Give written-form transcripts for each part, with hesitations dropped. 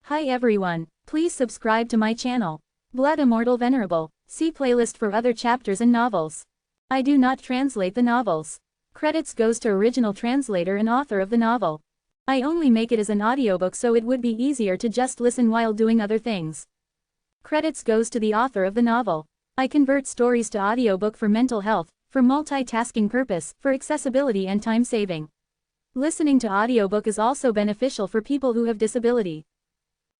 Hi everyone, please subscribe to my channel. Blood Immortal Venerable. See playlist for other chapters and novels. I do not translate the novels. Credits goes to original translator and author of the novel. I only make it as an audiobook so it would be easier to just listen while doing other things. Credits goes to the author of the novel. I convert stories to audiobook for mental health, for multitasking purpose, for accessibility and time saving. Listening to audiobook is also beneficial for people who have disability.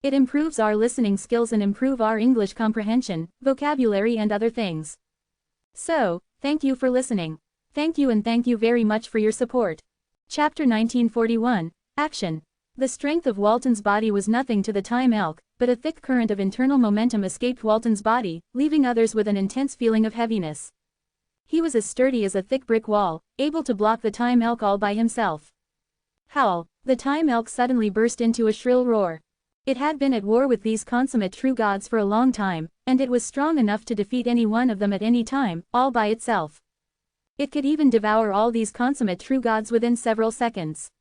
It improves our listening skills and improve our English comprehension, vocabulary and other things. So, thank you for listening. Thank you and thank you very much for your support. Chapter 1941, Action. The strength of Walton's body was nothing to the time elk, but a thick current of internal momentum escaped Walton's body, leaving others with an intense feeling of heaviness. He was as sturdy as a thick brick wall, able to block the time elk all by himself. Howl! The time elk suddenly burst into a shrill roar. It had been at war with these consummate true gods for a long time, and it was strong enough to defeat any one of them at any time, all by itself. It could even devour all these consummate true gods within several seconds.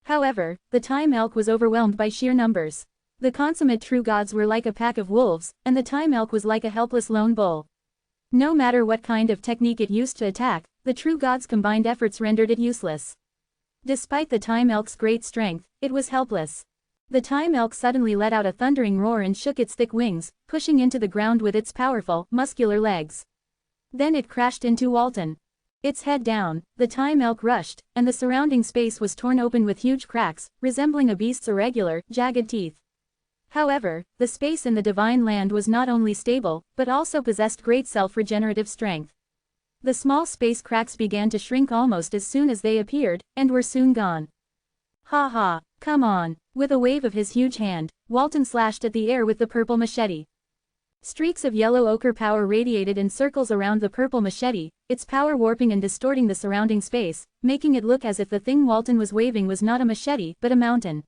However, the time elk was overwhelmed by sheer numbers. The consummate true gods were like a pack of wolves, and the time elk was like a helpless lone bull. No matter what kind of technique it used to attack, the true gods' combined efforts rendered it useless. Despite the time elk's great strength, it was helpless. The time elk suddenly let out a thundering roar and shook its thick wings, pushing into the ground with its powerful, muscular legs. Then it crashed into Walton. Its head down, the time elk rushed, and the surrounding space was torn open with huge cracks, resembling a beast's irregular, jagged teeth. However, the space in the divine land was not only stable, but also possessed great self-regenerative strength. The small space cracks began to shrink almost as soon as they appeared, and were soon gone. Ha ha, come on. With a wave of his huge hand, Walton slashed at the air with the purple machete. Streaks of yellow ochre power radiated in circles around the purple machete, its power warping and distorting the surrounding space, making it look as if the thing Walton was waving was not a machete but a mountain.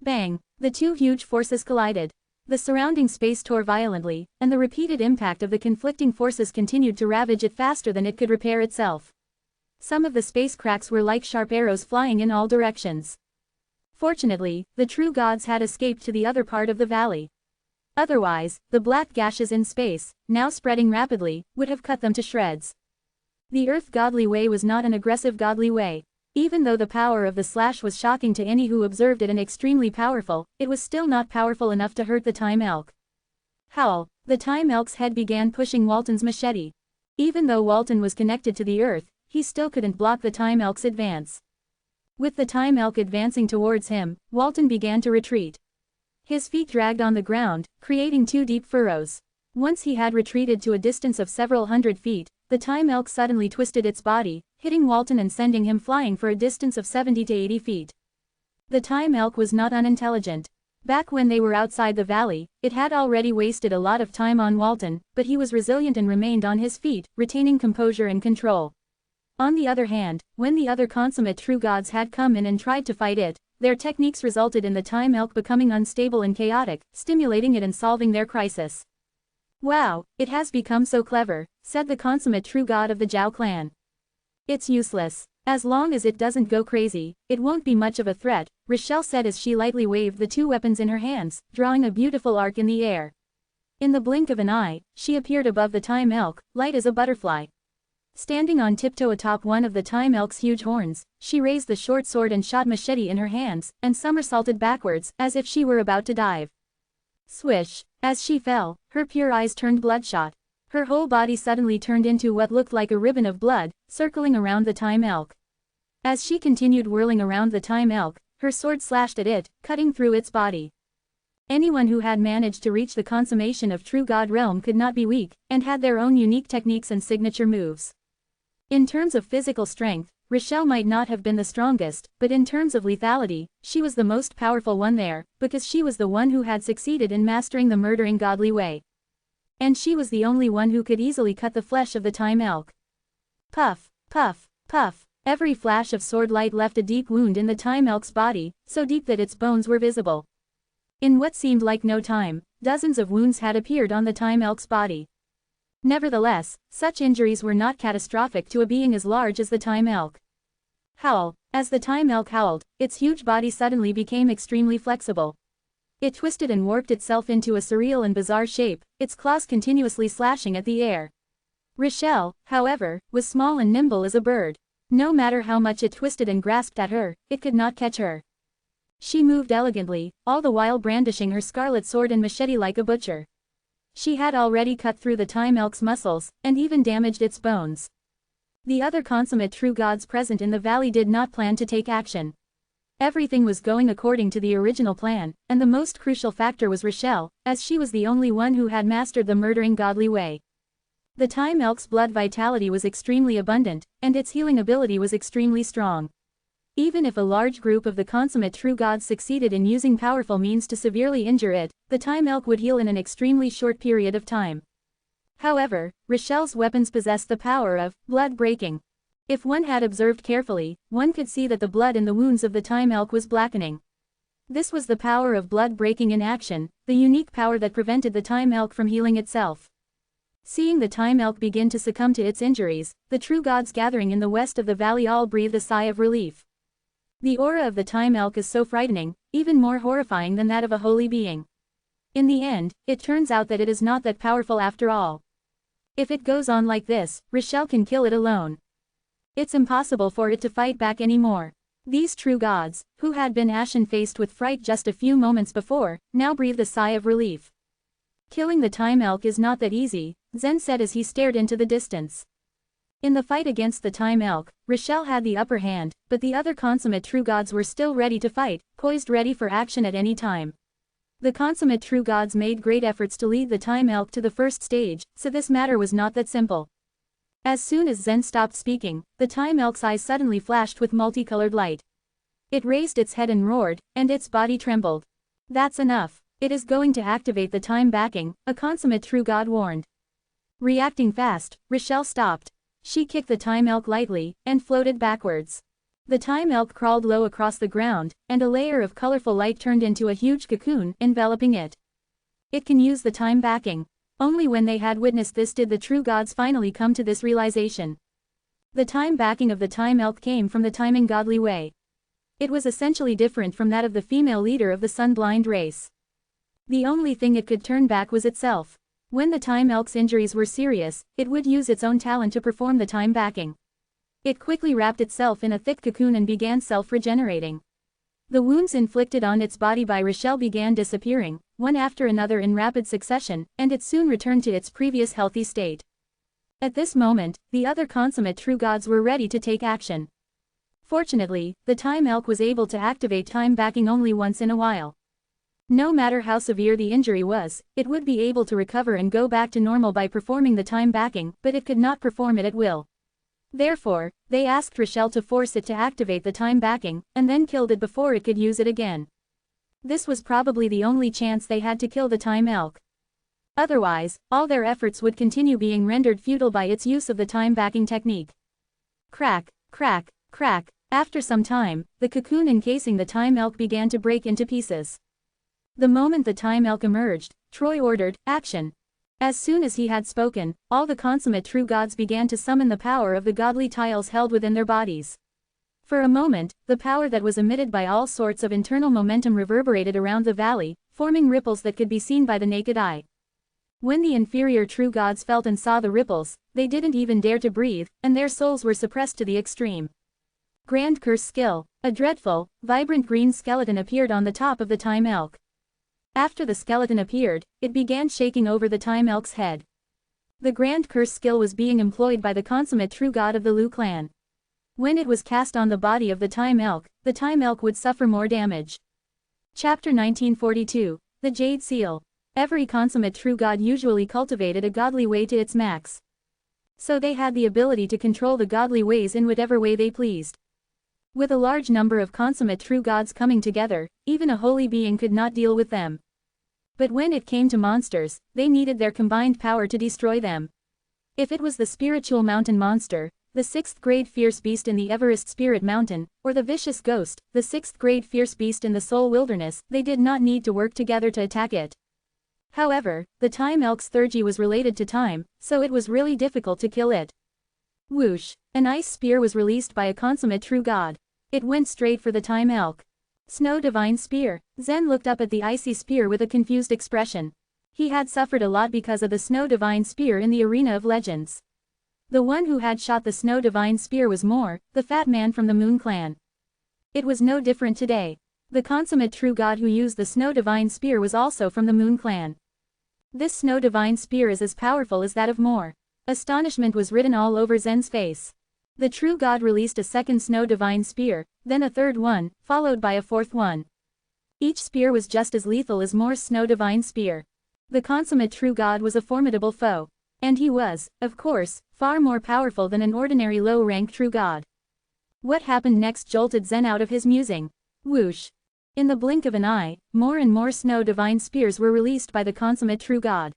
Bang! The two huge forces collided. The surrounding space tore violently, and the repeated impact of the conflicting forces continued to ravage it faster than it could repair itself. Some of the space cracks were like sharp arrows flying in all directions. Fortunately, the true gods had escaped to the other part of the valley. Otherwise, the black gashes in space, now spreading rapidly, would have cut them to shreds. The Earth godly way was not an aggressive godly way. Even though the power of the slash was shocking to any who observed it and extremely powerful, it was still not powerful enough to hurt the time elk. Howl! The time elk's head began pushing Walton's machete. Even though Walton was connected to the Earth, he still couldn't block the time elk's advance. With the time elk advancing towards him, Walton began to retreat. His feet dragged on the ground, creating two deep furrows. Once he had retreated to a distance of several hundred feet, the time elk suddenly twisted its body, hitting Walton and sending him flying for a distance of 70 to 80 feet. The time elk was not unintelligent. Back when they were outside the valley, it had already wasted a lot of time on Walton, but he was resilient and remained on his feet, retaining composure and control. On the other hand, when the other consummate true gods had come in and tried to fight it, their techniques resulted in the time elk becoming unstable and chaotic, stimulating it and solving their crisis. Wow, it has become so clever, said the consummate true god of the Zhao clan. It's useless. As long as it doesn't go crazy, it won't be much of a threat, Rochelle said as she lightly waved the two weapons in her hands, drawing a beautiful arc in the air. In the blink of an eye, she appeared above the time elk, light as a butterfly. Standing on tiptoe atop one of the time elk's huge horns, she raised the short sword and shot machete in her hands, and somersaulted backwards, as if she were about to dive. Swish! As she fell, her pure eyes turned bloodshot. Her whole body suddenly turned into what looked like a ribbon of blood, circling around the time elk. As she continued whirling around the time elk, her sword slashed at it, cutting through its body. Anyone who had managed to reach the consummation of true god realm could not be weak, and had their own unique techniques and signature moves. In terms of physical strength, Rochelle might not have been the strongest, but in terms of lethality, she was the most powerful one there, because she was the one who had succeeded in mastering the murdering godly way. And she was the only one who could easily cut the flesh of the time elk. Puff, puff, puff, every flash of sword light left a deep wound in the time elk's body, so deep that its bones were visible. In what seemed like no time, dozens of wounds had appeared on the time elk's body. Nevertheless, such injuries were not catastrophic to a being as large as the time elk. Howl! As the time elk howled, its huge body suddenly became extremely flexible. It twisted and warped itself into a surreal and bizarre shape, its claws continuously slashing at the air. Rochelle, however, was small and nimble as a bird. No matter how much it twisted and grasped at her, it could not catch her. She moved elegantly, all the while brandishing her scarlet sword and machete like a butcher. She had already cut through the time elk's muscles, and even damaged its bones. The other consummate true gods present in the valley did not plan to take action. Everything was going according to the original plan, and the most crucial factor was Rochelle, as she was the only one who had mastered the murdering godly way. The time elk's blood vitality was extremely abundant, and its healing ability was extremely strong. Even if a large group of the consummate true gods succeeded in using powerful means to severely injure it, the time elk would heal in an extremely short period of time. However, Rochelle's weapons possessed the power of blood breaking. If one had observed carefully, one could see that the blood in the wounds of the time elk was blackening. This was the power of blood breaking in action, the unique power that prevented the time elk from healing itself. Seeing the time elk begin to succumb to its injuries, the true gods gathering in the west of the valley all breathed a sigh of relief. The aura of the time elk is so frightening, even more horrifying than that of a holy being. In the end, it turns out that it is not that powerful after all. If it goes on like this, Rochelle can kill it alone. It's impossible for it to fight back anymore. These true gods, who had been ashen-faced with fright just a few moments before, now breathed a sigh of relief. Killing the time elk is not that easy, Zen said as he stared into the distance. In the fight against the time elk, Rochelle had the upper hand, but the other consummate true gods were still ready to fight, poised ready for action at any time. The consummate true gods made great efforts to lead the time elk to the first stage, so this matter was not that simple. As soon as Zen stopped speaking, the time elk's eyes suddenly flashed with multicolored light. It raised its head and roared, and its body trembled. That's enough. It is going to activate the time backing, a consummate true god warned. Reacting fast, Rochelle stopped. She kicked the time elk lightly, and floated backwards. The time elk crawled low across the ground, and a layer of colorful light turned into a huge cocoon, enveloping it. It can use the time backing. Only when they had witnessed this did the true gods finally come to this realization. The time backing of the time elk came from the timing godly way. It was essentially different from that of the female leader of the sun-blind race. The only thing it could turn back was itself. When the time elk's injuries were serious, it would use its own talent to perform the time backing. It quickly wrapped itself in a thick cocoon and began self-regenerating. The wounds inflicted on its body by Rochelle began disappearing, one after another in rapid succession, and it soon returned to its previous healthy state. At this moment, the other consummate true gods were ready to take action. Fortunately, the time elk was able to activate time backing only once in a while. No matter how severe the injury was, it would be able to recover and go back to normal by performing the time backing, but it could not perform it at will. Therefore, they asked Rochelle to force it to activate the time backing, and then killed it before it could use it again. This was probably the only chance they had to kill the time elk. Otherwise, all their efforts would continue being rendered futile by its use of the time backing technique. Crack, crack, crack. After some time, the cocoon encasing the time elk began to break into pieces. The moment the time elk emerged, Troy ordered, "Action." As soon as he had spoken, all the consummate true gods began to summon the power of the godly tiles held within their bodies. For a moment, the power that was emitted by all sorts of internal momentum reverberated around the valley, forming ripples that could be seen by the naked eye. When the inferior true gods felt and saw the ripples, they didn't even dare to breathe, and their souls were suppressed to the extreme. Grand Curse Skill. A dreadful, vibrant green skeleton appeared on the top of the time elk. After the skeleton appeared, it began shaking over the time elk's head. The Grand Curse skill was being employed by the consummate true god of the Lu clan. When it was cast on the body of the time elk would suffer more damage. Chapter 1942. The Jade Seal. Every consummate true god usually cultivated a godly way to its max. So they had the ability to control the godly ways in whatever way they pleased. With a large number of consummate true gods coming together, even a holy being could not deal with them. But when it came to monsters, they needed their combined power to destroy them. If it was the spiritual mountain monster, the 6th grade fierce beast in the Everest Spirit Mountain, or the vicious ghost, the 6th grade fierce beast in the Soul Wilderness, they did not need to work together to attack it. However, the time elk's theurgy was related to time, so it was really difficult to kill it. Whoosh! An ice spear was released by a consummate true god. It went straight for the time elk. Snow Divine Spear. Zen looked up at the icy spear with a confused expression. He had suffered a lot because of the Snow Divine Spear in the arena of legends. The one who had shot the Snow Divine Spear was Moore, the fat man from the Moon Clan. It was no different today. The consummate true god who used the Snow Divine Spear was also from the Moon Clan. This Snow Divine Spear is as powerful as that of Moore. Astonishment was written all over Zen's face. The true god released a second Snow Divine Spear, then a third one, followed by a fourth one. Each spear was just as lethal as Moore's Snow Divine Spear. The consummate true god was a formidable foe. And he was, of course, far more powerful than an ordinary low-rank true god. What happened next jolted Zen out of his musing. Whoosh! In the blink of an eye, more and more Snow Divine Spears were released by the consummate true god.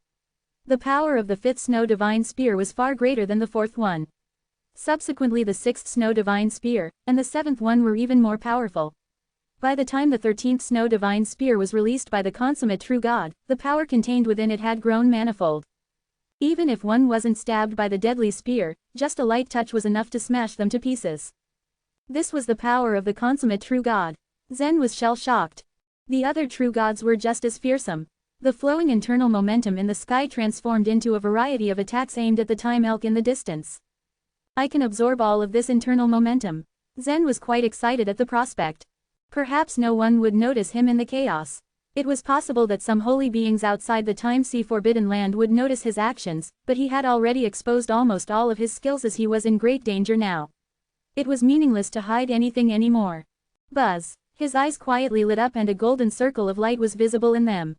The power of the fifth Snow Divine Spear was far greater than the fourth one. Subsequently the sixth Snow Divine Spear, and the seventh one were even more powerful. By the time the 13th Snow Divine Spear was released by the consummate true god, the power contained within it had grown manifold. Even if one wasn't stabbed by the deadly spear, just a light touch was enough to smash them to pieces. This was the power of the consummate true god. Zen was shell-shocked. The other true gods were just as fearsome. The flowing internal momentum in the sky transformed into a variety of attacks aimed at the time elk in the distance. I can absorb all of this internal momentum. Zen was quite excited at the prospect. Perhaps no one would notice him in the chaos. It was possible that some holy beings outside the time-sea forbidden land would notice his actions, but he had already exposed almost all of his skills as he was in great danger now. It was meaningless to hide anything anymore. Buzz. His eyes quietly lit up and a golden circle of light was visible in them.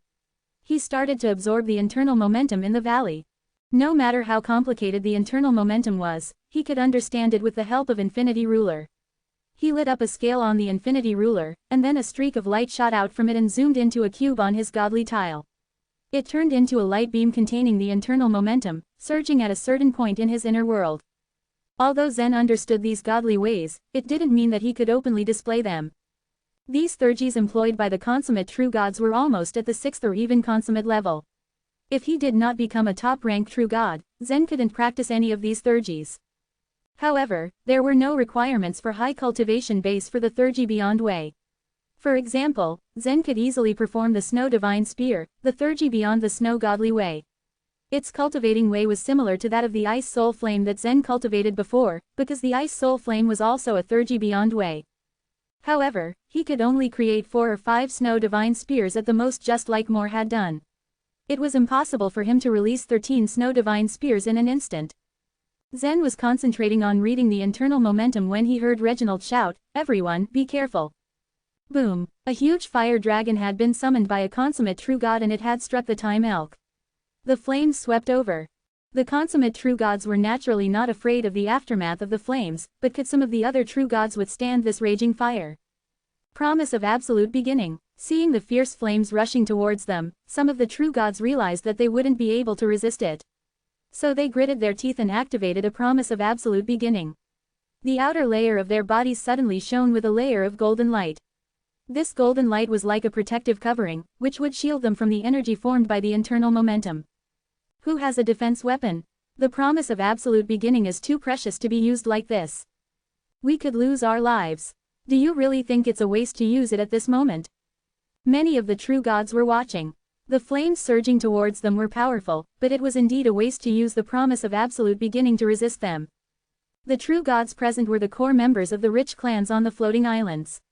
He started to absorb the internal momentum in the valley. No matter how complicated the internal momentum was, he could understand it with the help of Infinity Ruler. He lit up a scale on the Infinity Ruler, and then a streak of light shot out from it and zoomed into a cube on his godly tile. It turned into a light beam containing the internal momentum, surging at a certain point in his inner world. Although Zen understood these godly ways, it didn't mean that he could openly display them. These theurgies employed by the consummate true gods were almost at the 6th or even consummate level. If he did not become a top-rank true god, Zen couldn't practice any of these theurgies. However, there were no requirements for high cultivation base for the theurgy beyond way. For example, Zen could easily perform the Snow Divine Spear, the theurgy beyond the Snow Godly Way. Its cultivating way was similar to that of the Ice Soul Flame that Zen cultivated before, because the Ice Soul Flame was also a theurgy beyond way. However, he could only create 4 or 5 Snow Divine Spears at the most, just like Moore had done. It was impossible for him to release 13 Snow Divine Spears in an instant. Zen was concentrating on reading the internal momentum when he heard Reginald shout, "Everyone, be careful." Boom! A huge fire dragon had been summoned by a consummate true god and it had struck the time elk. The flames swept over. The consummate true gods were naturally not afraid of the aftermath of the flames, but could some of the other true gods withstand this raging fire? Promise of absolute beginning. Seeing the fierce flames rushing towards them, some of the true gods realized that they wouldn't be able to resist it. So they gritted their teeth and activated a promise of absolute beginning. The outer layer of their bodies suddenly shone with a layer of golden light. This golden light was like a protective covering, which would shield them from the energy formed by the internal momentum. Who has a defense weapon? The promise of absolute beginning is too precious to be used like this. We could lose our lives. Do you really think it's a waste to use it at this moment? Many of the true gods were watching. The flames surging towards them were powerful, but it was indeed a waste to use the promise of absolute beginning to resist them. The true gods present were the core members of the rich clans on the floating islands.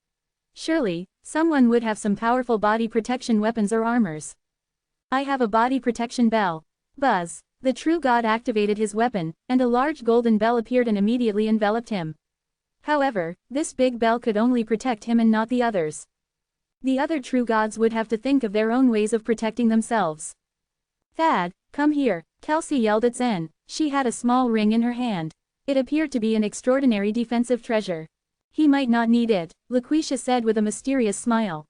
Surely, someone would have some powerful body protection weapons or armors. I have a body protection bell. Buzz. The true god activated his weapon, and a large golden bell appeared and immediately enveloped him. However, this big bell could only protect him and not the others. The other true gods would have to think of their own ways of protecting themselves. Thad, come here, Kelsey yelled at Zen. She had a small ring in her hand. It appeared to be an extraordinary defensive treasure. He might not need it, LaQuisha said with a mysterious smile.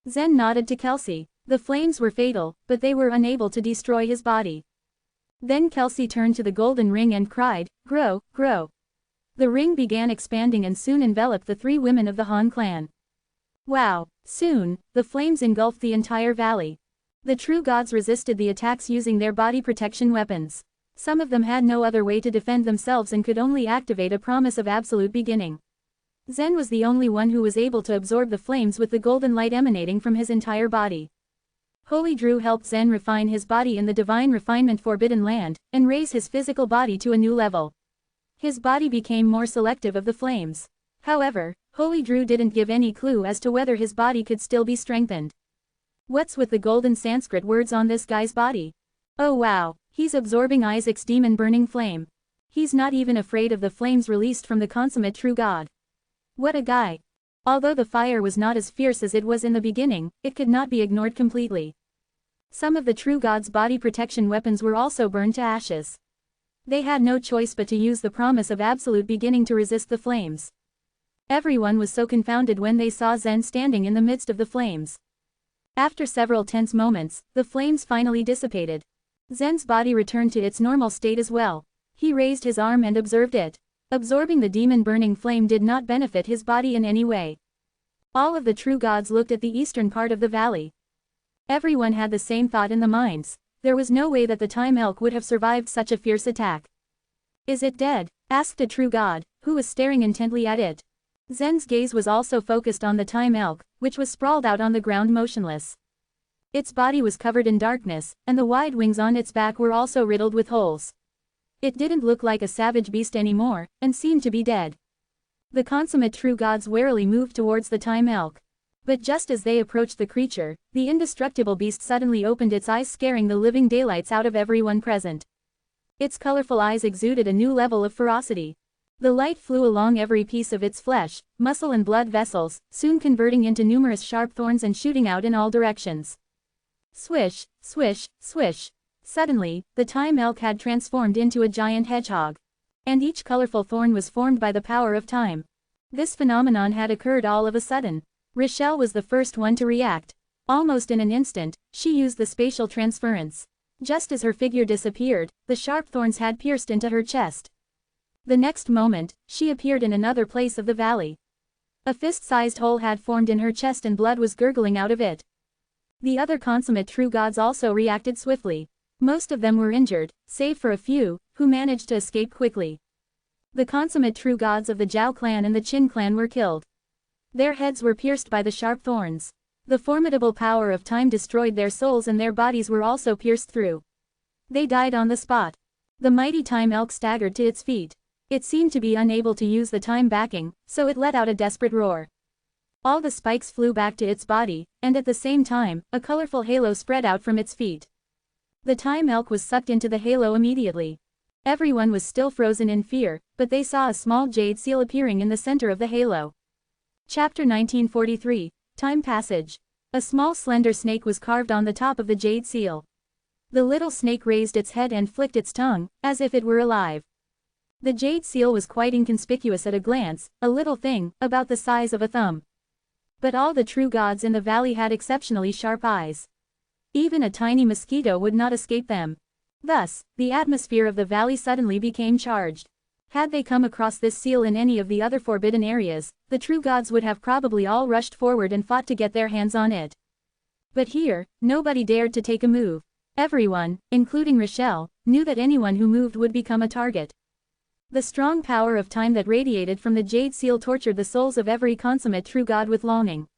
Zen nodded to Kelsey. The flames were fatal, but they were unable to destroy his body. Then Kelsey turned to the golden ring and cried, "Grow, grow." The ring began expanding and soon enveloped the 3 women of the Han clan. Wow! Soon, the flames engulfed the entire valley. The true gods resisted the attacks using their body protection weapons. Some of them had no other way to defend themselves and could only activate a promise of absolute beginning. Zen was the only one who was able to absorb the flames with the golden light emanating from his entire body. Holy Drew helped Zen refine his body in the divine refinement Forbidden Land, and raise his physical body to a new level. His body became more selective of the flames. However, Holy Drew didn't give any clue as to whether his body could still be strengthened. What's with the golden Sanskrit words on this guy's body? Oh wow, he's absorbing Isaac's demon-burning flame. He's not even afraid of the flames released from the consummate true God. What a guy. Although the fire was not as fierce as it was in the beginning, it could not be ignored completely. Some of the true God's body protection weapons were also burned to ashes. They had no choice but to use the promise of absolute beginning to resist the flames. Everyone was so confounded when they saw Zen standing in the midst of the flames. After several tense moments, the flames finally dissipated. Zen's body returned to its normal state as well. He raised his arm and observed it. Absorbing the demon-burning flame did not benefit his body in any way. All of the true gods looked at the eastern part of the valley. Everyone had the same thought in the minds. There was no way that the time elk would have survived such a fierce attack. Is it dead? Asked a true god, who was staring intently at it. Zen's gaze was also focused on the time elk, which was sprawled out on the ground motionless. Its body was covered in darkness, and the wide wings on its back were also riddled with holes. It didn't look like a savage beast anymore, and seemed to be dead. The consummate true gods warily moved towards the time elk. But just as they approached the creature, the indestructible beast suddenly opened its eyes, scaring the living daylights out of everyone present. Its colorful eyes exuded a new level of ferocity. The light flew along every piece of its flesh, muscle and blood vessels, soon converting into numerous sharp thorns and shooting out in all directions. Swish, swish, swish. Suddenly, the time elk had transformed into a giant hedgehog. And each colorful thorn was formed by the power of time. This phenomenon had occurred all of a sudden. Rochelle was the first one to react. Almost in an instant, she used the spatial transference. Just as her figure disappeared, the sharp thorns had pierced into her chest. The next moment, she appeared in another place of the valley. A fist-sized hole had formed in her chest and blood was gurgling out of it. The other consummate true gods also reacted swiftly. Most of them were injured, save for a few, who managed to escape quickly. The consummate true gods of the Zhao clan and the Qin clan were killed. Their heads were pierced by the sharp thorns. The formidable power of time destroyed their souls and their bodies were also pierced through. They died on the spot. The mighty time elk staggered to its feet. It seemed to be unable to use the time backing, so it let out a desperate roar. All the spikes flew back to its body, and at the same time, a colorful halo spread out from its feet. The time elk was sucked into the halo immediately. Everyone was still frozen in fear, but they saw a small jade seal appearing in the center of the halo. Chapter 1943, Time Passage. A small slender snake was carved on the top of the jade seal. The little snake raised its head and flicked its tongue, as if it were alive. The jade seal was quite inconspicuous at a glance, a little thing, about the size of a thumb. But all the true gods in the valley had exceptionally sharp eyes. Even a tiny mosquito would not escape them. Thus, the atmosphere of the valley suddenly became charged. Had they come across this seal in any of the other forbidden areas, the true gods would have probably all rushed forward and fought to get their hands on it. But here, nobody dared to take a move. Everyone, including Rochelle, knew that anyone who moved would become a target. The strong power of time that radiated from the jade seal tortured the souls of every consummate true god with longing.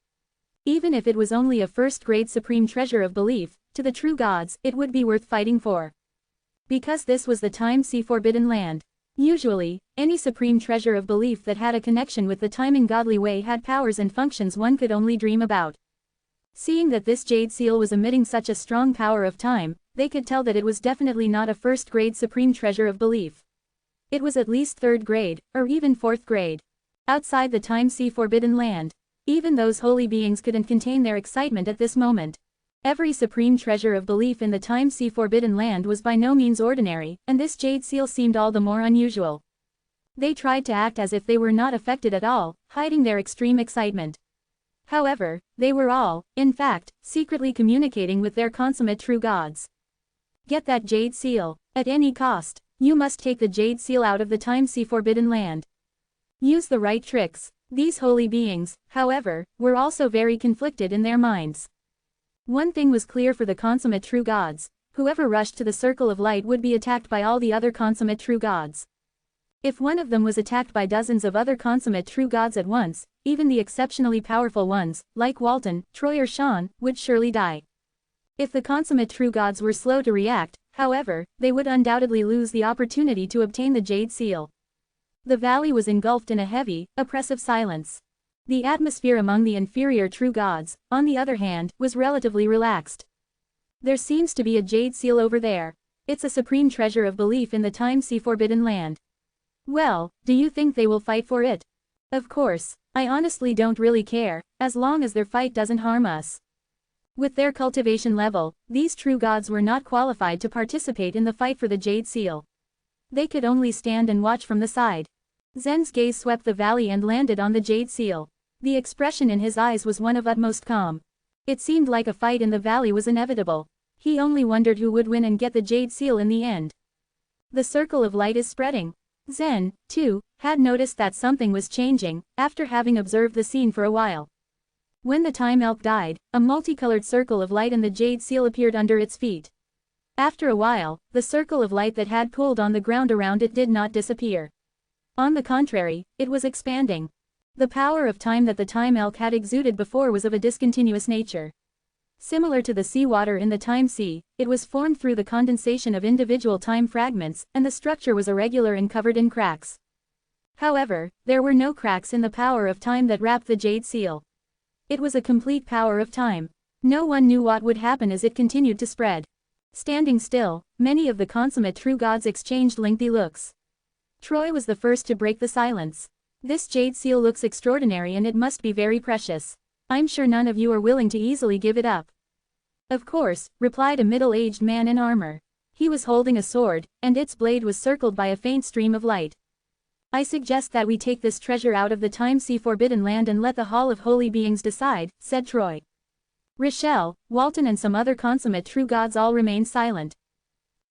Even if it was only a first-grade supreme treasure of belief, to the true gods, it would be worth fighting for. Because this was the time-sea forbidden land. Usually, any supreme treasure of belief that had a connection with the time in godly way had powers and functions one could only dream about. Seeing that this jade seal was emitting such a strong power of time, they could tell that it was definitely not a first-grade supreme treasure of belief. It was at least third grade, or even fourth grade. Outside the time-sea forbidden land, even those holy beings couldn't contain their excitement at this moment. Every supreme treasure of belief in the time-sea forbidden land was by no means ordinary, and this jade seal seemed all the more unusual. They tried to act as if they were not affected at all, hiding their extreme excitement. However, they were all, in fact, secretly communicating with their consummate true gods. Get that jade seal, at any cost. You must take the jade seal out of the time-sea forbidden land. Use the right tricks. These holy beings, however, were also very conflicted in their minds. One thing was clear for the consummate true gods: whoever rushed to the circle of light would be attacked by all the other consummate true gods. If one of them was attacked by dozens of other consummate true gods at once, even the exceptionally powerful ones, like Walton, Troy or Sean, would surely die. If the consummate true gods were slow to react, however, they would undoubtedly lose the opportunity to obtain the Jade Seal. The valley was engulfed in a heavy, oppressive silence. The atmosphere among the inferior true gods, on the other hand, was relatively relaxed. There seems to be a Jade Seal over there. It's a supreme treasure of belief in the Time-Sea Forbidden Land. Well, do you think they will fight for it? Of course, I honestly don't really care, as long as their fight doesn't harm us. With their cultivation level, these true gods were not qualified to participate in the fight for the Jade Seal. They could only stand and watch from the side. Zen's gaze swept the valley and landed on the Jade Seal. The expression in his eyes was one of utmost calm. It seemed like a fight in the valley was inevitable. He only wondered who would win and get the Jade Seal in the end. The circle of light is spreading. Zen, too, had noticed that something was changing, after having observed the scene for a while. When the Time Elk died, a multicolored circle of light and the Jade Seal appeared under its feet. After a while, the circle of light that had pooled on the ground around it did not disappear. On the contrary, it was expanding. The power of time that the Time Elk had exuded before was of a discontinuous nature. Similar to the seawater in the Time Sea, it was formed through the condensation of individual time fragments, and the structure was irregular and covered in cracks. However, there were no cracks in the power of time that wrapped the Jade Seal. It was a complete power of time. No one knew what would happen as it continued to spread. Standing still, many of the consummate true gods exchanged lengthy looks. Troy was the first to break the silence. This Jade Seal looks extraordinary and it must be very precious. I'm sure none of you are willing to easily give it up. Of course, replied a middle-aged man in armor. He was holding a sword, and its blade was circled by a faint stream of light. I suggest that we take this treasure out of the Time-Sea Forbidden Land and let the Hall of Holy Beings decide, said Troy. Rochelle, Walton and some other consummate true gods all remained silent.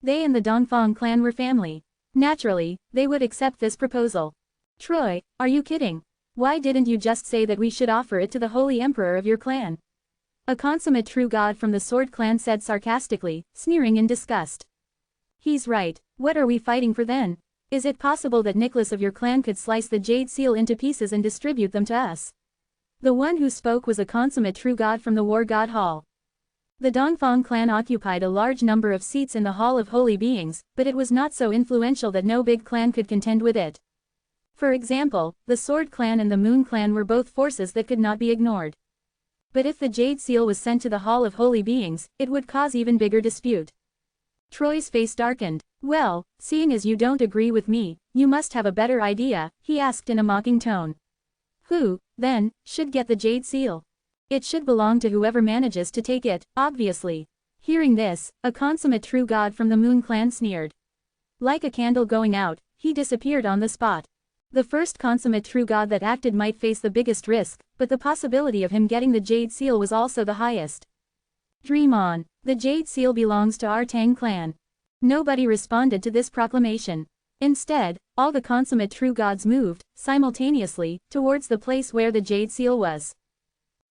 They and the Dongfang clan were family. Naturally, they would accept this proposal. Troy, are you kidding? Why didn't you just say that we should offer it to the Holy Emperor of your clan? A consummate true god from the Sword Clan said sarcastically, sneering in disgust. He's right, what are we fighting for then? Is it possible that Nicholas of your clan could slice the Jade Seal into pieces and distribute them to us? The one who spoke was a consummate true god from the War God Hall. The Dongfang clan occupied a large number of seats in the Hall of Holy Beings, but it was not so influential that no big clan could contend with it. For example, the Sword Clan and the Moon Clan were both forces that could not be ignored. But if the Jade Seal was sent to the Hall of Holy Beings, it would cause even bigger dispute. Troy's face darkened. Well, seeing as you don't agree with me, you must have a better idea, he asked in a mocking tone. Who, then, should get the Jade Seal? It should belong to whoever manages to take it, obviously. Hearing this, a consummate true god from the Moon Clan sneered. Like a candle going out, he disappeared on the spot. The first consummate true god that acted might face the biggest risk, but the possibility of him getting the Jade Seal was also the highest. Dream on. The Jade Seal belongs to our Tang clan. Nobody responded to this proclamation. Instead, all the consummate true gods moved, simultaneously, towards the place where the Jade Seal was.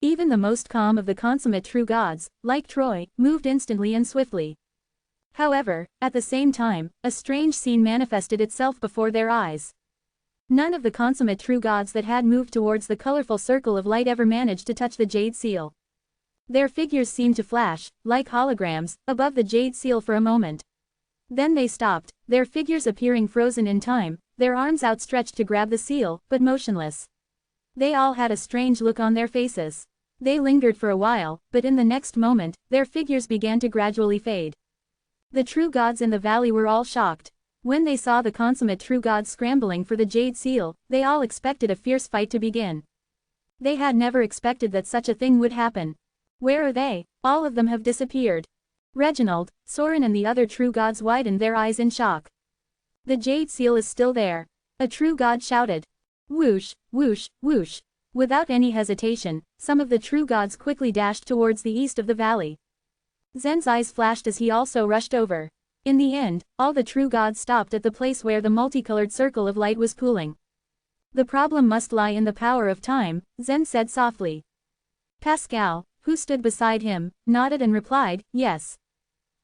Even the most calm of the consummate true gods, like Troy, moved instantly and swiftly. However, at the same time, a strange scene manifested itself before their eyes. None of the consummate true gods that had moved towards the colorful circle of light ever managed to touch the Jade Seal. Their figures seemed to flash, like holograms, above the Jade Seal for a moment. Then they stopped, their figures appearing frozen in time, their arms outstretched to grab the seal, but motionless. They all had a strange look on their faces. They lingered for a while, but in the next moment, their figures began to gradually fade. The true gods in the valley were all shocked. When they saw the consummate true gods scrambling for the Jade Seal, they all expected a fierce fight to begin. They had never expected that such a thing would happen. Where are they? All of them have disappeared. Reginald, Soren and the other true gods widened their eyes in shock. The Jade Seal is still there. A true god shouted. Whoosh, whoosh, whoosh. Without any hesitation, some of the true gods quickly dashed towards the east of the valley. Zen's eyes flashed as he also rushed over. In the end, all the true gods stopped at the place where the multicolored circle of light was pooling. The problem must lie in the power of time, Zen said softly. Pascal, who stood beside him, nodded and replied, yes.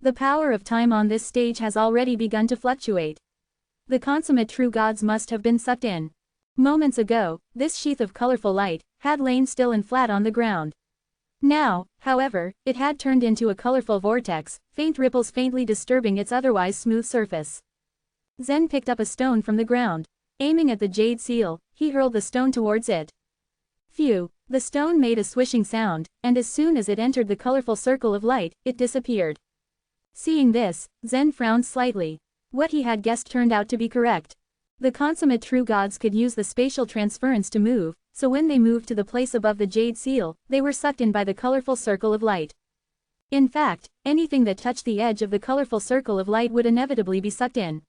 The power of time on this stage has already begun to fluctuate. The consummate true gods must have been sucked in. Moments ago, this sheath of colorful light had lain still and flat on the ground. Now, however, it had turned into a colorful vortex, faint ripples faintly disturbing its otherwise smooth surface. Zen picked up a stone from the ground. Aiming at the jade seal, he hurled the stone towards it. Phew! The stone made a swishing sound, and as soon as it entered the colorful circle of light, it disappeared. Seeing this, Zen frowned slightly. What he had guessed turned out to be correct. The consummate true gods could use the spatial transference to move, so when they moved to the place above the jade seal, they were sucked in by the colorful circle of light. In fact, anything that touched the edge of the colorful circle of light would inevitably be sucked in.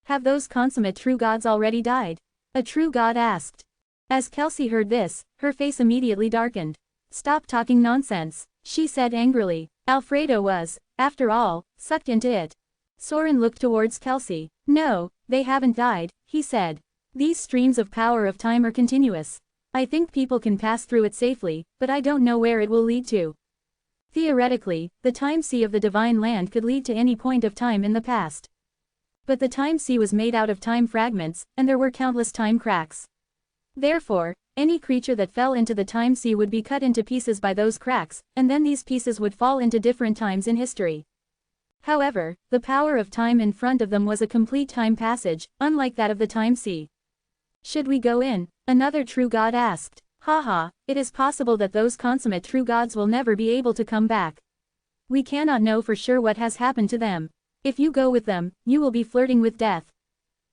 Have those consummate true gods already died? A true god asked. As Kelsey heard this, her face immediately darkened. Stop talking nonsense, she said angrily. Alfredo was, after all, sucked into it. Soren looked towards Kelsey. No, they haven't died, he said. These streams of power of time are continuous. I think people can pass through it safely, but I don't know where it will lead to. Theoretically, the time sea of the divine land could lead to any point of time in the past. But the time sea was made out of time fragments, and there were countless time cracks. Therefore, any creature that fell into the time sea would be cut into pieces by those cracks, and then these pieces would fall into different times in history. However, the power of time in front of them was a complete time passage, unlike that of the time sea. Should we go in? Another true god asked. Haha, it is possible that those consummate true gods will never be able to come back. We cannot know for sure what has happened to them. If you go with them, you will be flirting with death.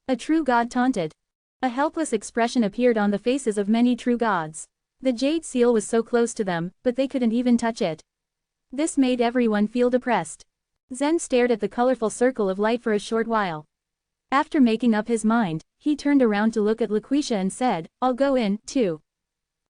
A true god taunted. A helpless expression appeared on the faces of many true gods. The jade seal was so close to them, but they couldn't even touch it. This made everyone feel depressed. Zen stared at the colorful circle of light for a short while. After making up his mind, he turned around to look at Laquisha and said, I'll go in, too.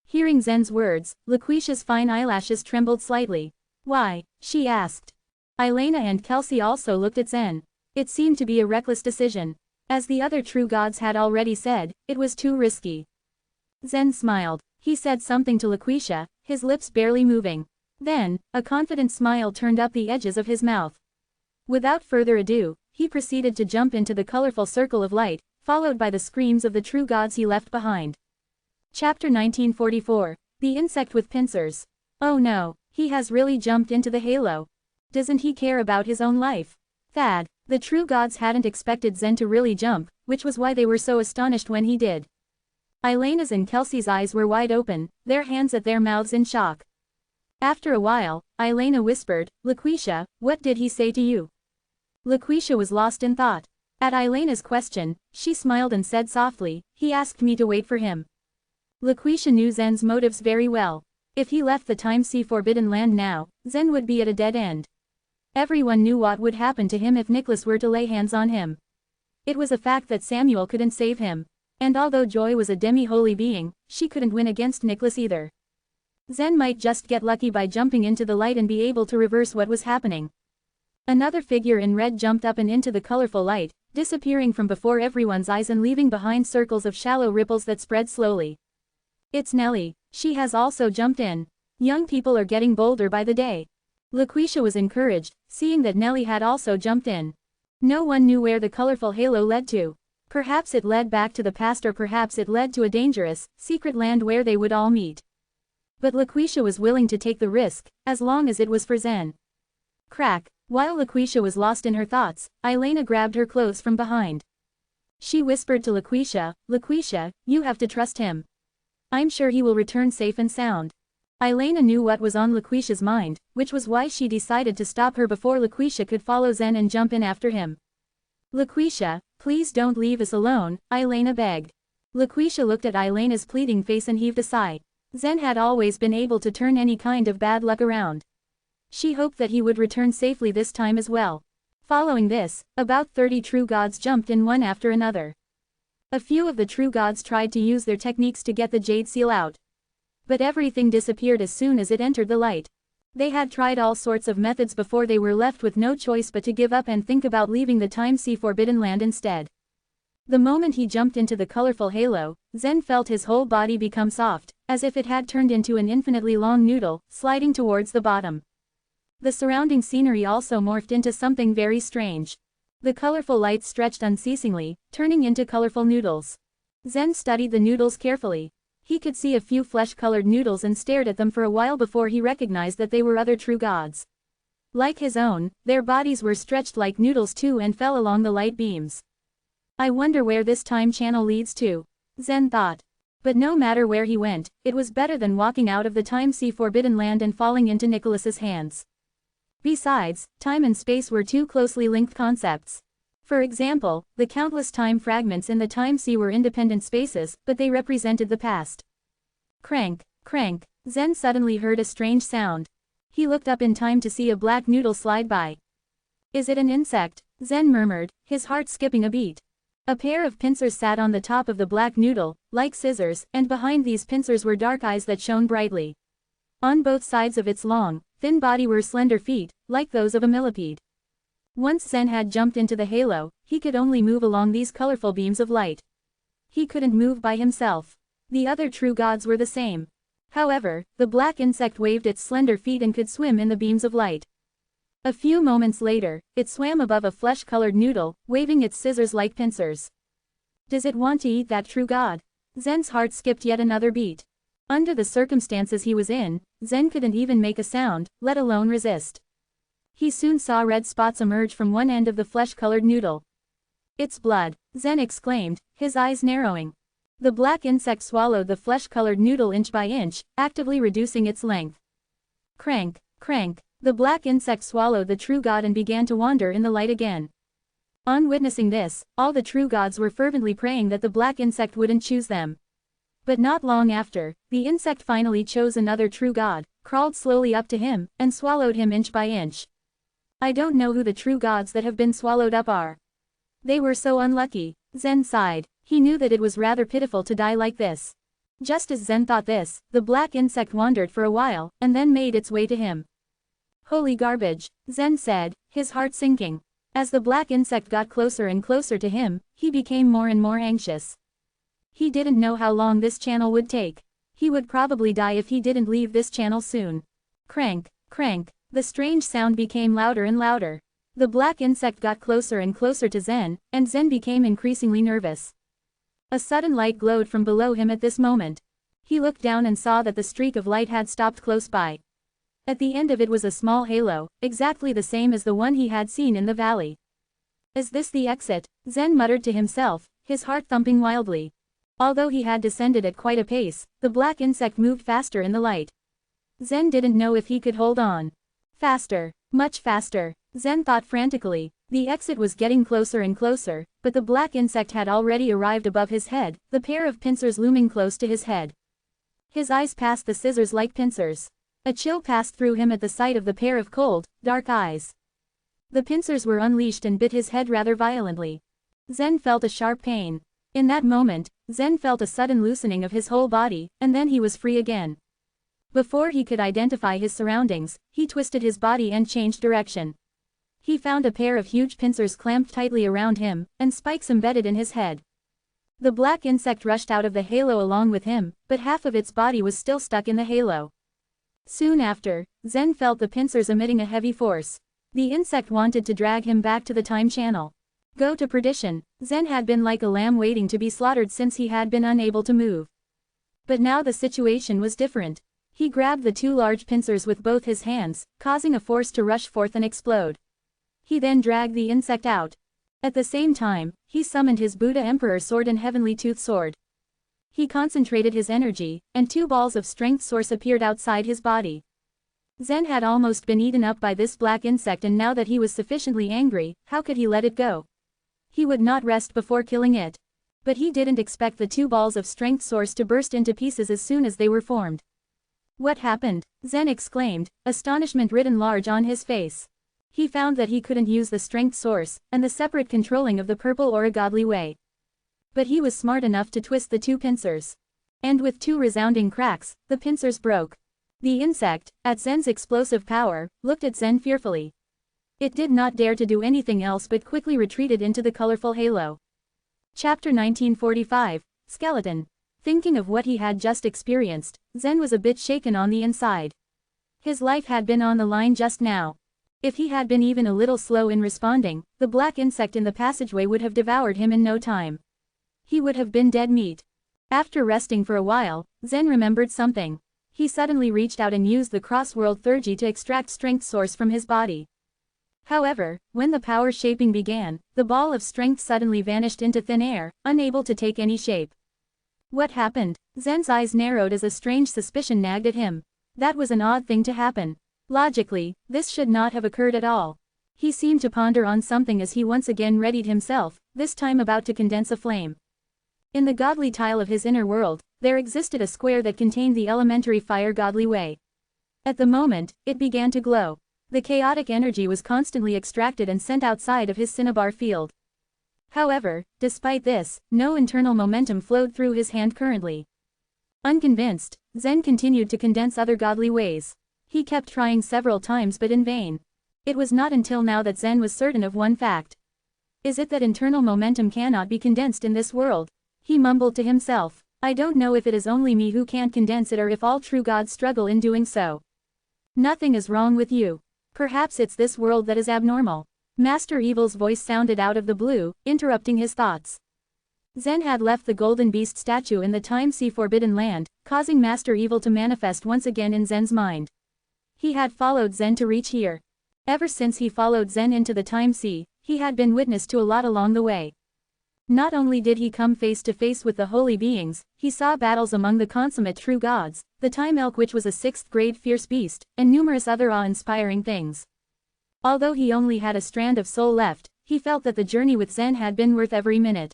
Hearing Zen's words, Laquisha's fine eyelashes trembled slightly. Why? She asked. Elena and Kelsey also looked at Zen. It seemed to be a reckless decision. As the other true gods had already said, it was too risky. Zen smiled. He said something to Laquisha, his lips barely moving. Then, a confident smile turned up the edges of his mouth. Without further ado, he proceeded to jump into the colorful circle of light, followed by the screams of the true gods he left behind. Chapter 1944. The Insect with Pincers. Oh no, he has really jumped into the halo. Doesn't he care about his own life? Thad. The true gods hadn't expected Zen to really jump, which was why they were so astonished when he did. Elena's and Kelsey's eyes were wide open, their hands at their mouths in shock. After a while, Elena whispered, Laquisha, what did he say to you? Laquisha was lost in thought. At Elena's question, she smiled and said softly, he asked me to wait for him. Laquisha knew Zen's motives very well. If he left the time sea forbidden land now, Zen would be at a dead end. Everyone knew what would happen to him if Nicholas were to lay hands on him. It was a fact that Samuel couldn't save him. And although Joy was a demi-holy being, she couldn't win against Nicholas either. Zen might just get lucky by jumping into the light and be able to reverse what was happening. Another figure in red jumped up and into the colorful light, disappearing from before everyone's eyes and leaving behind circles of shallow ripples that spread slowly. It's Nellie. She has also jumped in. Young people are getting bolder by the day. Laquisha was encouraged, seeing that Nellie had also jumped in. No one knew where the colorful halo led to. Perhaps it led back to the past, or perhaps it led to a dangerous, secret land where they would all meet. But Laquisha was willing to take the risk, as long as it was for Zen. Crack. While Laquisha was lost in her thoughts, Elena grabbed her clothes from behind. She whispered to Laquisha, Laquisha, you have to trust him. I'm sure he will return safe and sound. Elena knew what was on Laquisha's mind, which was why she decided to stop her before Laquisha could follow Zen and jump in after him. Laquisha, please don't leave us alone, Elena begged. Laquisha looked at Elena's pleading face and heaved a sigh. Zen had always been able to turn any kind of bad luck around. She hoped that he would return safely this time as well. Following this, about 30 true gods jumped in one after another. A few of the true gods tried to use their techniques to get the jade seal out. But everything disappeared as soon as it entered the light. They had tried all sorts of methods before they were left with no choice but to give up and think about leaving the time sea forbidden land instead. The moment he jumped into the colorful halo, Zen felt his whole body become soft, as if it had turned into an infinitely long noodle, sliding towards the bottom. The surrounding scenery also morphed into something very strange. The colorful light stretched unceasingly, turning into colorful noodles. Zen studied the noodles carefully. He could see a few flesh-colored noodles and stared at them for a while before he recognized that they were other true gods. Like his own, their bodies were stretched like noodles too and fell along the light beams. I wonder where this time channel leads to, Zen thought. But no matter where he went, it was better than walking out of the time-sea forbidden land and falling into Nicholas's hands. Besides, time and space were two closely linked concepts. For example, the countless time fragments in the time sea were independent spaces, but they represented the past. Crank, crank, Zen suddenly heard a strange sound. He looked up in time to see a black noodle slide by. Is it an insect? Zen murmured, his heart skipping a beat. A pair of pincers sat on the top of the black noodle, like scissors, and behind these pincers were dark eyes that shone brightly. On both sides of its long, thin body were slender feet, like those of a millipede. Once Zen had jumped into the halo, he could only move along these colorful beams of light. He couldn't move by himself. The other true gods were the same. However, the black insect waved its slender feet and could swim in the beams of light. A few moments later, it swam above a flesh-colored noodle, waving its scissors like pincers. Does it want to eat that true god? Zen's heart skipped yet another beat. Under the circumstances he was in, Zen couldn't even make a sound, let alone resist. He soon saw red spots emerge from one end of the flesh-colored noodle. It's blood, Zen exclaimed, his eyes narrowing. The black insect swallowed the flesh-colored noodle inch by inch, actively reducing its length. Crank, crank, the black insect swallowed the true god and began to wander in the light again. On witnessing this, all the true gods were fervently praying that the black insect wouldn't choose them. But not long after, the insect finally chose another true god, crawled slowly up to him, and swallowed him inch by inch. I don't know who the true gods that have been swallowed up are. They were so unlucky, Zen sighed. He knew that it was rather pitiful to die like this. Just as Zen thought this, the black insect wandered for a while, and then made its way to him. Holy garbage, Zen said, his heart sinking. As the black insect got closer and closer to him, he became more and more anxious. He didn't know how long this channel would take. He would probably die if he didn't leave this channel soon. Crank, crank, the strange sound became louder and louder. The black insect got closer and closer to Zen, and Zen became increasingly nervous. A sudden light glowed from below him at this moment. He looked down and saw that the streak of light had stopped close by. At the end of it was a small halo, exactly the same as the one he had seen in the valley. Is this the exit? Zen muttered to himself, his heart thumping wildly. Although he had descended at quite a pace, the black insect moved faster in the light. Zen didn't know if he could hold on. Faster, much faster, Zen thought frantically. The exit was getting closer and closer, but the black insect had already arrived above his head, the pair of pincers looming close to his head. His eyes passed the scissors like pincers. A chill passed through him at the sight of the pair of cold, dark eyes. The pincers were unleashed and bit his head rather violently. Zen felt a sharp pain. In that moment, Zen felt a sudden loosening of his whole body, and then he was free again. Before he could identify his surroundings, he twisted his body and changed direction. He found a pair of huge pincers clamped tightly around him, and spikes embedded in his head. The black insect rushed out of the halo along with him, but half of its body was still stuck in the halo. Soon after, Zen felt the pincers emitting a heavy force. The insect wanted to drag him back to the time channel. Go to perdition, Zen had been like a lamb waiting to be slaughtered since he had been unable to move. But now the situation was different. He grabbed the two large pincers with both his hands, causing a force to rush forth and explode. He then dragged the insect out. At the same time, he summoned his Buddha Emperor sword and heavenly tooth sword. He concentrated his energy, and two balls of strength source appeared outside his body. Zen had almost been eaten up by this black insect, and now that he was sufficiently angry, how could he let it go? He would not rest before killing it. But he didn't expect the two balls of strength source to burst into pieces as soon as they were formed. What happened? Zen exclaimed, astonishment written large on his face. He found that he couldn't use the strength source, and the separate controlling of the purple or a godly way. But he was smart enough to twist the two pincers. And with two resounding cracks, the pincers broke. The insect, at Zen's explosive power, looked at Zen fearfully. It did not dare to do anything else but quickly retreated into the colorful halo. Chapter 1945, Skeleton. Thinking of what he had just experienced, Zen was a bit shaken on the inside. His life had been on the line just now. If he had been even a little slow in responding, the black insect in the passageway would have devoured him in no time. He would have been dead meat. After resting for a while, Zen remembered something. He suddenly reached out and used the cross-world theurgy to extract strength source from his body. However, when the power shaping began, the ball of strength suddenly vanished into thin air, unable to take any shape. What happened? Zen's eyes narrowed as a strange suspicion nagged at him. That was an odd thing to happen. Logically, this should not have occurred at all. He seemed to ponder on something as he once again readied himself, this time about to condense a flame. In the godly tile of his inner world, there existed a square that contained the elementary fire godly way. At the moment, it began to glow. The chaotic energy was constantly extracted and sent outside of his cinnabar field. However, despite this, no internal momentum flowed through his hand currently. Unconvinced, Zen continued to condense other godly ways. He kept trying several times but in vain. It was not until now that Zen was certain of one fact. Is it that internal momentum cannot be condensed in this world? He mumbled to himself. I don't know if it is only me who can't condense it or if all true gods struggle in doing so. Nothing is wrong with you. Perhaps it's this world that is abnormal. Master Evil's voice sounded out of the blue, interrupting his thoughts. Zen had left the golden beast statue in the Time Sea Forbidden Land, causing Master Evil to manifest once again in Zen's mind. He had followed Zen to reach here. Ever since he followed Zen into the Time Sea, he had been witness to a lot along the way. Not only did he come face to face with the holy beings, he saw battles among the consummate true gods, the Time Elk which was a 6th grade fierce beast, and numerous other awe-inspiring things. Although he only had a strand of soul left, he felt that the journey with Zen had been worth every minute.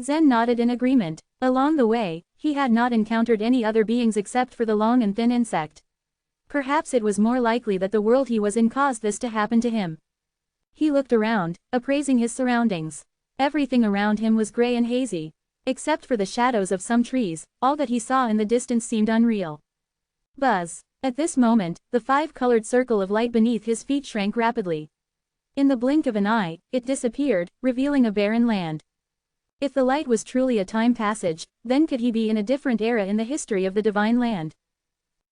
Zen nodded in agreement. Along the way, he had not encountered any other beings except for the long and thin insect. Perhaps it was more likely that the world he was in caused this to happen to him. He looked around, appraising his surroundings. Everything around him was gray and hazy. Except for the shadows of some trees, all that he saw in the distance seemed unreal. Buzz. At this moment, the 5-colored circle of light beneath his feet shrank rapidly. In the blink of an eye, it disappeared, revealing a barren land. If the light was truly a time passage, then could he be in a different era in the history of the divine land?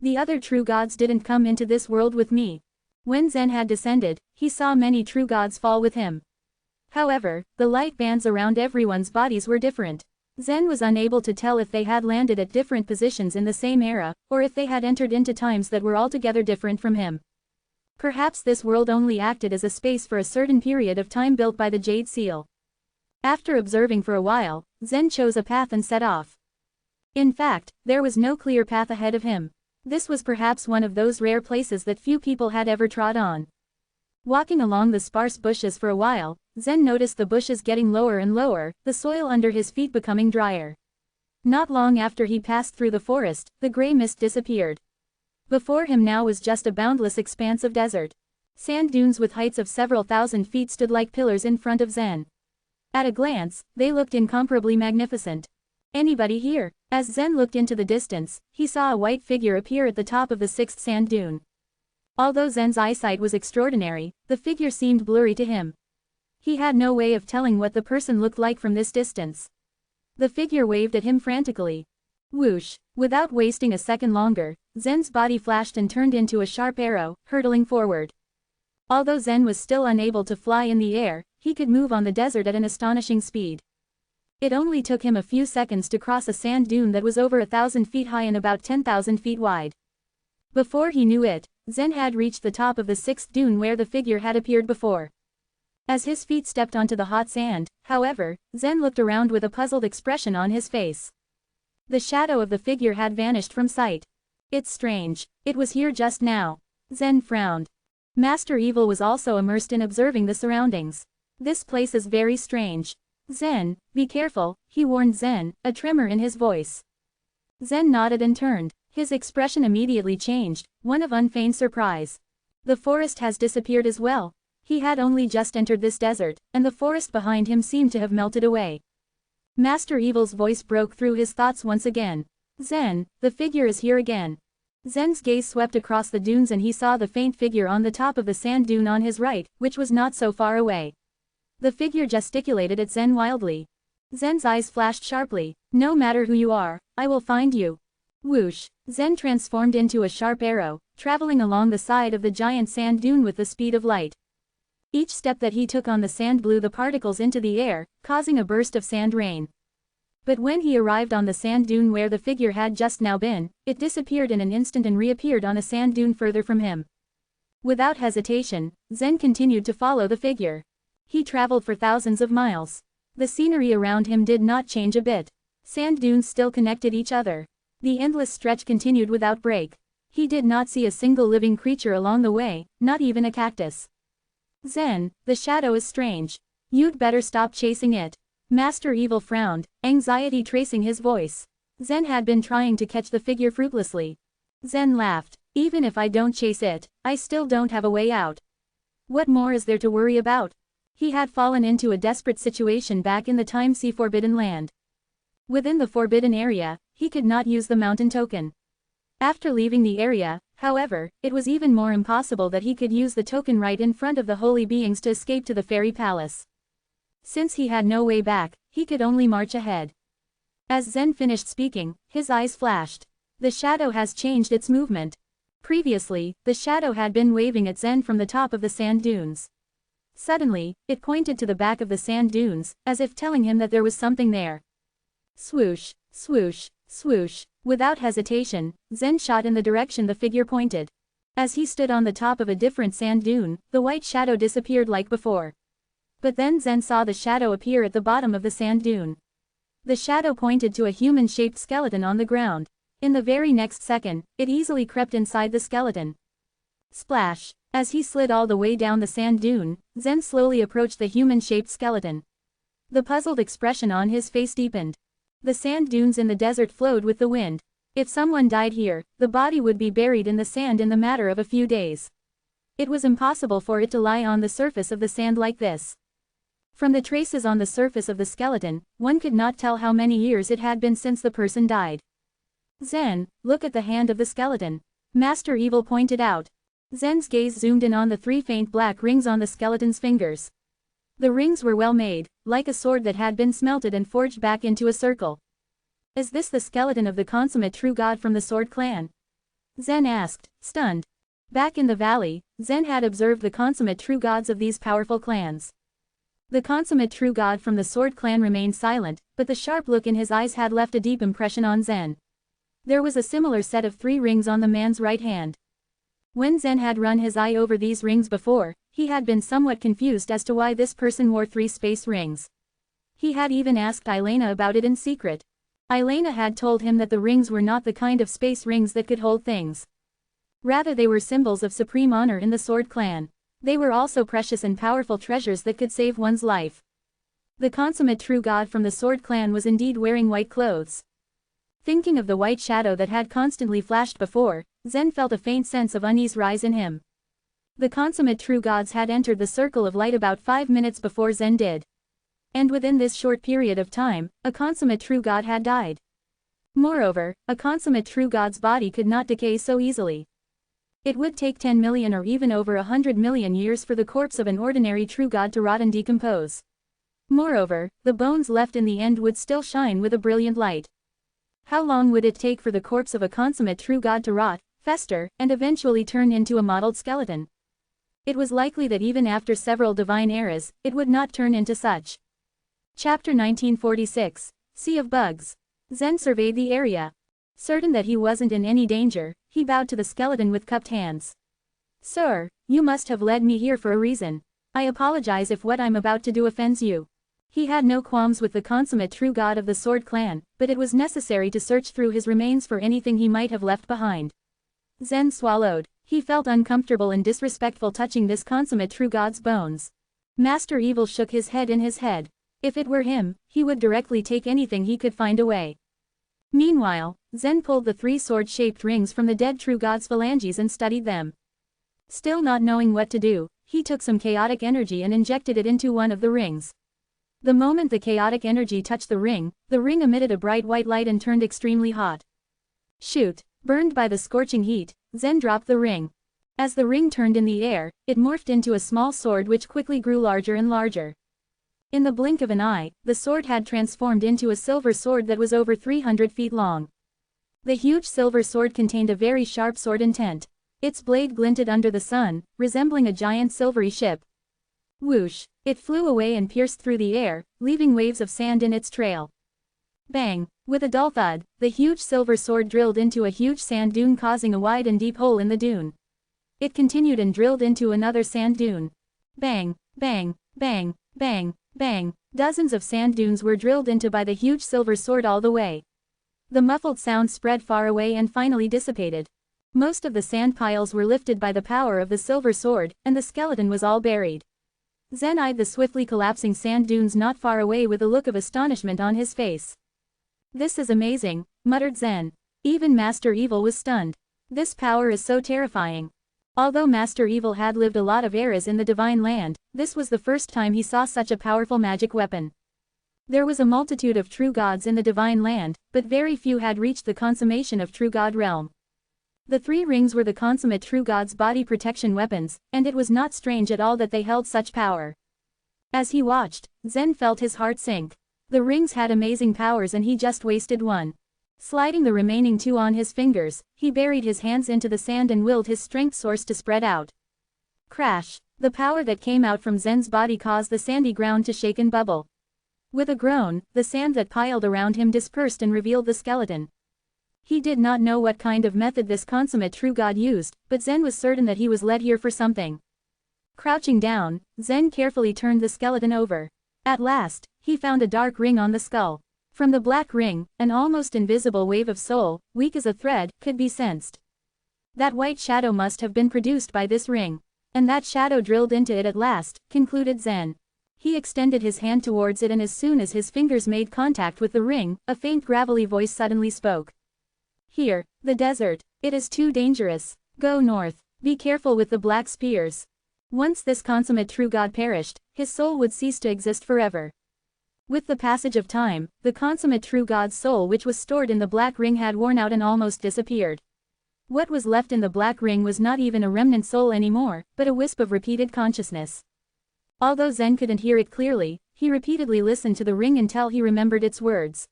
The other true gods didn't come into this world with me. When Zen had descended, he saw many true gods fall with him. However, the light bands around everyone's bodies were different. Zen was unable to tell if they had landed at different positions in the same era, or if they had entered into times that were altogether different from him. Perhaps this world only acted as a space for a certain period of time built by the Jade Seal. After observing for a while, Zen chose a path and set off. In fact, there was no clear path ahead of him. This was perhaps one of those rare places that few people had ever trod on. Walking along the sparse bushes for a while, Zen noticed the bushes getting lower and lower, the soil under his feet becoming drier. Not long after he passed through the forest, the gray mist disappeared. Before him now was just a boundless expanse of desert. Sand dunes with heights of several thousand feet stood like pillars in front of Zen. At a glance, they looked incomparably magnificent. Anybody here? As Zen looked into the distance, he saw a white figure appear at the top of the 6th sand dune. Although Zen's eyesight was extraordinary, the figure seemed blurry to him. He had no way of telling what the person looked like from this distance. The figure waved at him frantically. Whoosh! Without wasting a second longer, Zen's body flashed and turned into a sharp arrow, hurtling forward. Although Zen was still unable to fly in the air, he could move on the desert at an astonishing speed. It only took him a few seconds to cross a sand dune that was over 1,000 feet high and about 10,000 feet wide. Before he knew it, Zen had reached the top of the 6th dune where the figure had appeared before. As his feet stepped onto the hot sand, however, Zen looked around with a puzzled expression on his face. The shadow of the figure had vanished from sight. It's strange. It was here just now. Zen frowned. Master Evil was also immersed in observing the surroundings. This place is very strange. Zen, be careful, he warned Zen, a tremor in his voice. Zen nodded and turned. His expression immediately changed, one of unfeigned surprise. The forest has disappeared as well. He had only just entered this desert, and the forest behind him seemed to have melted away. Master Evil's voice broke through his thoughts once again. Zen, the figure is here again. Zen's gaze swept across the dunes and he saw the faint figure on the top of the sand dune on his right, which was not so far away. The figure gesticulated at Zen wildly. Zen's eyes flashed sharply. No matter who you are, I will find you. Whoosh! Zen transformed into a sharp arrow, traveling along the side of the giant sand dune with the speed of light. Each step that he took on the sand blew the particles into the air, causing a burst of sand rain. But when he arrived on the sand dune where the figure had just now been, it disappeared in an instant and reappeared on a sand dune further from him. Without hesitation, Zen continued to follow the figure. He traveled for thousands of miles. The scenery around him did not change a bit. Sand dunes still connected each other. The endless stretch continued without break. He did not see a single living creature along the way, not even a cactus. Zen, the shadow is strange. You'd better stop chasing it. Master Evil frowned, anxiety tracing his voice. Zen had been trying to catch the figure fruitlessly. Zen laughed. Even if I don't chase it, I still don't have a way out. What more is there to worry about? He had fallen into a desperate situation back in the Time Sea Forbidden Land. Within the forbidden area, he could not use the mountain token. After leaving the area, however, it was even more impossible that he could use the token right in front of the holy beings to escape to the fairy palace. Since he had no way back, he could only march ahead. As Zen finished speaking, his eyes flashed. The shadow has changed its movement. Previously, the shadow had been waving at Zen from the top of the sand dunes. Suddenly, it pointed to the back of the sand dunes, as if telling him that there was something there. Swoosh, swoosh, swoosh. Without hesitation, Zen shot in the direction the figure pointed. As he stood on the top of a different sand dune, the white shadow disappeared like before. But then Zen saw the shadow appear at the bottom of the sand dune. The shadow pointed to a human-shaped skeleton on the ground. In the very next second, it easily crept inside the skeleton. Splash! As he slid all the way down the sand dune, Zen slowly approached the human-shaped skeleton. The puzzled expression on his face deepened. The sand dunes in the desert flowed with the wind. If someone died here, the body would be buried in the sand in the matter of a few days. It was impossible for it to lie on the surface of the sand like this. From the traces on the surface of the skeleton, one could not tell how many years it had been since the person died. Zen, look at the hand of the skeleton. Master Evil pointed out. Zen's gaze zoomed in on the 3 faint black rings on the skeleton's fingers. The rings were well made, like a sword that had been smelted and forged back into a circle. Is this the skeleton of the consummate true god from the Sword Clan? Zen asked, stunned. Back in the valley, Zen had observed the consummate true gods of these powerful clans. The consummate true god from the Sword Clan remained silent, but the sharp look in his eyes had left a deep impression on Zen. There was a similar set of 3 rings on the man's right hand. When Zen had run his eye over these rings before, he had been somewhat confused as to why this person wore 3 space rings. He had even asked Elena about it in secret. Elena had told him that the rings were not the kind of space rings that could hold things. Rather, they were symbols of supreme honor in the Sword Clan. They were also precious and powerful treasures that could save one's life. The consummate true god from the Sword Clan was indeed wearing white clothes. Thinking of the white shadow that had constantly flashed before, Zen felt a faint sense of unease rise in him. The consummate true gods had entered the circle of light about 5 minutes before Zen did. And within this short period of time, a consummate true god had died. Moreover, a consummate true god's body could not decay so easily. It would take 10 million or even over 100 million years for the corpse of an ordinary true god to rot and decompose. Moreover, the bones left in the end would still shine with a brilliant light. How long would it take for the corpse of a consummate true god to rot, fester, and eventually turn into a mottled skeleton? It was likely that even after several divine eras, it would not turn into such. Chapter 1946, Sea of Bugs. Zen surveyed the area. Certain that he wasn't in any danger, he bowed to the skeleton with cupped hands. Sir, you must have led me here for a reason. I apologize if what I'm about to do offends you. He had no qualms with the consummate true god of the Sword Clan, but it was necessary to search through his remains for anything he might have left behind. Zen swallowed. He felt uncomfortable and disrespectful touching this consummate true god's bones. Master Evil shook his head in his head. If it were him, he would directly take anything he could find away. Meanwhile, Zen pulled the 3 sword-shaped rings from the dead true god's phalanges and studied them. Still not knowing what to do, he took some chaotic energy and injected it into one of the rings. The moment the chaotic energy touched the ring emitted a bright white light and turned extremely hot. Shoot! Burned by the scorching heat, Zen dropped the ring. As the ring turned in the air, it morphed into a small sword which quickly grew larger and larger. In the blink of an eye, the sword had transformed into a silver sword that was over 300 feet long. The huge silver sword contained a very sharp sword intent. Its blade glinted under the sun, resembling a giant silvery ship. Whoosh! It flew away and pierced through the air, leaving waves of sand in its trail. Bang! With a dull thud, the huge silver sword drilled into a huge sand dune, causing a wide and deep hole in the dune. It continued and drilled into another sand dune. Bang! Bang! Bang! Bang! Bang! Dozens of sand dunes were drilled into by the huge silver sword all the way. The muffled sound spread far away and finally dissipated. Most of the sand piles were lifted by the power of the silver sword, and the skeleton was all buried. Zen eyed the swiftly collapsing sand dunes not far away with a look of astonishment on his face. "This is amazing," muttered Zen. Even Master Evil was stunned. "This power is so terrifying." Although Master Evil had lived a lot of eras in the Divine Land, this was the first time he saw such a powerful magic weapon. There was a multitude of true gods in the Divine Land, but very few had reached the consummation of true god realm. The 3 rings were the consummate true god's body protection weapons, and it was not strange at all that they held such power. As he watched, Zen felt his heart sink. The rings had amazing powers and he just wasted one. Sliding the remaining 2 on his fingers, he buried his hands into the sand and willed his strength source to spread out. Crash! The power that came out from Zen's body caused the sandy ground to shake and bubble. With a groan, the sand that piled around him dispersed and revealed the skeleton. He did not know what kind of method this consummate true god used, but Zen was certain that he was led here for something. Crouching down, Zen carefully turned the skeleton over. At last, he found a dark ring on the skull. From the black ring, an almost invisible wave of soul, weak as a thread, could be sensed. That white shadow must have been produced by this ring. And that shadow drilled into it at last, concluded Zen. He extended his hand towards it, and as soon as his fingers made contact with the ring, a faint gravelly voice suddenly spoke. "Here, the desert. It is too dangerous. Go north. Be careful with the black spears." Once this consummate true god perished, his soul would cease to exist forever. With the passage of time, the consummate true god's soul which was stored in the black ring had worn out and almost disappeared. What was left in the black ring was not even a remnant soul anymore, but a wisp of repeated consciousness. Although Zen couldn't hear it clearly, he repeatedly listened to the ring until he remembered its words.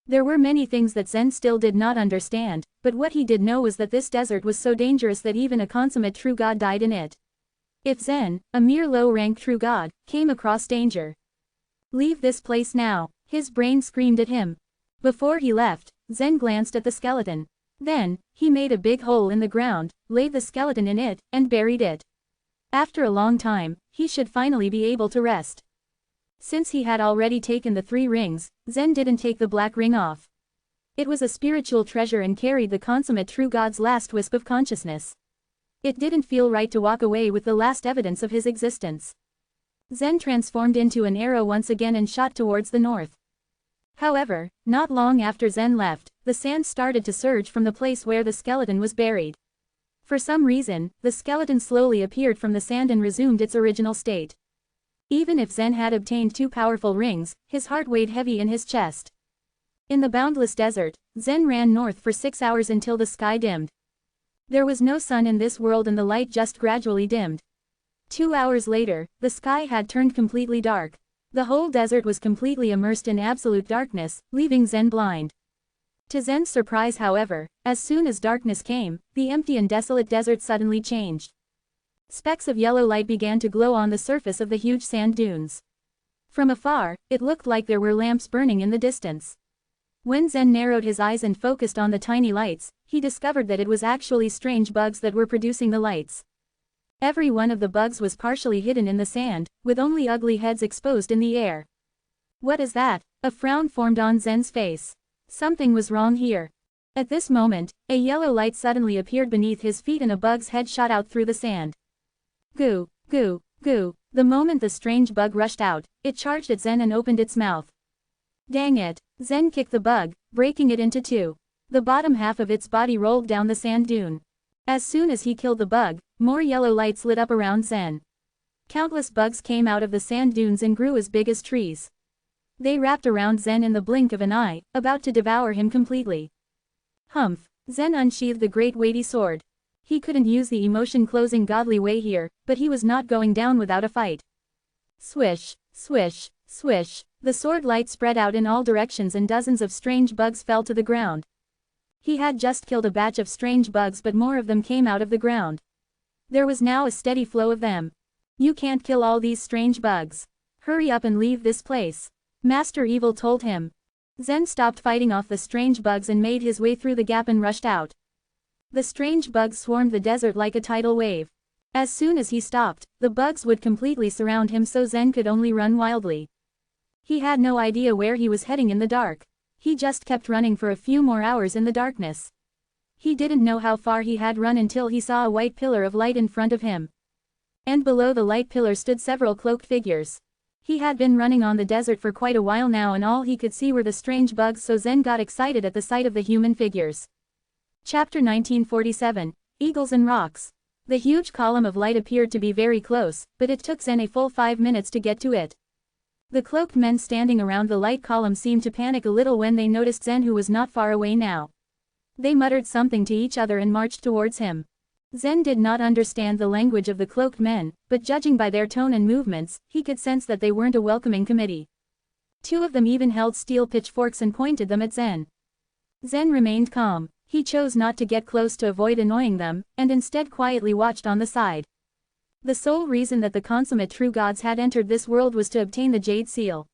There were many things that Zen still did not understand, but what he did know was that this desert was so dangerous that even a consummate true god died in it. If Zen, a mere low-rank true god, came across danger, "Leave this place now," his brain screamed at him. Before he left, Zen glanced at the skeleton. Then, he made a big hole in the ground, laid the skeleton in it, and buried it. After a long time, he should finally be able to rest. Since he had already taken the 3 rings, Zen didn't take the black ring off. It was a spiritual treasure and carried the consummate true god's last wisp of consciousness. It didn't feel right to walk away with the last evidence of his existence. Zen transformed into an arrow once again and shot towards the north. However, not long after Zen left, the sand started to surge from the place where the skeleton was buried. For some reason, the skeleton slowly appeared from the sand and resumed its original state. Even if Zen had obtained 2 powerful rings, his heart weighed heavy in his chest. In the boundless desert, Zen ran north for 6 hours until the sky dimmed. There was no sun in this world and the light just gradually dimmed. 2 hours later, the sky had turned completely dark. The whole desert was completely immersed in absolute darkness, leaving Zen blind. To Zen's surprise, however, as soon as darkness came, the empty and desolate desert suddenly changed. Specks of yellow light began to glow on the surface of the huge sand dunes. From afar, it looked like there were lamps burning in the distance. When Zen narrowed his eyes and focused on the tiny lights, he discovered that it was actually strange bugs that were producing the lights. Every one of the bugs was partially hidden in the sand, with only ugly heads exposed in the air. "What is that?" A frown formed on Zen's face. Something was wrong here. At this moment, a yellow light suddenly appeared beneath his feet and a bug's head shot out through the sand. Goo, goo, goo. The moment the strange bug rushed out, it charged at Zen and opened its mouth. Dang it! Zen kicked the bug, breaking it into 2. The bottom half of its body rolled down the sand dune. As soon as he killed the bug, more yellow lights lit up around Zen. Countless bugs came out of the sand dunes and grew as big as trees. They wrapped around Zen in the blink of an eye, about to devour him completely. Humph! Zen unsheathed the great weighty sword. He couldn't use the emotion-closing godly way here, but he was not going down without a fight. Swish, swish, swish. The sword light spread out in all directions and dozens of strange bugs fell to the ground. He had just killed a batch of strange bugs, but more of them came out of the ground. There was now a steady flow of them. You can't kill all these strange bugs. Hurry up and leave this place. Master Evil told him. Zen stopped fighting off the strange bugs and made his way through the gap and rushed out. The strange bugs swarmed the desert like a tidal wave. As soon as he stopped, the bugs would completely surround him, so Zen could only run wildly. He had no idea where he was heading in the dark. He just kept running for a few more hours in the darkness. He didn't know how far he had run until he saw a white pillar of light in front of him. And below the light pillar stood several cloaked figures. He had been running on the desert for quite a while now, and all he could see were the strange bugs, so Zen got excited at the sight of the human figures. Chapter 1947, Eagles and Rocks. The huge column of light appeared to be very close, but it took Zen a full 5 minutes to get to it. The cloaked men standing around the light column seemed to panic a little when they noticed Zen, who was not far away now. They muttered something to each other and marched towards him. Zen did not understand the language of the cloaked men, but judging by their tone and movements, he could sense that they weren't a welcoming committee. 2 of them even held steel pitchforks and pointed them at Zen. Zen remained calm. He chose not to get close to avoid annoying them, and instead quietly watched on the side. The sole reason that the consummate true gods had entered this world was to obtain the Jade Seal.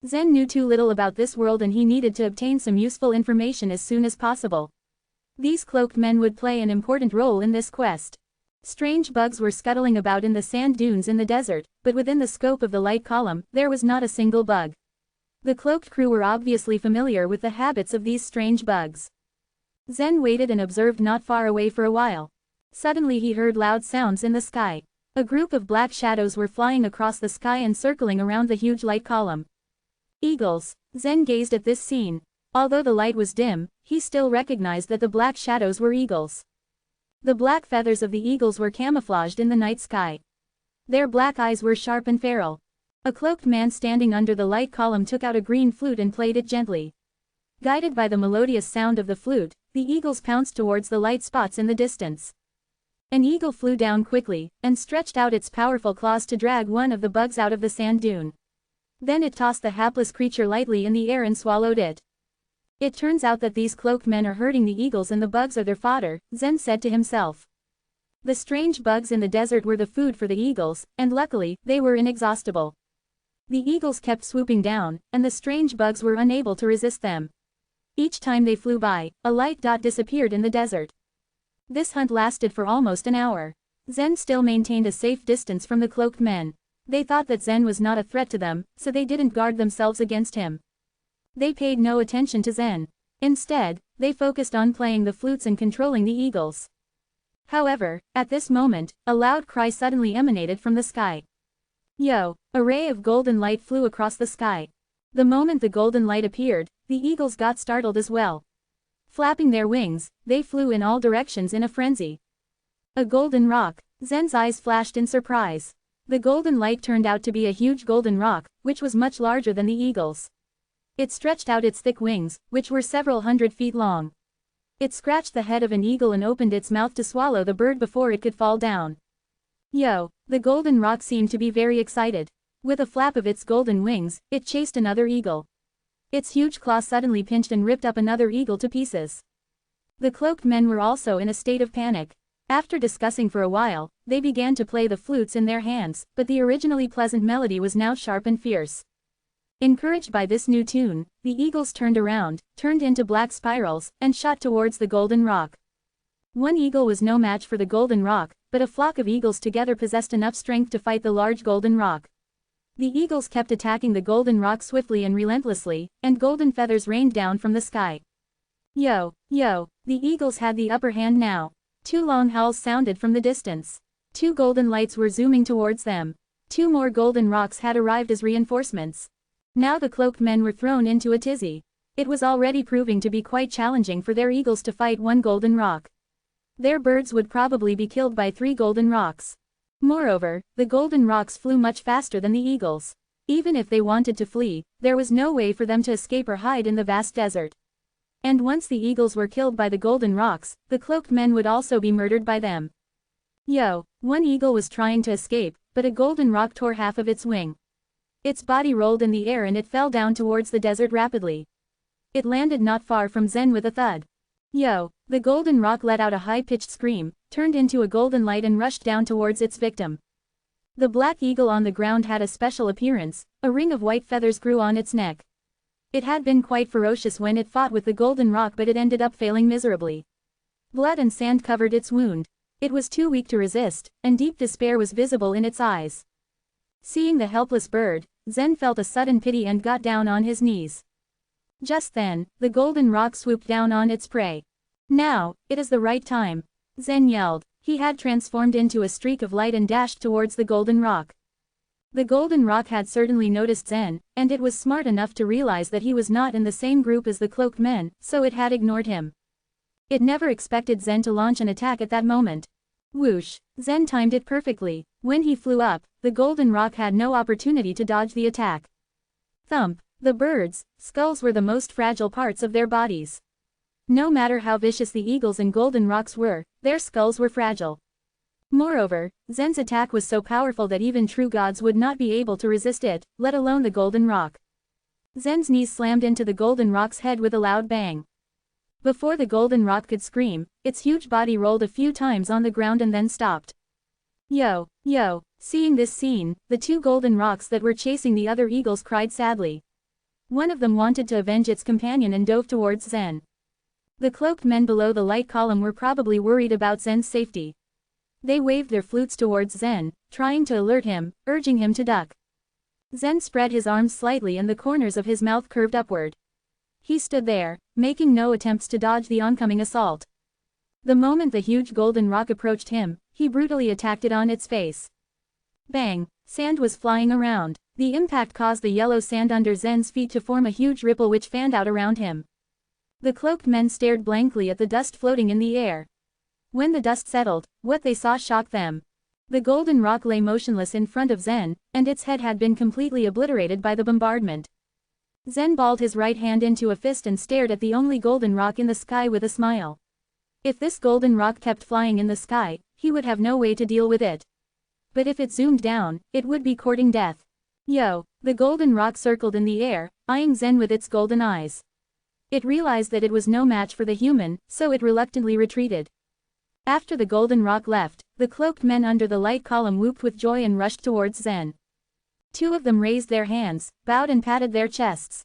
Zen knew too little about this world, and he needed to obtain some useful information as soon as possible. These cloaked men would play an important role in this quest. Strange bugs were scuttling about in the sand dunes in the desert, but within the scope of the light column, there was not a single bug. The cloaked crew were obviously familiar with the habits of these strange bugs. Zen waited and observed not far away for a while. Suddenly he heard loud sounds in the sky. A group of black shadows were flying across the sky and circling around the huge light column. Eagles. Zen gazed at this scene. Although the light was dim, he still recognized that the black shadows were eagles. The black feathers of the eagles were camouflaged in the night sky. Their black eyes were sharp and feral. A cloaked man standing under the light column took out a green flute and played it gently. Guided by the melodious sound of the flute, the eagles pounced towards the light spots in the distance. An eagle flew down quickly, and stretched out its powerful claws to drag one of the bugs out of the sand dune. Then it tossed the hapless creature lightly in the air and swallowed it. It turns out that these cloaked men are hurting the eagles and the bugs are their fodder, Zen said to himself. The strange bugs in the desert were the food for the eagles, and luckily, they were inexhaustible. The eagles kept swooping down, and the strange bugs were unable to resist them. Each time they flew by, a light dot disappeared in the desert. This hunt lasted for almost an hour. Zen still maintained a safe distance from the cloaked men. They thought that Zen was not a threat to them, so they didn't guard themselves against him. They paid no attention to Zen. Instead, they focused on playing the flutes and controlling the eagles. However, at this moment, a loud cry suddenly emanated from the sky. Yo! A ray of golden light flew across the sky. The moment the golden light appeared, the eagles got startled as well. Flapping their wings, they flew in all directions in a frenzy. A golden rock. Zen's eyes flashed in surprise. The golden light turned out to be a huge golden rock, which was much larger than the eagles. It stretched out its thick wings, which were several 100 feet long. It scratched the head of an eagle and opened its mouth to swallow the bird before it could fall down. Yo! The golden rock seemed to be very excited. With a flap of its golden wings, it chased another eagle. Its huge claw suddenly pinched and ripped up another eagle to pieces. The cloaked men were also in a state of panic. After discussing for a while, they began to play the flutes in their hands, but the originally pleasant melody was now sharp and fierce. Encouraged by this new tune, the eagles turned around, turned into black spirals, and shot towards the golden rock. One eagle was no match for the golden rock, but a flock of eagles together possessed enough strength to fight the large golden rock. The eagles kept attacking the golden rock swiftly and relentlessly, and golden feathers rained down from the sky. Yo! Yo! The eagles had the upper hand now. 2 long howls sounded from the distance. 2 golden lights were zooming towards them. 2 more golden rocks had arrived as reinforcements. Now the cloaked men were thrown into a tizzy. It was already proving to be quite challenging for their eagles to fight 1 golden rock. Their birds would probably be killed by 3 golden rocks. Moreover, the golden rocks flew much faster than the eagles. Even if they wanted to flee, there was no way for them to escape or hide in the vast desert. And once the eagles were killed by the golden rocks, the cloaked men would also be murdered by them. Yo! 1 eagle was trying to escape, but a golden rock tore half of its wing. Its body rolled in the air and it fell down towards the desert rapidly. It landed not far from Zen with a thud. Yo! The golden rock let out a high-pitched scream, turned into a golden light and rushed down towards its victim. The black eagle on the ground had a special appearance, a ring of white feathers grew on its neck. It had been quite ferocious when it fought with the golden rock, but it ended up failing miserably. Blood and sand covered its wound. It was too weak to resist, and deep despair was visible in its eyes. Seeing the helpless bird, Zen felt a sudden pity and got down on his knees. Just then, the golden rock swooped down on its prey. Now, it is the right time, Zen yelled. He had transformed into a streak of light and dashed towards the golden rock. The golden rock had certainly noticed Zen, and it was smart enough to realize that he was not in the same group as the cloaked men, so it had ignored him. It never expected Zen to launch an attack at that moment. Whoosh! Zen timed it perfectly. When he flew up, the golden rock had no opportunity to dodge the attack. Thump! The birds' skulls were the most fragile parts of their bodies. No matter how vicious the eagles and golden rocks were, their skulls were fragile. Moreover, Zen's attack was so powerful that even true gods would not be able to resist it, let alone the golden rock. Zen's knees slammed into the golden rock's head with a loud bang. Before the golden rock could scream, its huge body rolled a few times on the ground and then stopped. Yo! Yo! Seeing this scene, the two golden rocks that were chasing the other eagles cried sadly. One of them wanted to avenge its companion and dove towards Zen. The cloaked men below the light column were probably worried about Zen's safety. They waved their flutes towards Zen, trying to alert him, urging him to duck. Zen spread his arms slightly and the corners of his mouth curved upward. He stood there, making no attempts to dodge the oncoming assault. The moment the huge golden rock approached him, he brutally attacked it on its face. Bang! Sand was flying around. The impact caused the yellow sand under Zen's feet to form a huge ripple which fanned out around him. The cloaked men stared blankly at the dust floating in the air. When the dust settled, what they saw shocked them. The golden rock lay motionless in front of Zen, and its head had been completely obliterated by the bombardment. Zen balled his right hand into a fist and stared at the only golden rock in the sky with a smile. If this golden rock kept flying in the sky, he would have no way to deal with it. But if it zoomed down, it would be courting death. Yo! The golden rock circled in the air, eyeing Zen with its golden eyes. It realized that it was no match for the human, so it reluctantly retreated. After the golden rock left, the cloaked men under the light column whooped with joy and rushed towards Zen. Two of them raised their hands, bowed and patted their chests.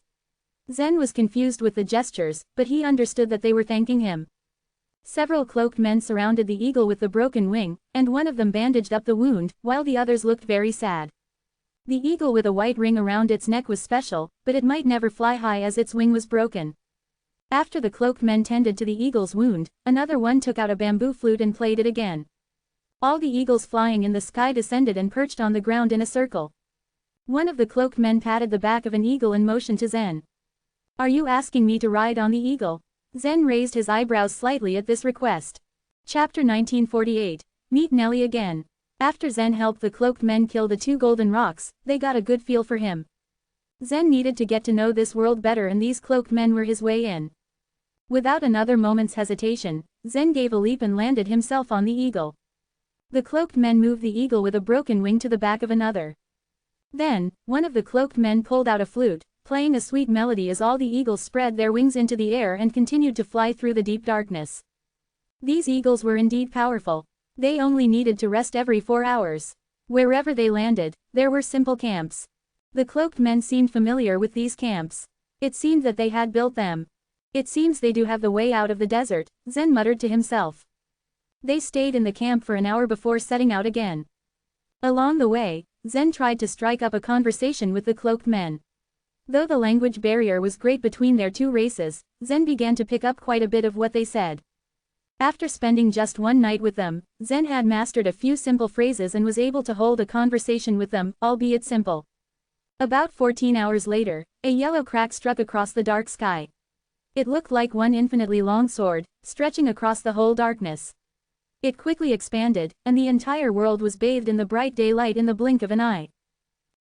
Zen was confused with the gestures, but he understood that they were thanking him. Several cloaked men surrounded the eagle with the broken wing, and one of them bandaged up the wound, while the others looked very sad. The eagle with a white ring around its neck was special, but it might never fly high as its wing was broken. After the cloaked men tended to the eagle's wound, another one took out a bamboo flute and played it again. All the eagles flying in the sky descended and perched on the ground in a circle. One of the cloaked men patted the back of an eagle and motioned to Zen. "Are you asking me to ride on the eagle?" Zen raised his eyebrows slightly at this request. Chapter 1948. Meet Nelly again. After Zen helped the cloaked men kill the two golden rocks, they got a good feel for him. Zen needed to get to know this world better, and these cloaked men were his way in. Without another moment's hesitation, Zen gave a leap and landed himself on the eagle. The cloaked men moved the eagle with a broken wing to the back of another. Then, one of the cloaked men pulled out a flute, playing a sweet melody as all the eagles spread their wings into the air and continued to fly through the deep darkness. These eagles were indeed powerful. They only needed to rest every 4 hours. Wherever they landed, there were simple camps. The cloaked men seemed familiar with these camps. It seemed that they had built them. "It seems they do have the way out of the desert," Zen muttered to himself. They stayed in the camp for an hour before setting out again. Along the way, Zen tried to strike up a conversation with the cloaked men. Though the language barrier was great between their two races, Zen began to pick up quite a bit of what they said. After spending just one night with them, Zen had mastered a few simple phrases and was able to hold a conversation with them, albeit simple. About 14 hours later, a yellow crack struck across the dark sky. It looked like one infinitely long sword, stretching across the whole darkness. It quickly expanded, and the entire world was bathed in the bright daylight in the blink of an eye.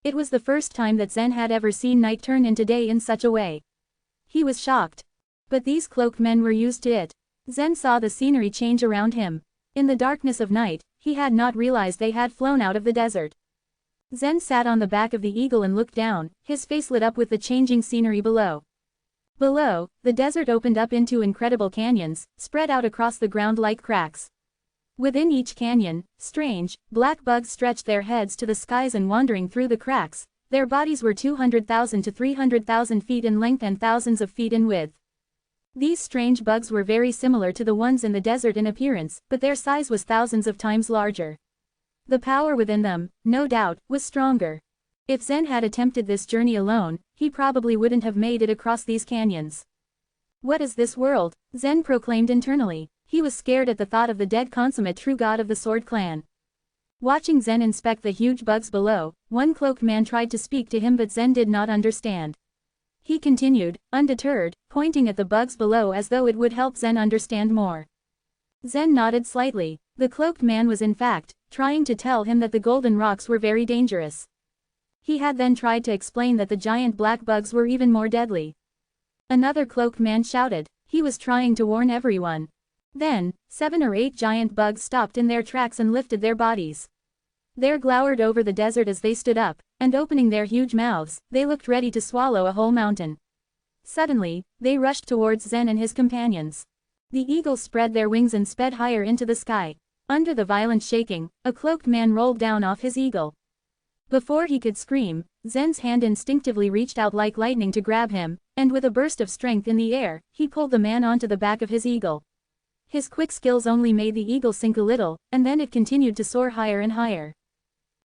It was the first time that Zen had ever seen night turn into day in such a way. He was shocked. But these cloaked men were used to it. Zen saw the scenery change around him. In the darkness of night, he had not realized they had flown out of the desert. Zen sat on the back of the eagle and looked down, his face lit up with the changing scenery below. Below, the desert opened up into incredible canyons, spread out across the ground like cracks. Within each canyon, strange, black bugs stretched their heads to the skies and wandering through the cracks, their bodies were 200,000 to 300,000 feet in length and thousands of feet in width. These strange bugs were very similar to the ones in the desert in appearance, but their size was thousands of times larger. The power within them, no doubt, was stronger. If Zen had attempted this journey alone, he probably wouldn't have made it across these canyons. What is this world? Zen proclaimed internally. He was scared at the thought of the dead consummate true god of the Sword Clan. Watching Zen inspect the huge bugs below, one cloaked man tried to speak to him but Zen did not understand. He continued, undeterred, pointing at the bugs below as though it would help Zen understand more. Zen nodded slightly. The cloaked man was in fact trying to tell him that the golden rocks were very dangerous. He had then tried to explain that the giant black bugs were even more deadly. Another cloaked man shouted. He was trying to warn everyone. Then, 7 or 8 giant bugs stopped in their tracks and lifted their bodies. They glowered over the desert as they stood up, and opening their huge mouths, they looked ready to swallow a whole mountain. Suddenly, they rushed towards Zen and his companions. The eagles spread their wings and sped higher into the sky. Under the violent shaking, a cloaked man rolled down off his eagle. Before he could scream, Zen's hand instinctively reached out like lightning to grab him, and with a burst of strength in the air, he pulled the man onto the back of his eagle. His quick skills only made the eagle sink a little, and then it continued to soar higher and higher.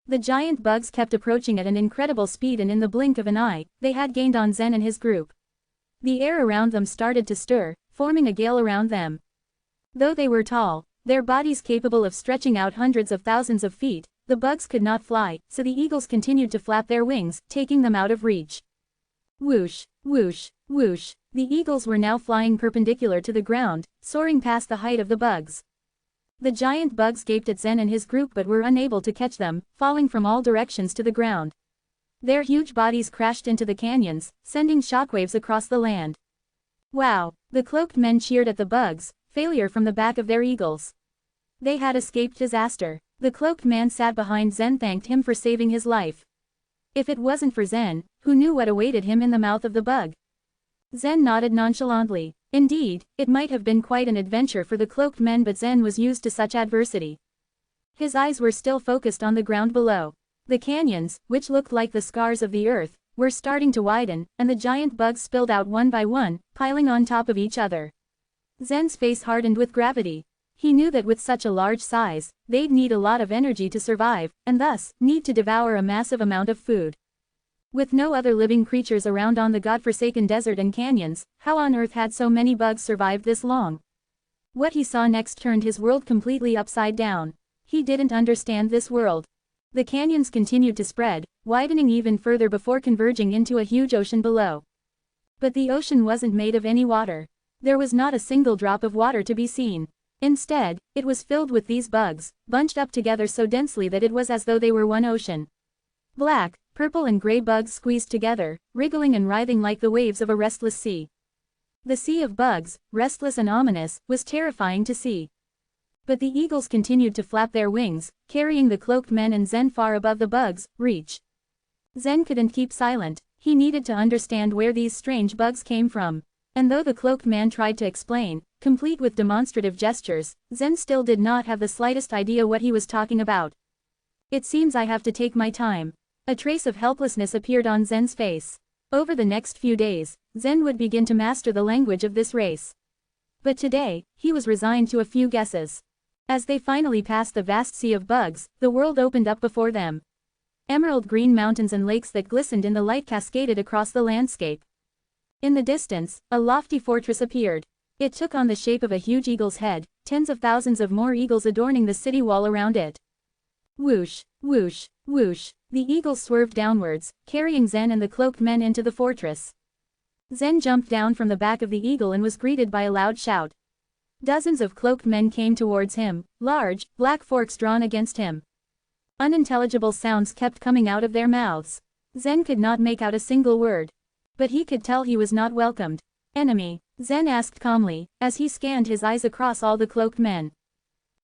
The giant bugs kept approaching at an incredible speed and in the blink of an eye, they had gained on Zen and his group. The air around them started to stir, forming a gale around them. Though they were tall, their bodies capable of stretching out hundreds of thousands of feet, the bugs could not fly, so the eagles continued to flap their wings, taking them out of reach. Whoosh, whoosh, whoosh. The eagles were now flying perpendicular to the ground, soaring past the height of the bugs. The giant bugs gaped at Zen and his group but were unable to catch them, falling from all directions to the ground. Their huge bodies crashed into the canyons, sending shockwaves across the land. Wow! The cloaked men cheered at the bugs, failure from the back of their eagles. They had escaped disaster. The cloaked man sat behind Zen thanked him for saving his life. If it wasn't for Zen, who knew what awaited him in the mouth of the bug? Zen nodded nonchalantly. Indeed, it might have been quite an adventure for the cloaked men but Zen was used to such adversity. His eyes were still focused on the ground below. The canyons, which looked like the scars of the earth, were starting to widen, and the giant bugs spilled out one by one, piling on top of each other. Zen's face hardened with gravity. He knew that with such a large size, they'd need a lot of energy to survive, and thus, need to devour a massive amount of food. With no other living creatures around on the godforsaken desert and canyons, how on earth had so many bugs survived this long? What he saw next turned his world completely upside down. He didn't understand this world. The canyons continued to spread, widening even further before converging into a huge ocean below. But the ocean wasn't made of any water. There was not a single drop of water to be seen. Instead, it was filled with these bugs, bunched up together so densely that it was as though they were one ocean. Black, purple and gray bugs squeezed together, wriggling and writhing like the waves of a restless sea. The sea of bugs, restless and ominous, was terrifying to see. But the eagles continued to flap their wings, carrying the cloaked men and Zen far above the bugs' reach. Zen couldn't keep silent. He needed to understand where these strange bugs came from. And though the cloaked man tried to explain, complete with demonstrative gestures, Zen still did not have the slightest idea what he was talking about. It seems I have to take my time. A trace of helplessness appeared on Zen's face. Over the next few days, Zen would begin to master the language of this race. But today, he was resigned to a few guesses. As they finally passed the vast sea of bugs, the world opened up before them. Emerald green mountains and lakes that glistened in the light cascaded across the landscape. In the distance, a lofty fortress appeared. It took on the shape of a huge eagle's head, tens of thousands of more eagles adorning the city wall around it. Whoosh, whoosh, whoosh. The eagles swerved downwards, carrying Zen and the cloaked men into the fortress. Zen jumped down from the back of the eagle and was greeted by a loud shout. Dozens of cloaked men came towards him, large, black forks drawn against him. Unintelligible sounds kept coming out of their mouths. Zen could not make out a single word. But he could tell he was not welcomed. Enemy? Zen asked calmly, as he scanned his eyes across all the cloaked men.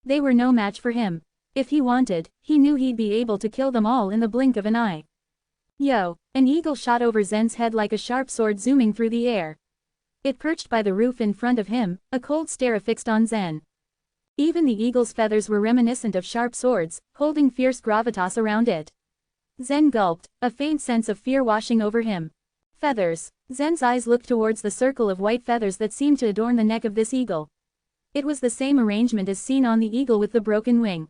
They were no match for him. If he wanted, he knew he'd be able to kill them all in the blink of an eye. Yo! An eagle shot over Zen's head like a sharp sword zooming through the air. It perched by the roof in front of him, a cold stare affixed on Zen. Even the eagle's feathers were reminiscent of sharp swords, holding fierce gravitas around it. Zen gulped, a faint sense of fear washing over him. Feathers. Zen's eyes looked towards the circle of white feathers that seemed to adorn the neck of this eagle. It was the same arrangement as seen on the eagle with the broken wing.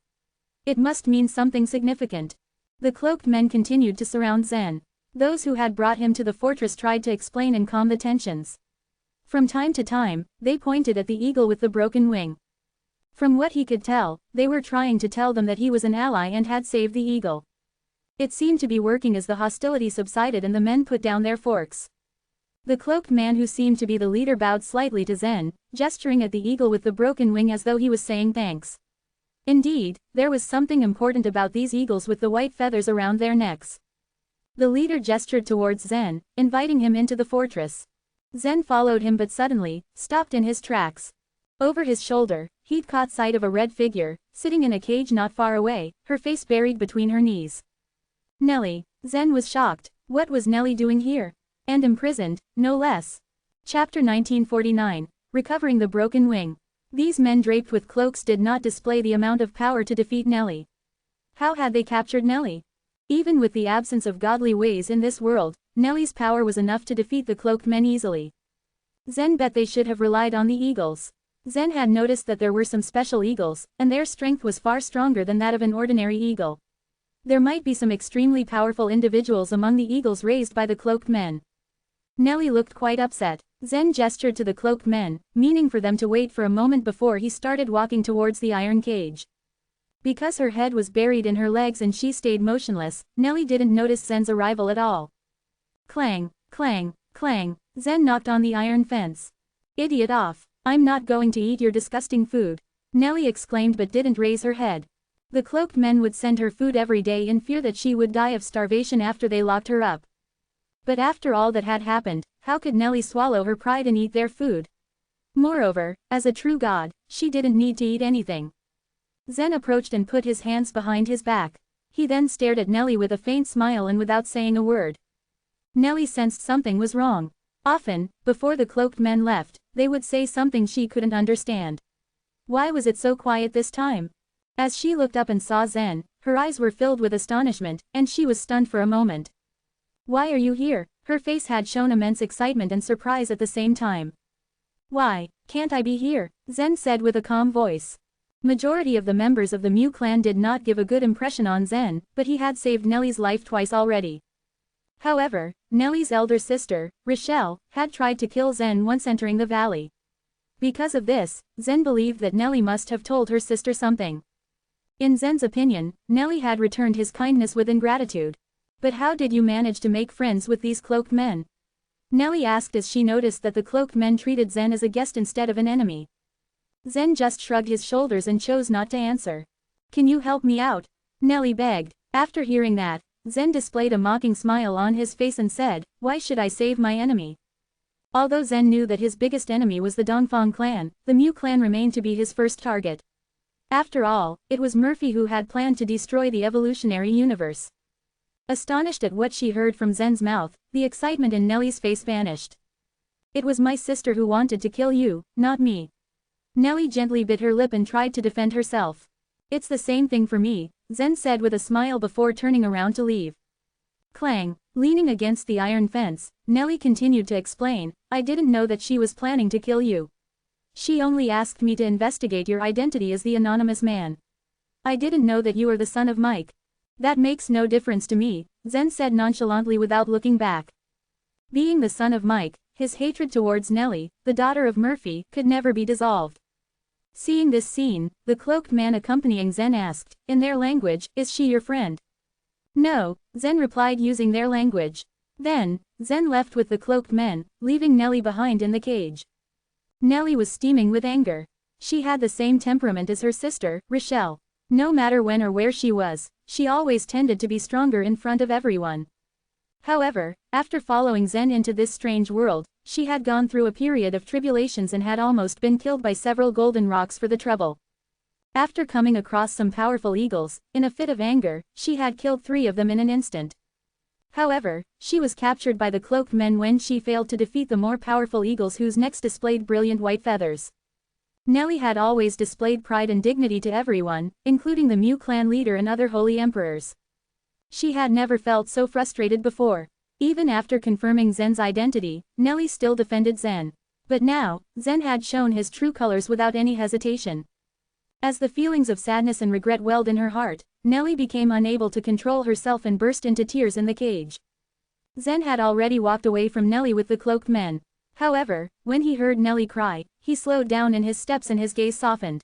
It must mean something significant. The cloaked men continued to surround Zen. Those who had brought him to the fortress tried to explain and calm the tensions. From time to time, they pointed at the eagle with the broken wing. From what he could tell, they were trying to tell them that he was an ally and had saved the eagle. It seemed to be working as the hostility subsided and the men put down their forks. The cloaked man who seemed to be the leader bowed slightly to Zen, gesturing at the eagle with the broken wing as though he was saying thanks. Indeed, there was something important about these eagles with the white feathers around their necks. The leader gestured towards Zen, inviting him into the fortress. Zen followed him but suddenly, stopped in his tracks. Over his shoulder, he'd caught sight of a red figure, sitting in a cage not far away, her face buried between her knees. Nellie. Zen was shocked. What was Nellie doing here? And imprisoned, no less. Chapter 1949. Recovering the broken wing. These men draped with cloaks did not display the amount of power to defeat Nellie. How had they captured Nellie? Even with the absence of godly ways in this world, Nellie's power was enough to defeat the cloaked men easily. Zen bet they should have relied on the eagles. Zen had noticed that there were some special eagles, and their strength was far stronger than that of an ordinary eagle. There might be some extremely powerful individuals among the eagles raised by the cloaked men. Nellie looked quite upset. Zen gestured to the cloaked men, meaning for them to wait for a moment before he started walking towards the iron cage. Because her head was buried in her legs and she stayed motionless, Nellie didn't notice Zen's arrival at all. Clang, clang, clang, Zen knocked on the iron fence. Idiot off. I'm not going to eat your disgusting food. Nellie exclaimed but didn't raise her head. The cloaked men would send her food every day in fear that she would die of starvation after they locked her up. But after all that had happened, how could Nellie swallow her pride and eat their food? Moreover, as a true god, she didn't need to eat anything. Zen approached and put his hands behind his back. He then stared at Nellie with a faint smile and without saying a word. Nellie sensed something was wrong. Often, before the cloaked men left, they would say something she couldn't understand. Why was it so quiet this time? As she looked up and saw Zen, her eyes were filled with astonishment, and she was stunned for a moment. Why are you here? Her face had shown immense excitement and surprise at the same time. Why, can't I be here? Zen said with a calm voice. Majority of the members of the Mu clan did not give a good impression on Zen, but he had saved Nellie's life twice already. However, Nellie's elder sister, Rochelle, had tried to kill Zen once entering the valley. Because of this, Zen believed that Nellie must have told her sister something. In Zen's opinion, Nellie had returned his kindness with ingratitude. But how did you manage to make friends with these cloaked men? Nellie asked as she noticed that the cloaked men treated Zen as a guest instead of an enemy. Zen just shrugged his shoulders and chose not to answer. Can you help me out? Nellie begged. After hearing that, Zen displayed a mocking smile on his face and said, why should I save my enemy? Although Zen knew that his biggest enemy was the Dongfang clan, the Mu clan remained to be his first target. After all, it was Murphy who had planned to destroy the evolutionary universe. Astonished at what she heard from Zen's mouth, the excitement in Nellie's face vanished. It was my sister who wanted to kill you, not me. Nellie gently bit her lip and tried to defend herself. It's the same thing for me, Zen said with a smile before turning around to leave. Clang. Leaning against the iron fence, Nellie continued to explain, I didn't know that she was planning to kill you. She only asked me to investigate your identity as the anonymous man. I didn't know that you are the son of Mike. That makes no difference to me, Zen said nonchalantly without looking back. Being the son of Mike, his hatred towards Nellie, the daughter of Murphy, could never be dissolved. Seeing this scene, the cloaked man accompanying Zen asked, in their language, is she your friend? No, Zen replied using their language. Then, Zen left with the cloaked men, leaving Nellie behind in the cage. Nellie was steaming with anger. She had the same temperament as her sister, Rochelle. No matter when or where she was, she always tended to be stronger in front of everyone. However, after following Zen into this strange world, she had gone through a period of tribulations and had almost been killed by several golden rocks for the trouble. After coming across some powerful eagles, in a fit of anger, she had killed 3 of them in an instant. However, she was captured by the cloaked men when she failed to defeat the more powerful eagles whose necks displayed brilliant white feathers. Nellie had always displayed pride and dignity to everyone, including the Mu clan leader and other holy emperors. She had never felt so frustrated before. Even after confirming Zen's identity, Nellie still defended Zen. But now, Zen had shown his true colors without any hesitation. As the feelings of sadness and regret welled in her heart, Nellie became unable to control herself and burst into tears in the cage. Zen had already walked away from Nellie with the cloaked men. However, when he heard Nellie cry, he slowed down in his steps and his gaze softened.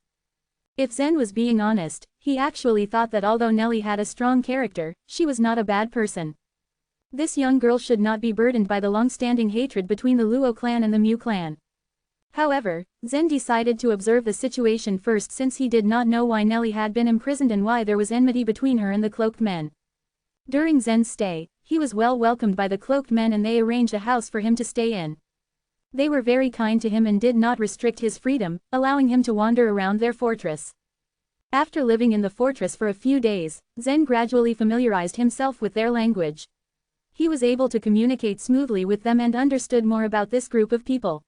If Zen was being honest, he actually thought that although Nellie had a strong character, she was not a bad person. This young girl should not be burdened by the long-standing hatred between the Luo clan and the Mu clan. However, Zen decided to observe the situation first since he did not know why Nellie had been imprisoned and why there was enmity between her and the cloaked men. During Zen's stay, he was well welcomed by the cloaked men and they arranged a house for him to stay in. They were very kind to him and did not restrict his freedom, allowing him to wander around their fortress. After living in the fortress for a few days, Zen gradually familiarized himself with their language. He was able to communicate smoothly with them and understood more about this group of people.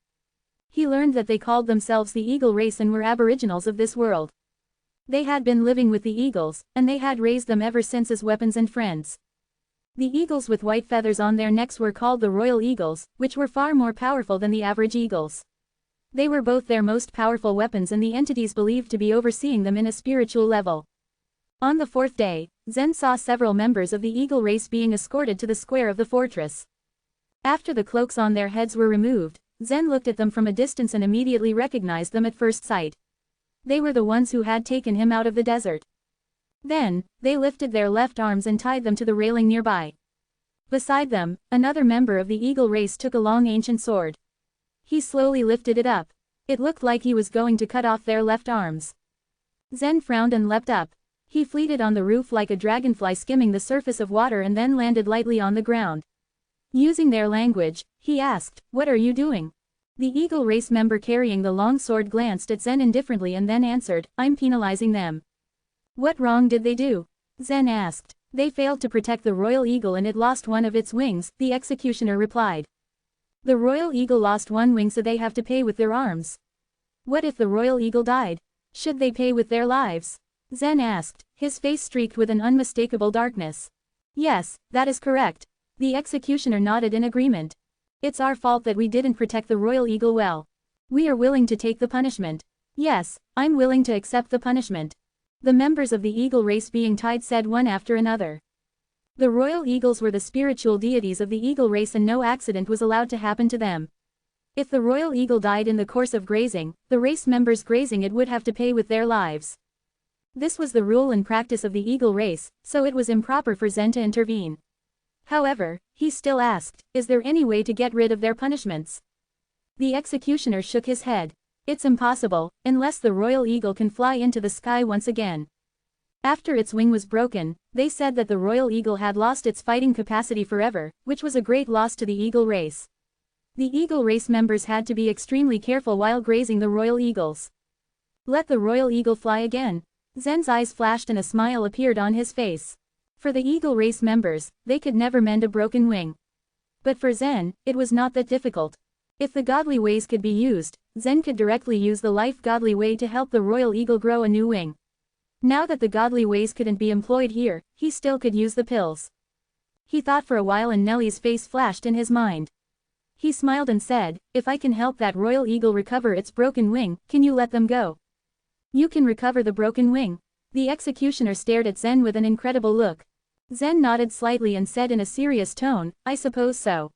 He learned that they called themselves the Eagle race and were aboriginals of this world. They had been living with the eagles, and they had raised them ever since as weapons and friends. The eagles with white feathers on their necks were called the royal eagles, which were far more powerful than the average eagles. They were both their most powerful weapons and the entities believed to be overseeing them in a spiritual level. On the fourth day, Zen saw several members of the eagle race being escorted to the square of the fortress. After the cloaks on their heads were removed, Zen looked at them from a distance and immediately recognized them at first sight. They were the ones who had taken him out of the desert. Then, they lifted their left arms and tied them to the railing nearby. Beside them, another member of the eagle race took a long ancient sword. He slowly lifted it up. It looked like he was going to cut off their left arms. Zen frowned and leapt up. He flitted on the roof like a dragonfly skimming the surface of water and then landed lightly on the ground. Using their language, he asked, "What are you doing?" The eagle race member carrying the long sword glanced at Zen indifferently and then answered, "I'm penalizing them." "What wrong did they do?" Zen asked. "They failed to protect the royal eagle and it lost one of its wings," the executioner replied. "The royal eagle lost one wing so they have to pay with their arms. What if the royal eagle died? Should they pay with their lives?" Zen asked, his face streaked with an unmistakable darkness. "Yes, that is correct." The executioner nodded in agreement. "It's our fault that we didn't protect the royal eagle well. We are willing to take the punishment." "Yes, I'm willing to accept the punishment." The members of the eagle race being tied said one after another. The royal eagles were the spiritual deities of the eagle race and no accident was allowed to happen to them. If the royal eagle died in the course of grazing, the race members grazing it would have to pay with their lives. This was the rule and practice of the eagle race, so it was improper for Zen to intervene. However, he still asked, "Is there any way to get rid of their punishments?" The executioner shook his head. "It's impossible, unless the royal eagle can fly into the sky once again." After its wing was broken, they said that the royal eagle had lost its fighting capacity forever, which was a great loss to the eagle race. The eagle race members had to be extremely careful while grazing the royal eagles. "Let the royal eagle fly again." Zen's eyes flashed and a smile appeared on his face. For the eagle race members, they could never mend a broken wing. But for Zen, it was not that difficult. If the godly ways could be used, Zen could directly use the life godly way to help the royal eagle grow a new wing. Now that the godly ways couldn't be employed here, he still could use the pills. He thought for a while and Nellie's face flashed in his mind. He smiled and said, "If I can help that royal eagle recover its broken wing, can you let them go?" "You can recover the broken wing." The executioner stared at Zen with an incredible look. Zen nodded slightly and said in a serious tone, "I suppose so."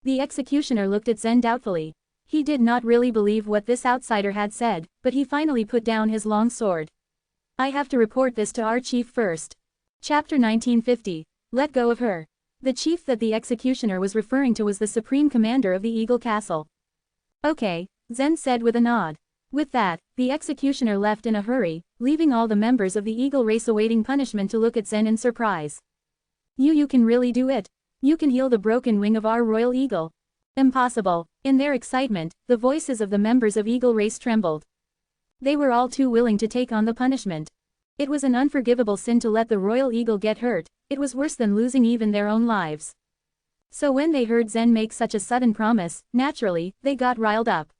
The executioner looked at Zen doubtfully. He did not really believe what this outsider had said, but he finally put down his long sword. "I have to report this to our chief first." Chapter 1950. Let go of her. The chief that the executioner was referring to was the supreme commander of the Eagle Castle. "Okay," Zen said with a nod. With that, the executioner left in a hurry, leaving all the members of the eagle race awaiting punishment to look at Zen in surprise. You can really do it? You can heal the broken wing of our royal eagle." "Impossible." In their excitement, the voices of the members of eagle race trembled. They were all too willing to take on the punishment. It was an unforgivable sin to let the royal eagle get hurt. it was worse than losing even their own lives. So when they heard Zen make such a sudden promise, naturally, they got riled up.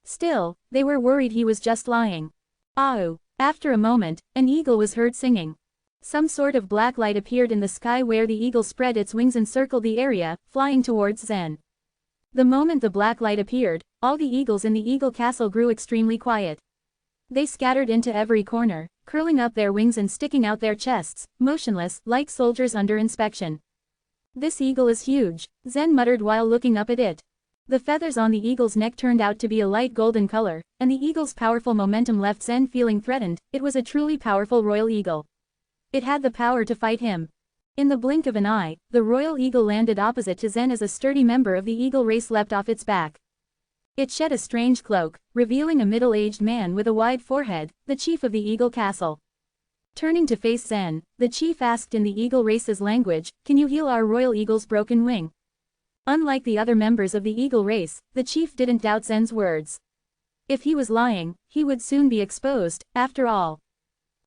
Still, they were worried he was just lying. Oh! After a moment, an eagle was heard singing. Some sort of black light appeared in the sky where the eagle spread its wings and circled the area, flying towards Zen. The moment the black light appeared, all the eagles in the eagle castle grew extremely quiet. They scattered into every corner, curling up their wings and sticking out their chests, motionless, like soldiers under inspection. This eagle is huge, Zen muttered while looking up at it. The feathers on the eagle's neck turned out to be a light golden color, and the eagle's powerful momentum left Zen feeling threatened. It was a truly powerful royal eagle. It had the power to fight him. In the blink of an eye, the royal eagle landed opposite to Zen as a sturdy member of the eagle race leapt off its back. It shed a strange cloak, revealing a middle-aged man with a wide forehead, the chief of the eagle castle. Turning to face Zen, the chief asked in the eagle race's language, "Can you heal our royal eagle's broken wing?" Unlike the other members of the eagle race, the chief didn't doubt Zen's words. If he was lying, he would soon be exposed, after all.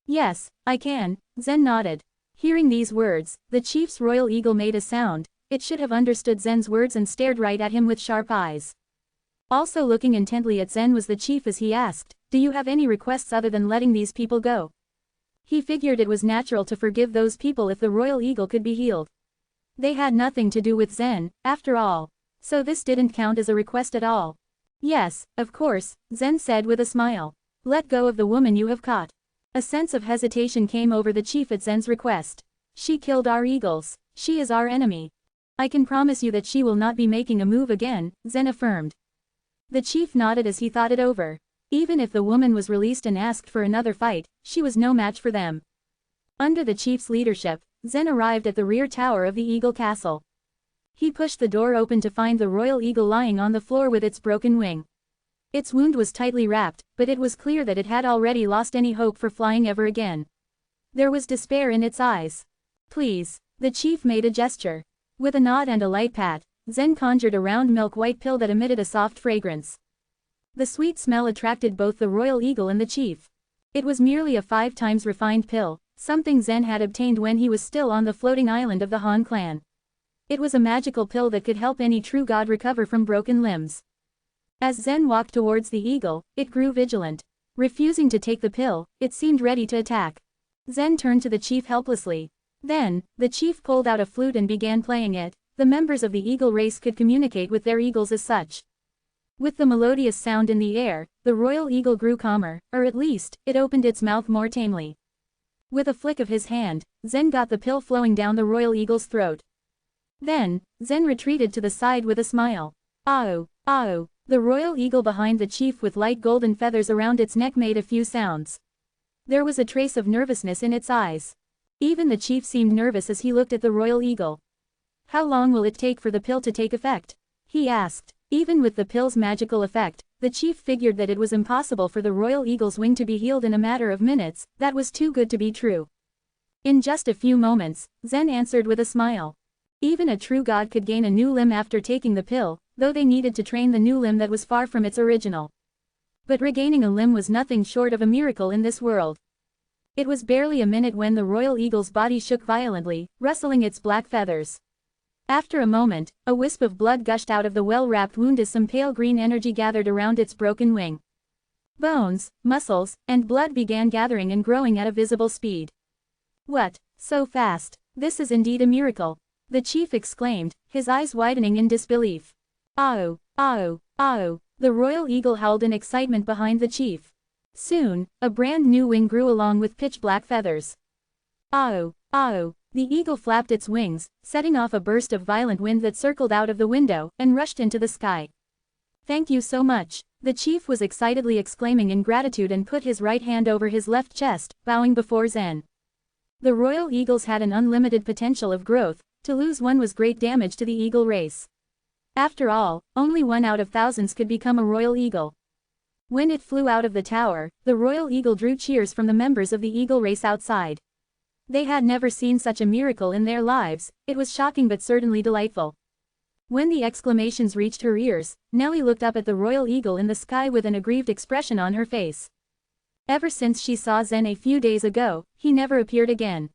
"Yes, I can," Zen nodded. Hearing these words, the chief's royal eagle made a sound. It should have understood Zen's words and stared right at him with sharp eyes. Also looking intently at Zen was the chief as he asked, "Do you have any requests other than letting these people go?" He figured it was natural to forgive those people if the royal eagle could be healed. They had nothing to do with Zen, after all. So this didn't count as a request at all. "Yes, of course," Zen said with a smile. "Let go of the woman you have caught." A sense of hesitation came over the chief at Zen's request. "She killed our eagles. She is our enemy." "I can promise you that she will not be making a move again," Zen affirmed. The chief nodded as he thought it over. Even if the woman was released and asked for another fight, she was no match for them. Under the chief's leadership, Zen arrived at the rear tower of the eagle castle. He pushed the door open to find the royal eagle lying on the floor with its broken wing. Its wound was tightly wrapped, but it was clear that it had already lost any hope for flying ever again. There was despair in its eyes. "Please," the chief made a gesture. With a nod and a light pat, Zen conjured a round milk-white pill that emitted a soft fragrance. The sweet smell attracted both the royal eagle and the chief. It was merely a 5 times refined pill, something Zen had obtained when he was still on the floating island of the Han clan. It was a magical pill that could help any true god recover from broken limbs. As Zen walked towards the eagle, it grew vigilant. Refusing to take the pill, it seemed ready to attack. Zen turned to the chief helplessly. Then, the chief pulled out a flute and began playing it. The members of the eagle race could communicate with their eagles as such. With the melodious sound in the air, the royal eagle grew calmer, or at least, it opened its mouth more tamely. With a flick of his hand, Zen got the pill flowing down the royal eagle's throat. Then, Zen retreated to the side with a smile. "Oh, oh." The royal eagle behind the chief with light golden feathers around its neck made a few sounds. There was a trace of nervousness in its eyes. Even the chief seemed nervous as he looked at the royal eagle. "How long will it take for the pill to take effect?" he asked. Even with the pill's magical effect, the chief figured that it was impossible for the royal eagle's wing to be healed in a matter of minutes. That was too good to be true. "In just a few moments," Zen answered with a smile. Even a true god could gain a new limb after taking the pill, though they needed to train the new limb that was far from its original. But regaining a limb was nothing short of a miracle in this world. It was barely a minute when the royal eagle's body shook violently, rustling its black feathers. After a moment, a wisp of blood gushed out of the well-wrapped wound as some pale green energy gathered around its broken wing. Bones, muscles, and blood began gathering and growing at a visible speed. "What? So fast? This is indeed a miracle," the chief exclaimed, his eyes widening in disbelief. "Oh, oh, oh," the royal eagle howled in excitement behind the chief. Soon, a brand new wing grew along with pitch-black feathers. "Oh, oh." The eagle flapped its wings, setting off a burst of violent wind that circled out of the window and rushed into the sky. "Thank you so much," the chief was excitedly exclaiming in gratitude and put his right hand over his left chest, bowing before Zen. The royal eagles had an unlimited potential of growth. To lose one was great damage to the eagle race. After all, only one out of thousands could become a royal eagle. When it flew out of the tower, the royal eagle drew cheers from the members of the eagle race outside. They had never seen such a miracle in their lives. It was shocking but certainly delightful. When the exclamations reached her ears, Nellie looked up at the royal eagle in the sky with an aggrieved expression on her face. Ever since she saw Zen a few days ago, he never appeared again.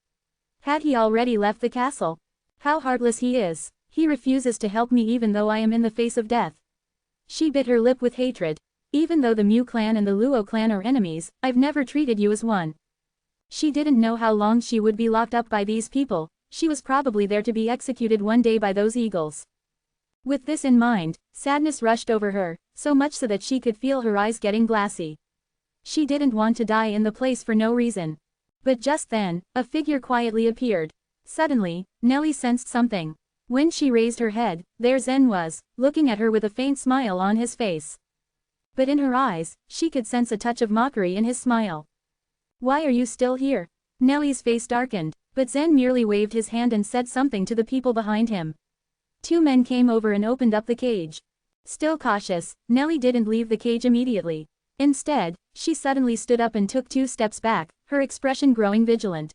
Had he already left the castle? How heartless he is. He refuses to help me even though I am in the face of death. She bit her lip with hatred. Even though the Mu clan and the Luo clan are enemies, I've never treated you as one. She didn't know how long she would be locked up by these people. She was probably there to be executed one day by those eagles. With this in mind, sadness rushed over her, so much so that she could feel her eyes getting glassy. She didn't want to die in the place for no reason. But just then, a figure quietly appeared. Suddenly, Nellie sensed something. When she raised her head, there Zen was, looking at her with a faint smile on his face. But in her eyes, she could sense a touch of mockery in his smile. Why are you still here? Nellie's face darkened, but Zen merely waved his hand and said something to the people behind him. Two men came over and opened up the cage. Still cautious, Nellie didn't leave the cage immediately. Instead, she suddenly stood up and took 2 steps back, her expression growing vigilant.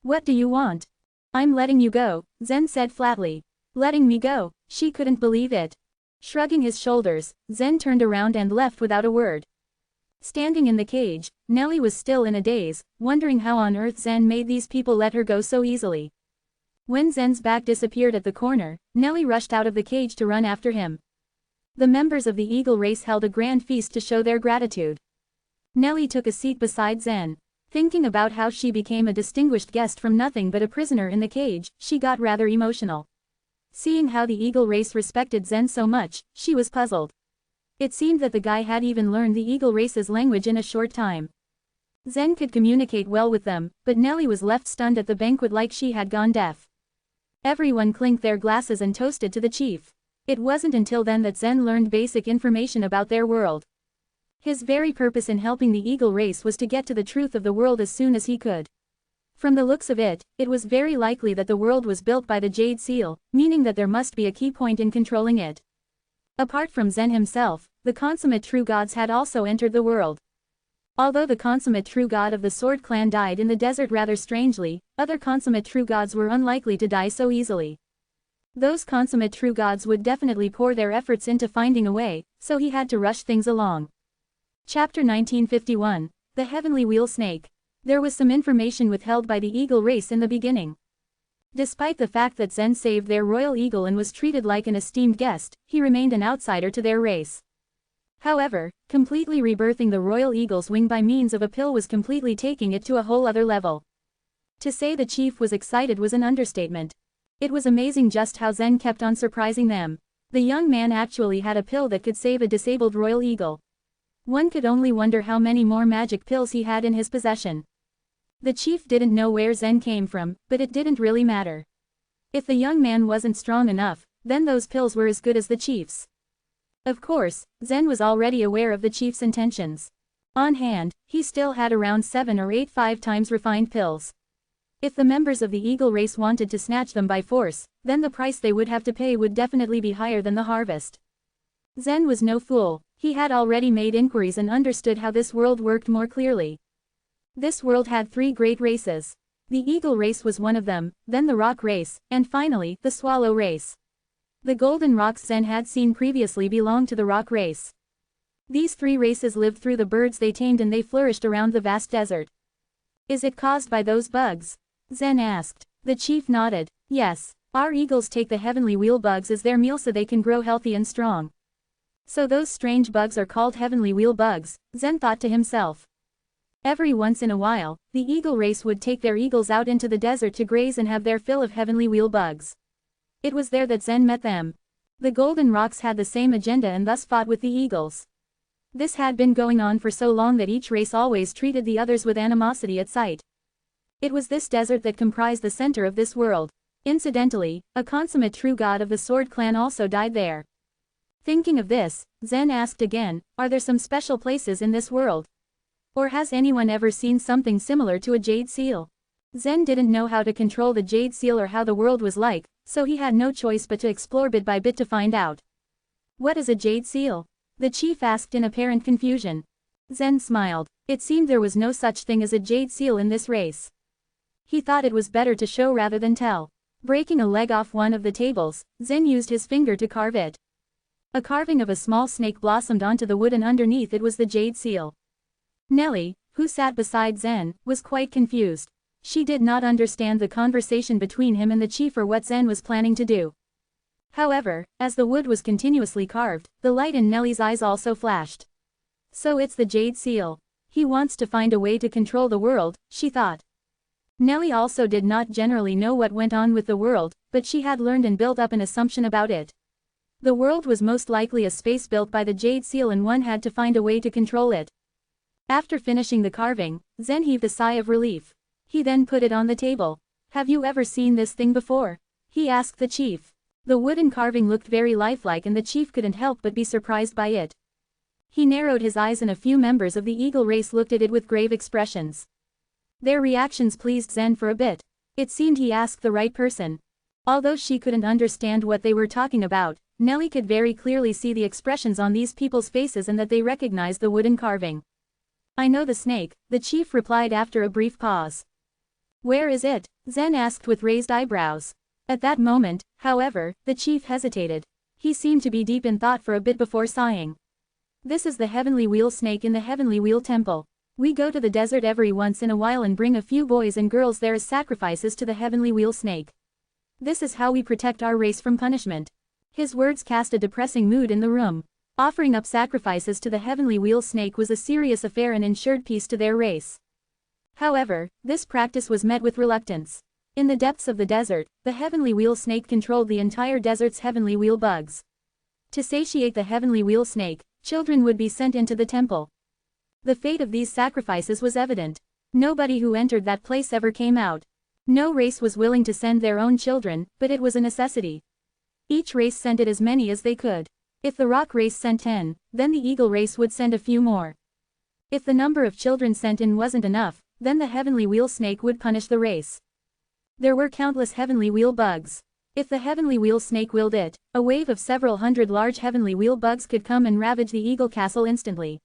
What do you want? I'm letting you go, Zen said flatly. Letting me go? She couldn't believe it. Shrugging his shoulders, Zen turned around and left without a word. Standing in the cage, Nellie was still in a daze, wondering how on earth Zen made these people let her go so easily. When Zen's back disappeared at the corner, Nellie rushed out of the cage to run after him. The members of the eagle race held a grand feast to show their gratitude. Nellie took a seat beside Zen. Thinking about how she became a distinguished guest from nothing but a prisoner in the cage, she got rather emotional. Seeing how the eagle race respected Zen so much, she was puzzled. It seemed that the guy had even learned the eagle race's language in a short time. Zen could communicate well with them, but Nellie was left stunned at the banquet like she had gone deaf. Everyone clinked their glasses and toasted to the chief. It wasn't until then that Zen learned basic information about their world. His very purpose in helping the eagle race was to get to the truth of the world as soon as he could. From the looks of it, it was very likely that the world was built by the Jade Seal, meaning that there must be a key point in controlling it. Apart from Zen himself, the consummate true gods had also entered the world. Although the consummate true god of the Sword Clan died in the desert rather strangely, other consummate true gods were unlikely to die so easily. Those consummate true gods would definitely pour their efforts into finding a way, so he had to rush things along. Chapter 1951, The Heavenly Wheel Snake. There was some information withheld by the eagle race in the beginning. Despite the fact that Zen saved their royal eagle and was treated like an esteemed guest, he remained an outsider to their race. However, completely rebirthing the royal eagle's wing by means of a pill was completely taking it to a whole other level. To say the chief was excited was an understatement. It was amazing just how Zen kept on surprising them. The young man actually had a pill that could save a disabled royal eagle. One could only wonder how many more magic pills he had in his possession. The chief didn't know where Zen came from, but it didn't really matter. If the young man wasn't strong enough, then those pills were as good as the chief's. Of course, Zen was already aware of the chief's intentions. On hand, he still had around 7 or 8 5 times refined pills. If the members of the eagle race wanted to snatch them by force, then the price they would have to pay would definitely be higher than the harvest. Zen was no fool. He had already made inquiries and understood how this world worked more clearly. This world had 3 great races. The eagle race was one of them, then the rock race, and finally, the swallow race. The golden rocks Zen had seen previously belonged to the rock race. These 3 races lived through the birds they tamed and they flourished around the vast desert. Is it caused by those bugs? Zen asked. The chief nodded. Yes, our eagles take the heavenly wheel bugs as their meal so they can grow healthy and strong. So those strange bugs are called heavenly wheel bugs, Zen thought to himself. Every once in a while, the eagle race would take their eagles out into the desert to graze and have their fill of heavenly wheel bugs. It was there that Zen met them. The golden rocks had the same agenda and thus fought with the eagles. This had been going on for so long that each race always treated the others with animosity at sight. It was this desert that comprised the center of this world. Incidentally, a consummate true god of the Sword Clan also died there. Thinking of this, Zen asked again, are there some special places in this world? Or has anyone ever seen something similar to a jade seal? Zen didn't know how to control the jade seal or how the world was like, so he had no choice but to explore bit by bit to find out. What is a jade seal? The chief asked in apparent confusion. Zen smiled. It seemed there was no such thing as a jade seal in this race. He thought it was better to show rather than tell. Breaking a leg off one of the tables, Zen used his finger to carve it. A carving of a small snake blossomed onto the wood and underneath it was the jade seal. Nellie, who sat beside Zen, was quite confused. She did not understand the conversation between him and the chief or what Zen was planning to do. However, as the wood was continuously carved, the light in Nellie's eyes also flashed. So it's the jade seal. He wants to find a way to control the world, she thought. Nellie also did not generally know what went on with the world, but she had learned and built up an assumption about it. The world was most likely a space built by the jade seal and one had to find a way to control it. After finishing the carving, Zen heaved a sigh of relief. He then put it on the table. Have you ever seen this thing before? He asked the chief. The wooden carving looked very lifelike and the chief couldn't help but be surprised by it. He narrowed his eyes and a few members of the eagle race looked at it with grave expressions. Their reactions pleased Zen for a bit. It seemed he asked the right person. Although she couldn't understand what they were talking about, Nellie could very clearly see the expressions on these people's faces and that they recognized the wooden carving. I know the snake, the chief replied after a brief pause. Where is it? Zen asked with raised eyebrows. At that moment, however, the chief hesitated. He seemed to be deep in thought for a bit before sighing. This is the heavenly wheel snake in the heavenly wheel temple. We go to the desert every once in a while and bring a few boys and girls there as sacrifices to the heavenly wheel snake. This is how we protect our race from punishment. His words cast a depressing mood in the room. Offering up sacrifices to the heavenly wheel snake was a serious affair and ensured peace to their race. However, this practice was met with reluctance. In the depths of the desert, the heavenly wheel snake controlled the entire desert's heavenly wheel bugs. To satiate the heavenly wheel snake, children would be sent into the temple. The fate of these sacrifices was evident. Nobody who entered that place ever came out. No race was willing to send their own children, but it was a necessity. Each race sent it as many as they could. If the rock race sent 10, then the eagle race would send a few more. If the number of children sent in wasn't enough, then the heavenly wheel snake would punish the race. There were countless heavenly wheel bugs. If the heavenly wheel snake willed it, a wave of several hundred large heavenly wheel bugs could come and ravage the eagle castle instantly.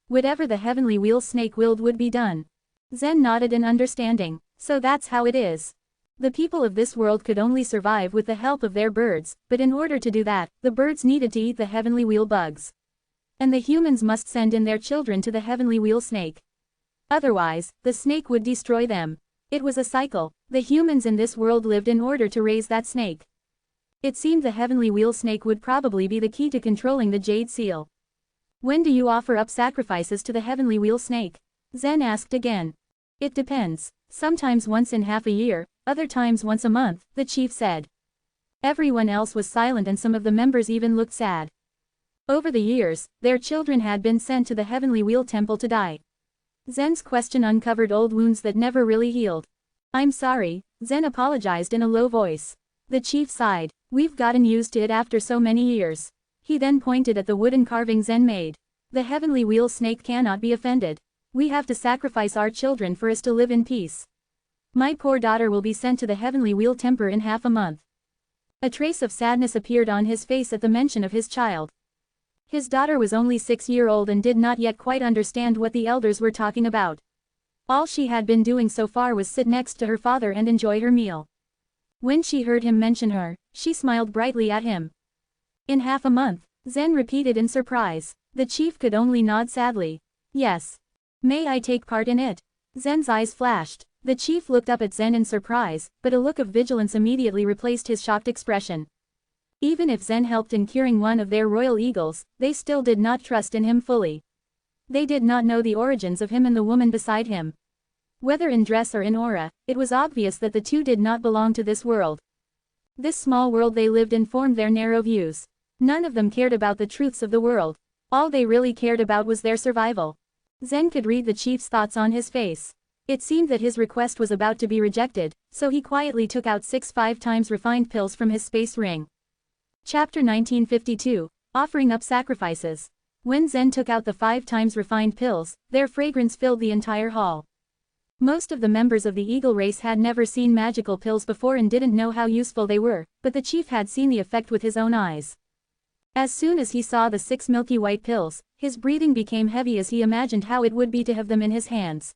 Whatever the heavenly wheel snake willed would be done. Zen nodded in understanding. So that's how it is. The people of this world could only survive with the help of their birds, but in order to do that, the birds needed to eat the heavenly wheel bugs. And the humans must send in their children to the heavenly wheel snake. Otherwise, the snake would destroy them. It was a cycle. The humans in this world lived in order to raise that snake. It seemed the heavenly wheel snake would probably be the key to controlling the jade seal. When do you offer up sacrifices to the heavenly wheel snake? Zen asked again. It depends. Sometimes once in half a year, other times once a month, the chief said. Everyone else was silent and some of the members even looked sad. Over the years, their children had been sent to the heavenly wheel temple to die. Zen's question uncovered old wounds that never really healed. I'm sorry, Zen apologized in a low voice. The chief sighed. We've gotten used to it after so many years. He then pointed at the wooden carving Zen made. The heavenly wheel snake cannot be offended. We have to sacrifice our children for us to live in peace. My poor daughter will be sent to the heavenly wheel temple in half a month. A trace of sadness appeared on his face at the mention of his child. His daughter was only 6-year-old and did not yet quite understand what the elders were talking about. All she had been doing so far was sit next to her father and enjoy her meal. When she heard him mention her, she smiled brightly at him. In half a month, Zen repeated in surprise. The chief could only nod sadly. Yes. May I take part in it? Zen's eyes flashed. The chief looked up at Zen in surprise, but a look of vigilance immediately replaced his shocked expression. Even if Zen helped in curing one of their royal eagles, they still did not trust in him fully. They did not know the origins of him and the woman beside him. Whether in dress or in aura, it was obvious that the two did not belong to this world. This small world they lived in formed their narrow views. None of them cared about the truths of the world. All they really cared about was their survival. Zen could read the chief's thoughts on his face. It seemed that his request was about to be rejected, so he quietly took out 6 5x refined pills from his space ring. Chapter 1952, Offering Up Sacrifices. When Zen took out the 5x refined pills, their fragrance filled the entire hall. Most of the members of the eagle race had never seen magical pills before and didn't know how useful they were, but the chief had seen the effect with his own eyes. As soon as he saw the 6 milky white pills, his breathing became heavy as he imagined how it would be to have them in his hands.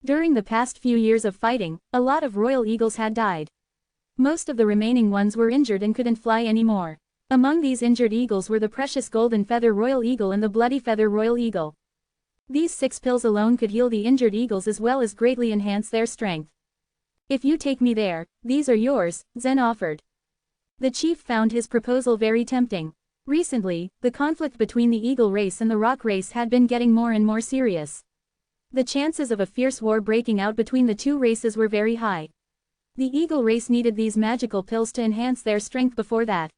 During the past few years of fighting, a lot of royal eagles had died. Most of the remaining ones were injured and couldn't fly anymore. Among these injured eagles were the precious golden feather royal eagle and the bloody feather royal eagle. These 6 pills alone could heal the injured eagles as well as greatly enhance their strength. If you take me there, these are yours, Zen offered. The chief found his proposal very tempting. Recently, the conflict between the eagle race and the rock race had been getting more and more serious. The chances of a fierce war breaking out between the two races were very high. The eagle race needed these magical pills to enhance their strength before that.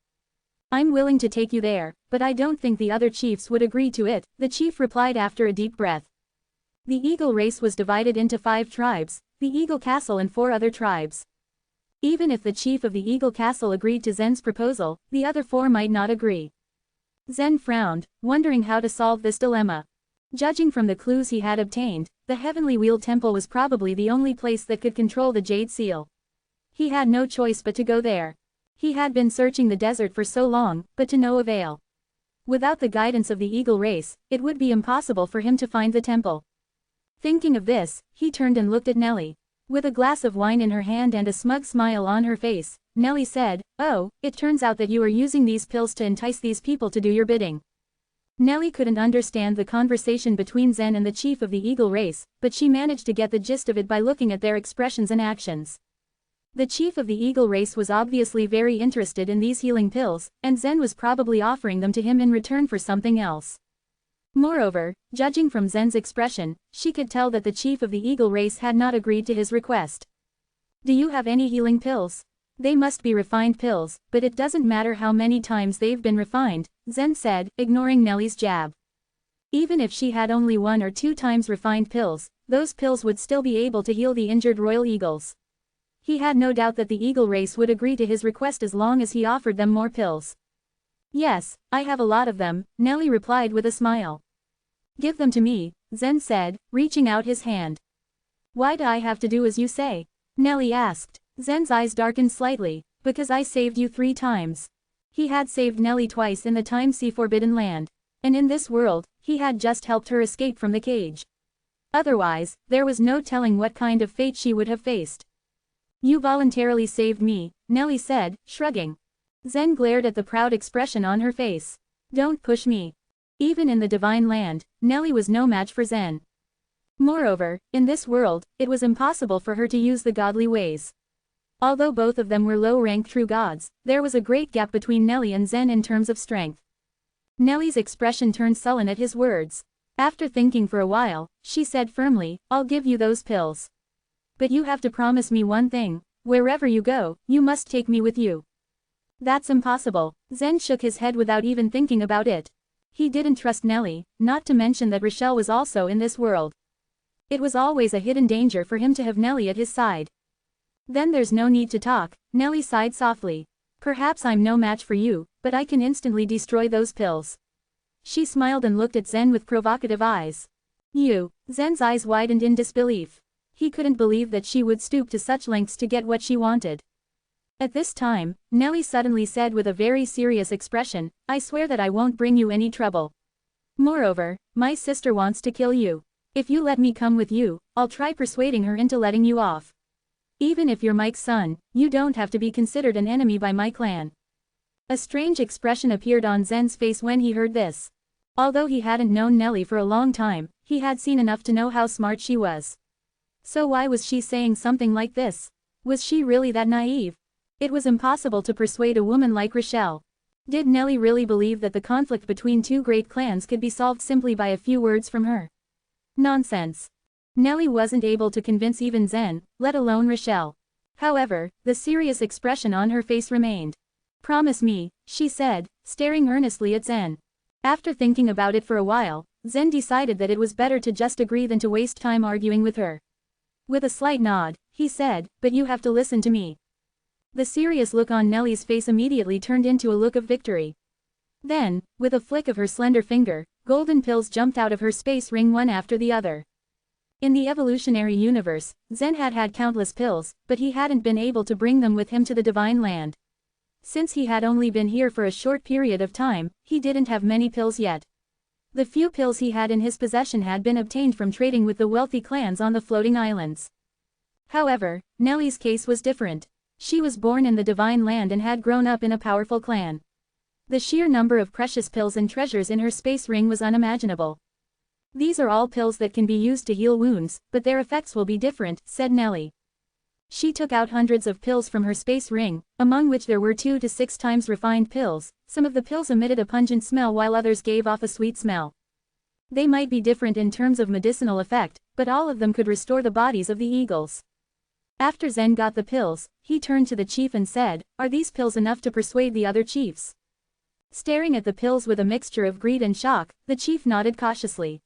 I'm willing to take you there, but I don't think the other chiefs would agree to it, the chief replied after a deep breath. The eagle race was divided into 5 tribes, the Eagle Castle and 4 other tribes. Even if the chief of the Eagle Castle agreed to Zen's proposal, the other 4 might not agree. Zen frowned, wondering how to solve this dilemma. Judging from the clues he had obtained, the Heavenly Wheel Temple was probably the only place that could control the Jade Seal. He had no choice but to go there. He had been searching the desert for so long, but to no avail. Without the guidance of the eagle race, it would be impossible for him to find the temple. Thinking of this, he turned and looked at Nellie. With a glass of wine in her hand and a smug smile on her face, Nellie said, "Oh, it turns out that you are using these pills to entice these people to do your bidding." Nellie couldn't understand the conversation between Zen and the chief of the eagle race, but she managed to get the gist of it by looking at their expressions and actions. The chief of the eagle race was obviously very interested in these healing pills, and Zen was probably offering them to him in return for something else. Moreover, judging from Zen's expression, she could tell that the chief of the eagle race had not agreed to his request. "Do you have any healing pills? They must be refined pills, but it doesn't matter how many times they've been refined," Zen said, ignoring Nellie's jab. Even if she had only 1 or 2 times refined pills, those pills would still be able to heal the injured royal eagles. He had no doubt that the eagle race would agree to his request as long as he offered them more pills. "Yes, I have a lot of them," Nellie replied with a smile. "Give them to me," Zen said, reaching out his hand. "Why do I have to do as you say?" Nellie asked. Zen's eyes darkened slightly. "Because I saved you 3 times. He had saved Nellie twice in the Time-Sea Forbidden Land. And in this world, he had just helped her escape from the cage. Otherwise, there was no telling what kind of fate she would have faced. "You voluntarily saved me," Nellie said, shrugging. Zen glared at the proud expression on her face. "Don't push me." Even in the Divine Land, Nellie was no match for Zen. Moreover, in this world, it was impossible for her to use the godly ways. Although both of them were low-rank true gods, there was a great gap between Nellie and Zen in terms of strength. Nellie's expression turned sullen at his words. After thinking for a while, she said firmly, "I'll give you those pills. But you have to promise me one thing: wherever you go, you must take me with you." "That's impossible." Zen shook his head without even thinking about it. He didn't trust Nellie, not to mention that Rochelle was also in this world. It was always a hidden danger for him to have Nellie at his side. "Then there's no need to talk," Nellie sighed softly. "Perhaps I'm no match for you, but I can instantly destroy those pills." She smiled and looked at Zen with provocative eyes. "You?" Zen's eyes widened in disbelief. He couldn't believe that she would stoop to such lengths to get what she wanted. At this time, Nellie suddenly said with a very serious expression, "I swear that I won't bring you any trouble. Moreover, my sister wants to kill you. If you let me come with you, I'll try persuading her into letting you off. Even if you're Mike's son, you don't have to be considered an enemy by my clan." A strange expression appeared on Zen's face when he heard this. Although he hadn't known Nellie for a long time, he had seen enough to know how smart she was. So why was she saying something like this? Was she really that naive? It was impossible to persuade a woman like Rochelle. Did Nellie really believe that the conflict between 2 great clans could be solved simply by a few words from her? Nonsense. Nellie wasn't able to convince even Zen, let alone Rochelle. However, the serious expression on her face remained. "Promise me," she said, staring earnestly at Zen. After thinking about it for a while, Zen decided that it was better to just agree than to waste time arguing with her. With a slight nod, he said, "But you have to listen to me." The serious look on Nellie's face immediately turned into a look of victory. Then, with a flick of her slender finger, golden pills jumped out of her space ring one after the other. In the evolutionary universe, Zen had had countless pills, but he hadn't been able to bring them with him to the Divine Land. Since he had only been here for a short period of time, he didn't have many pills yet. The few pills he had in his possession had been obtained from trading with the wealthy clans on the floating islands. However, Nellie's case was different. She was born in the Divine Land and had grown up in a powerful clan. The sheer number of precious pills and treasures in her space ring was unimaginable. "These are all pills that can be used to heal wounds, but their effects will be different," said Nellie. She took out hundreds of pills from her space ring, among which there were 2 to 6 times refined pills. Some of the pills emitted a pungent smell while others gave off a sweet smell. They might be different in terms of medicinal effect, but all of them could restore the bodies of the eagles. After Zen got the pills, he turned to the chief and said, "Are these pills enough to persuade the other chiefs?" Staring at the pills with a mixture of greed and shock, the chief nodded cautiously.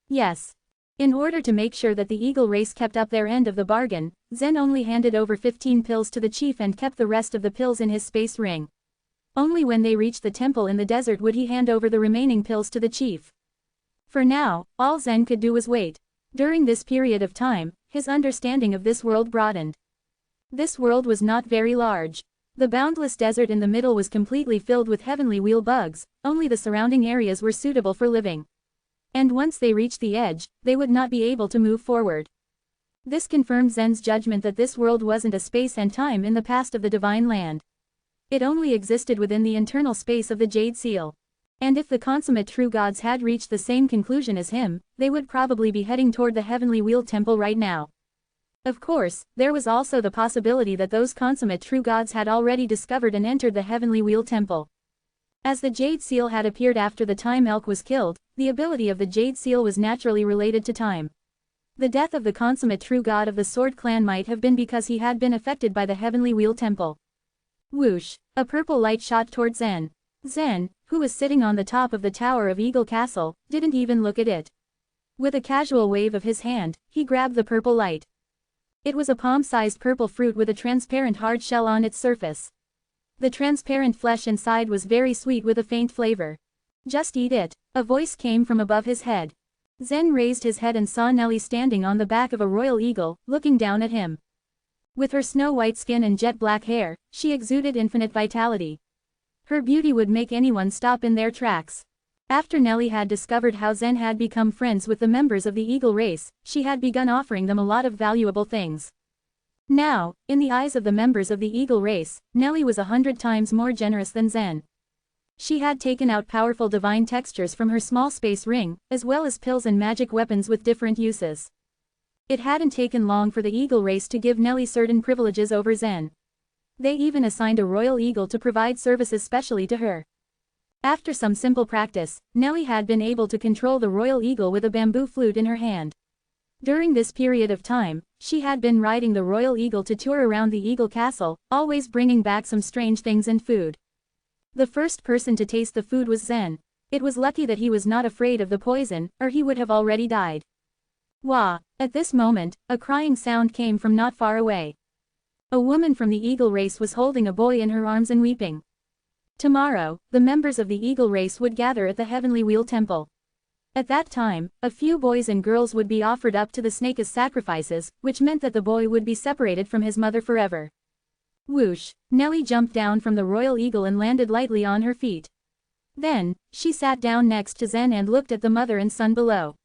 Yes. In order to make sure that the eagle race kept up their end of the bargain, Zen only handed over 15 pills to the chief and kept the rest of the pills in his space ring. Only when they reached the temple in the desert would he hand over the remaining pills to the chief. For now, all Zen could do was wait. During this period of time, his understanding of this world broadened. This world was not very large. The boundless desert in the middle was completely filled with heavenly wheel bugs, only the surrounding areas were suitable for living. And once they reached the edge, they would not be able to move forward. This confirmed Zen's judgment that this world wasn't a space and time in the past of the divine land. It only existed within the internal space of the Jade Seal. And if the consummate true gods had reached the same conclusion as him, they would probably be heading toward the Heavenly Wheel Temple right now. Of course, there was also the possibility that those consummate true gods had already discovered and entered the Heavenly Wheel Temple. As the Jade Seal had appeared after the Time Elk was killed, the ability of the Jade Seal was naturally related to time. The death of the consummate true god of the Sword Clan might have been because he had been affected by the Heavenly Wheel Temple. Whoosh! A purple light shot toward Zen. Zen, who was sitting on the top of the tower of Eagle Castle, didn't even look at it. With a casual wave of his hand, he grabbed the purple light. It was a palm-sized purple fruit with a transparent hard shell on its surface. The transparent flesh inside was very sweet with a faint flavor. "Just eat it," a voice came from above his head. Zen raised his head and saw Nellie standing on the back of a royal eagle, looking down at him. With her snow-white skin and jet-black hair, she exuded infinite vitality. Her beauty would make anyone stop in their tracks. After Nellie had discovered how Zen had become friends with the members of the eagle race, she had begun offering them a lot of valuable things. Now, in the eyes of the members of the eagle race, Nellie was 100 times more generous than Zen. She had taken out powerful divine textures from her small space ring, as well as pills and magic weapons with different uses. It hadn't taken long for the eagle race to give Nellie certain privileges over Zen. They even assigned a royal eagle to provide services specially to her. After some simple practice, Nellie had been able to control the royal eagle with a bamboo flute in her hand. During this period of time, she had been riding the royal eagle to tour around the eagle castle, always bringing back some strange things and food. The first person to taste the food was Zen. It was lucky that he was not afraid of the poison, or he would have already died. Wah! At this moment, a crying sound came from not far away. A woman from the eagle race was holding a boy in her arms and weeping. Tomorrow, the members of the eagle race would gather at the Heavenly Wheel Temple. At that time, a few boys and girls would be offered up to the snake as sacrifices, which meant that the boy would be separated from his mother forever. Whoosh! Nellie jumped down from the royal eagle and landed lightly on her feet. Then, she sat down next to Zen and looked at the mother and son below.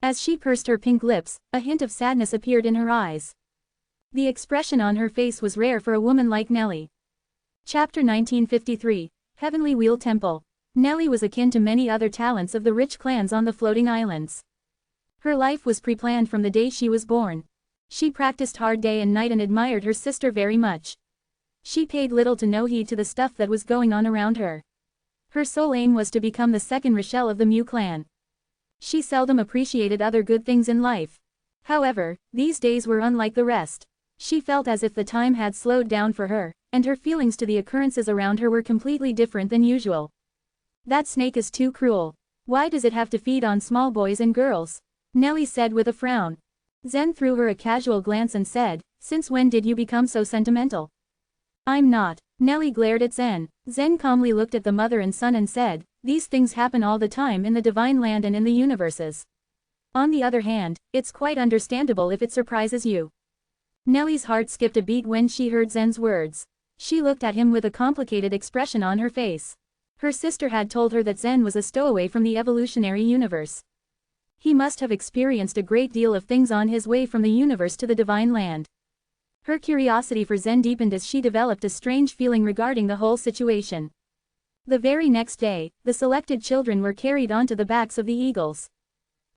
As she pursed her pink lips, a hint of sadness appeared in her eyes. The expression on her face was rare for a woman like Nellie. Chapter 1953, Heavenly Wheel Temple. Nellie was akin to many other talents of the rich clans on the floating islands. Her life was pre-planned from the day she was born. She practiced hard day and night and admired her sister very much. She paid little to no heed to the stuff that was going on around her. Her sole aim was to become the second Rochelle of the Mew clan. She seldom appreciated other good things in life. However, these days were unlike the rest. She felt as if the time had slowed down for her, and her feelings to the occurrences around her were completely different than usual. "That snake is too cruel. Why does it have to feed on small boys and girls?" Nellie said with a frown. Zen threw her a casual glance and said, "Since when did you become so sentimental?" "I'm not." Nellie glared at Zen. Zen calmly looked at the mother and son and said, "These things happen all the time in the divine land and in the universes. On the other hand, it's quite understandable if it surprises you." Nellie's heart skipped a beat when she heard Zen's words. She looked at him with a complicated expression on her face. Her sister had told her that Zen was a stowaway from the evolutionary universe. He must have experienced a great deal of things on his way from the universe to the divine land. Her curiosity for Zen deepened as she developed a strange feeling regarding the whole situation. The very next day, the selected children were carried onto the backs of the eagles.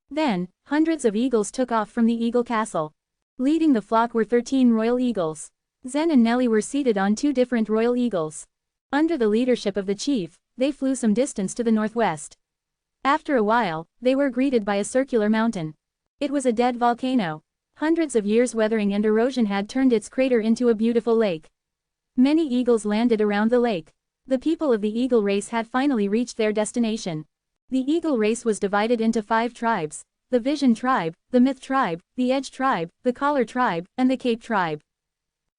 Then, hundreds of eagles took off from the eagle castle. Leading the flock were 13 royal eagles. Zen and Nelly were seated on 2 different royal eagles. Under the leadership of the chief, they flew some distance to the northwest. After a while, they were greeted by a circular mountain. It was a dead volcano. Hundreds of years' weathering and erosion had turned its crater into a beautiful lake. Many eagles landed around the lake. The people of the eagle race had finally reached their destination. The eagle race was divided into 5 tribes: the Vision tribe, the Myth tribe, the Edge tribe, the Collar tribe, and the Cape tribe.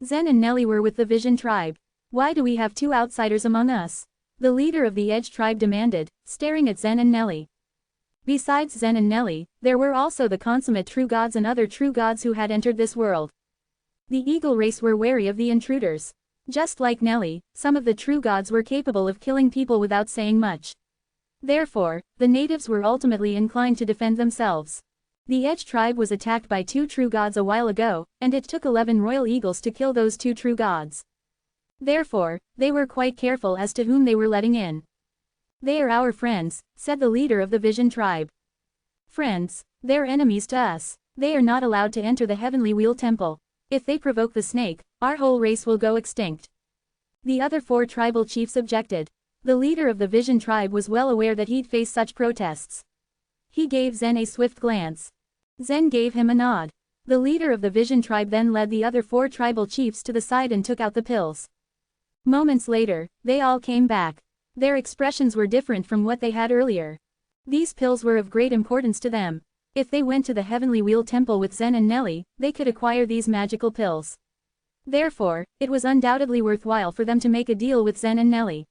Zen and Nelly were with the Vision tribe. "Why do we have 2 outsiders among us?" the leader of the Edge tribe demanded, staring at Zen and Nelly. Besides Zen and Nelly, there were also the consummate true gods and other true gods who had entered this world. The eagle race were wary of the intruders. Just like Nelly, some of the true gods were capable of killing people without saying much. Therefore, the natives were ultimately inclined to defend themselves. The Edge tribe was attacked by 2 true gods a while ago, and it took 11 royal eagles to kill those 2 true gods. Therefore, they were quite careful as to whom they were letting in. "They are our friends," said the leader of the Vision tribe. "Friends? They're enemies to us. They are not allowed to enter the Heavenly Wheel Temple. If they provoke the snake, our whole race will go extinct." The other 4 tribal chiefs objected. The leader of the Vision tribe was well aware that he'd face such protests. He gave Zen a swift glance. Zen gave him a nod. The leader of the Vision tribe then led the other 4 tribal chiefs to the side and took out the pills. Moments later, they all came back. Their expressions were different from what they had earlier. These pills were of great importance to them. If they went to the Heavenly Wheel Temple with Zen and Nelly, they could acquire these magical pills. Therefore, it was undoubtedly worthwhile for them to make a deal with Zen and Nelly.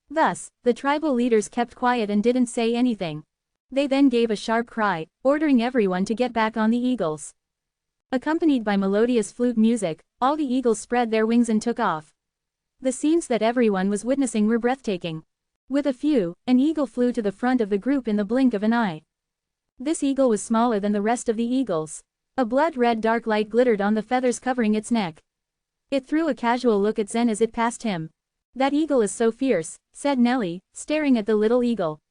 Thus, the tribal leaders kept quiet and didn't say anything. They then gave a sharp cry, ordering everyone to get back on the eagles. Accompanied by melodious flute music, all the eagles spread their wings and took off. The scenes that everyone was witnessing were breathtaking. With a few, an eagle flew to the front of the group in the blink of an eye. This eagle was smaller than the rest of the eagles. A blood-red dark light glittered on the feathers covering its neck. It threw a casual look at Zen as it passed him. "That eagle is so fierce," said Nelly, staring at the little eagle.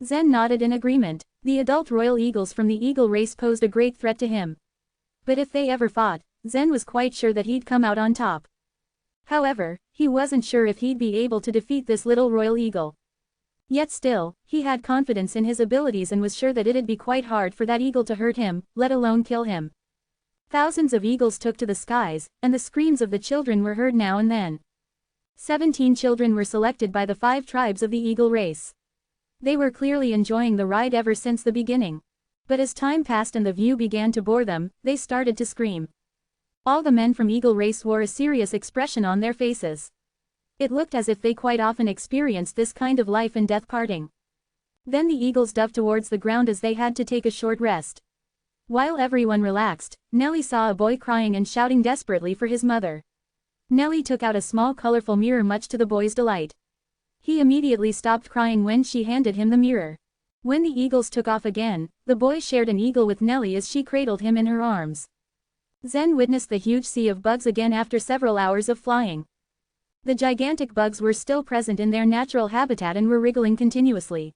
Zen nodded in agreement. The adult royal eagles from the eagle race posed a great threat to him. But if they ever fought, Zen was quite sure that he'd come out on top. However, he wasn't sure if he'd be able to defeat this little royal eagle. Yet still, he had confidence in his abilities and was sure that it'd be quite hard for that eagle to hurt him, let alone kill him. Thousands of eagles took to the skies, and the screams of the children were heard now and then. 17 children were selected by the 5 tribes of the eagle race. They were clearly enjoying the ride ever since the beginning. But as time passed and the view began to bore them, they started to scream. All the men from eagle race wore a serious expression on their faces. It looked as if they quite often experienced this kind of life and death parting. Then the eagles dove towards the ground as they had to take a short rest. While everyone relaxed, Nelly saw a boy crying and shouting desperately for his mother. Nelly took out a small colorful mirror much to the boy's delight. He immediately stopped crying when she handed him the mirror. When the eagles took off again, the boy shared an eagle with Nelly as she cradled him in her arms. Zen witnessed the huge sea of bugs again after several hours of flying. The gigantic bugs were still present in their natural habitat and were wriggling continuously.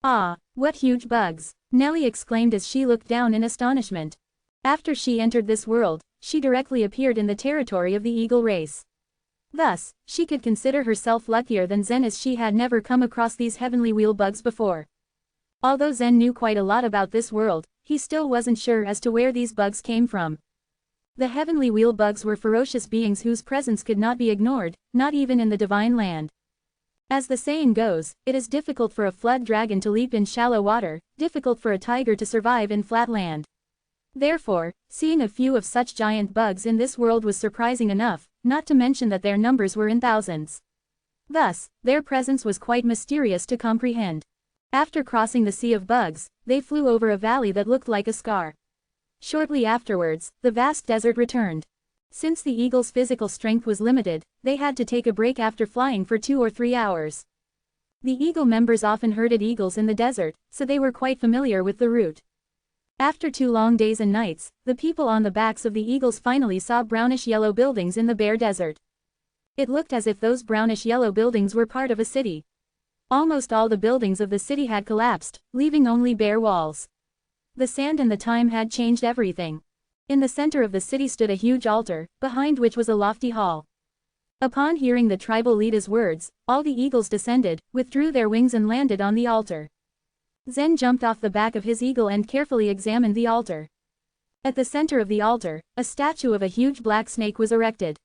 "Ah, what huge bugs!" Nelly exclaimed as she looked down in astonishment. After she entered this world, she directly appeared in the territory of the eagle race. Thus, she could consider herself luckier than Zen as she had never come across these heavenly wheel bugs before. Although Zen knew quite a lot about this world, he still wasn't sure as to where these bugs came from. The heavenly wheel bugs were ferocious beings whose presence could not be ignored, not even in the divine land. As the saying goes, it is difficult for a flood dragon to leap in shallow water, difficult for a tiger to survive in flat land. Therefore, seeing a few of such giant bugs in this world was surprising enough, not to mention that their numbers were in thousands. Thus, their presence was quite mysterious to comprehend. After crossing the sea of bugs, they flew over a valley that looked like a scar. Shortly afterwards, the vast desert returned. Since the eagle's physical strength was limited, they had to take a break after flying for 2 or 3 hours. The eagle members often herded eagles in the desert, so they were quite familiar with the route. After 2 long days and nights, the people on the backs of the eagles finally saw brownish-yellow buildings in the bare desert. It looked as if those brownish-yellow buildings were part of a city. Almost all the buildings of the city had collapsed, leaving only bare walls. The sand and the time had changed everything. In the center of the city stood a huge altar, behind which was a lofty hall. Upon hearing the tribal leader's words, all the eagles descended, withdrew their wings and landed on the altar. Zen jumped off the back of his eagle and carefully examined the altar. At the center of the altar, a statue of a huge black snake was erected.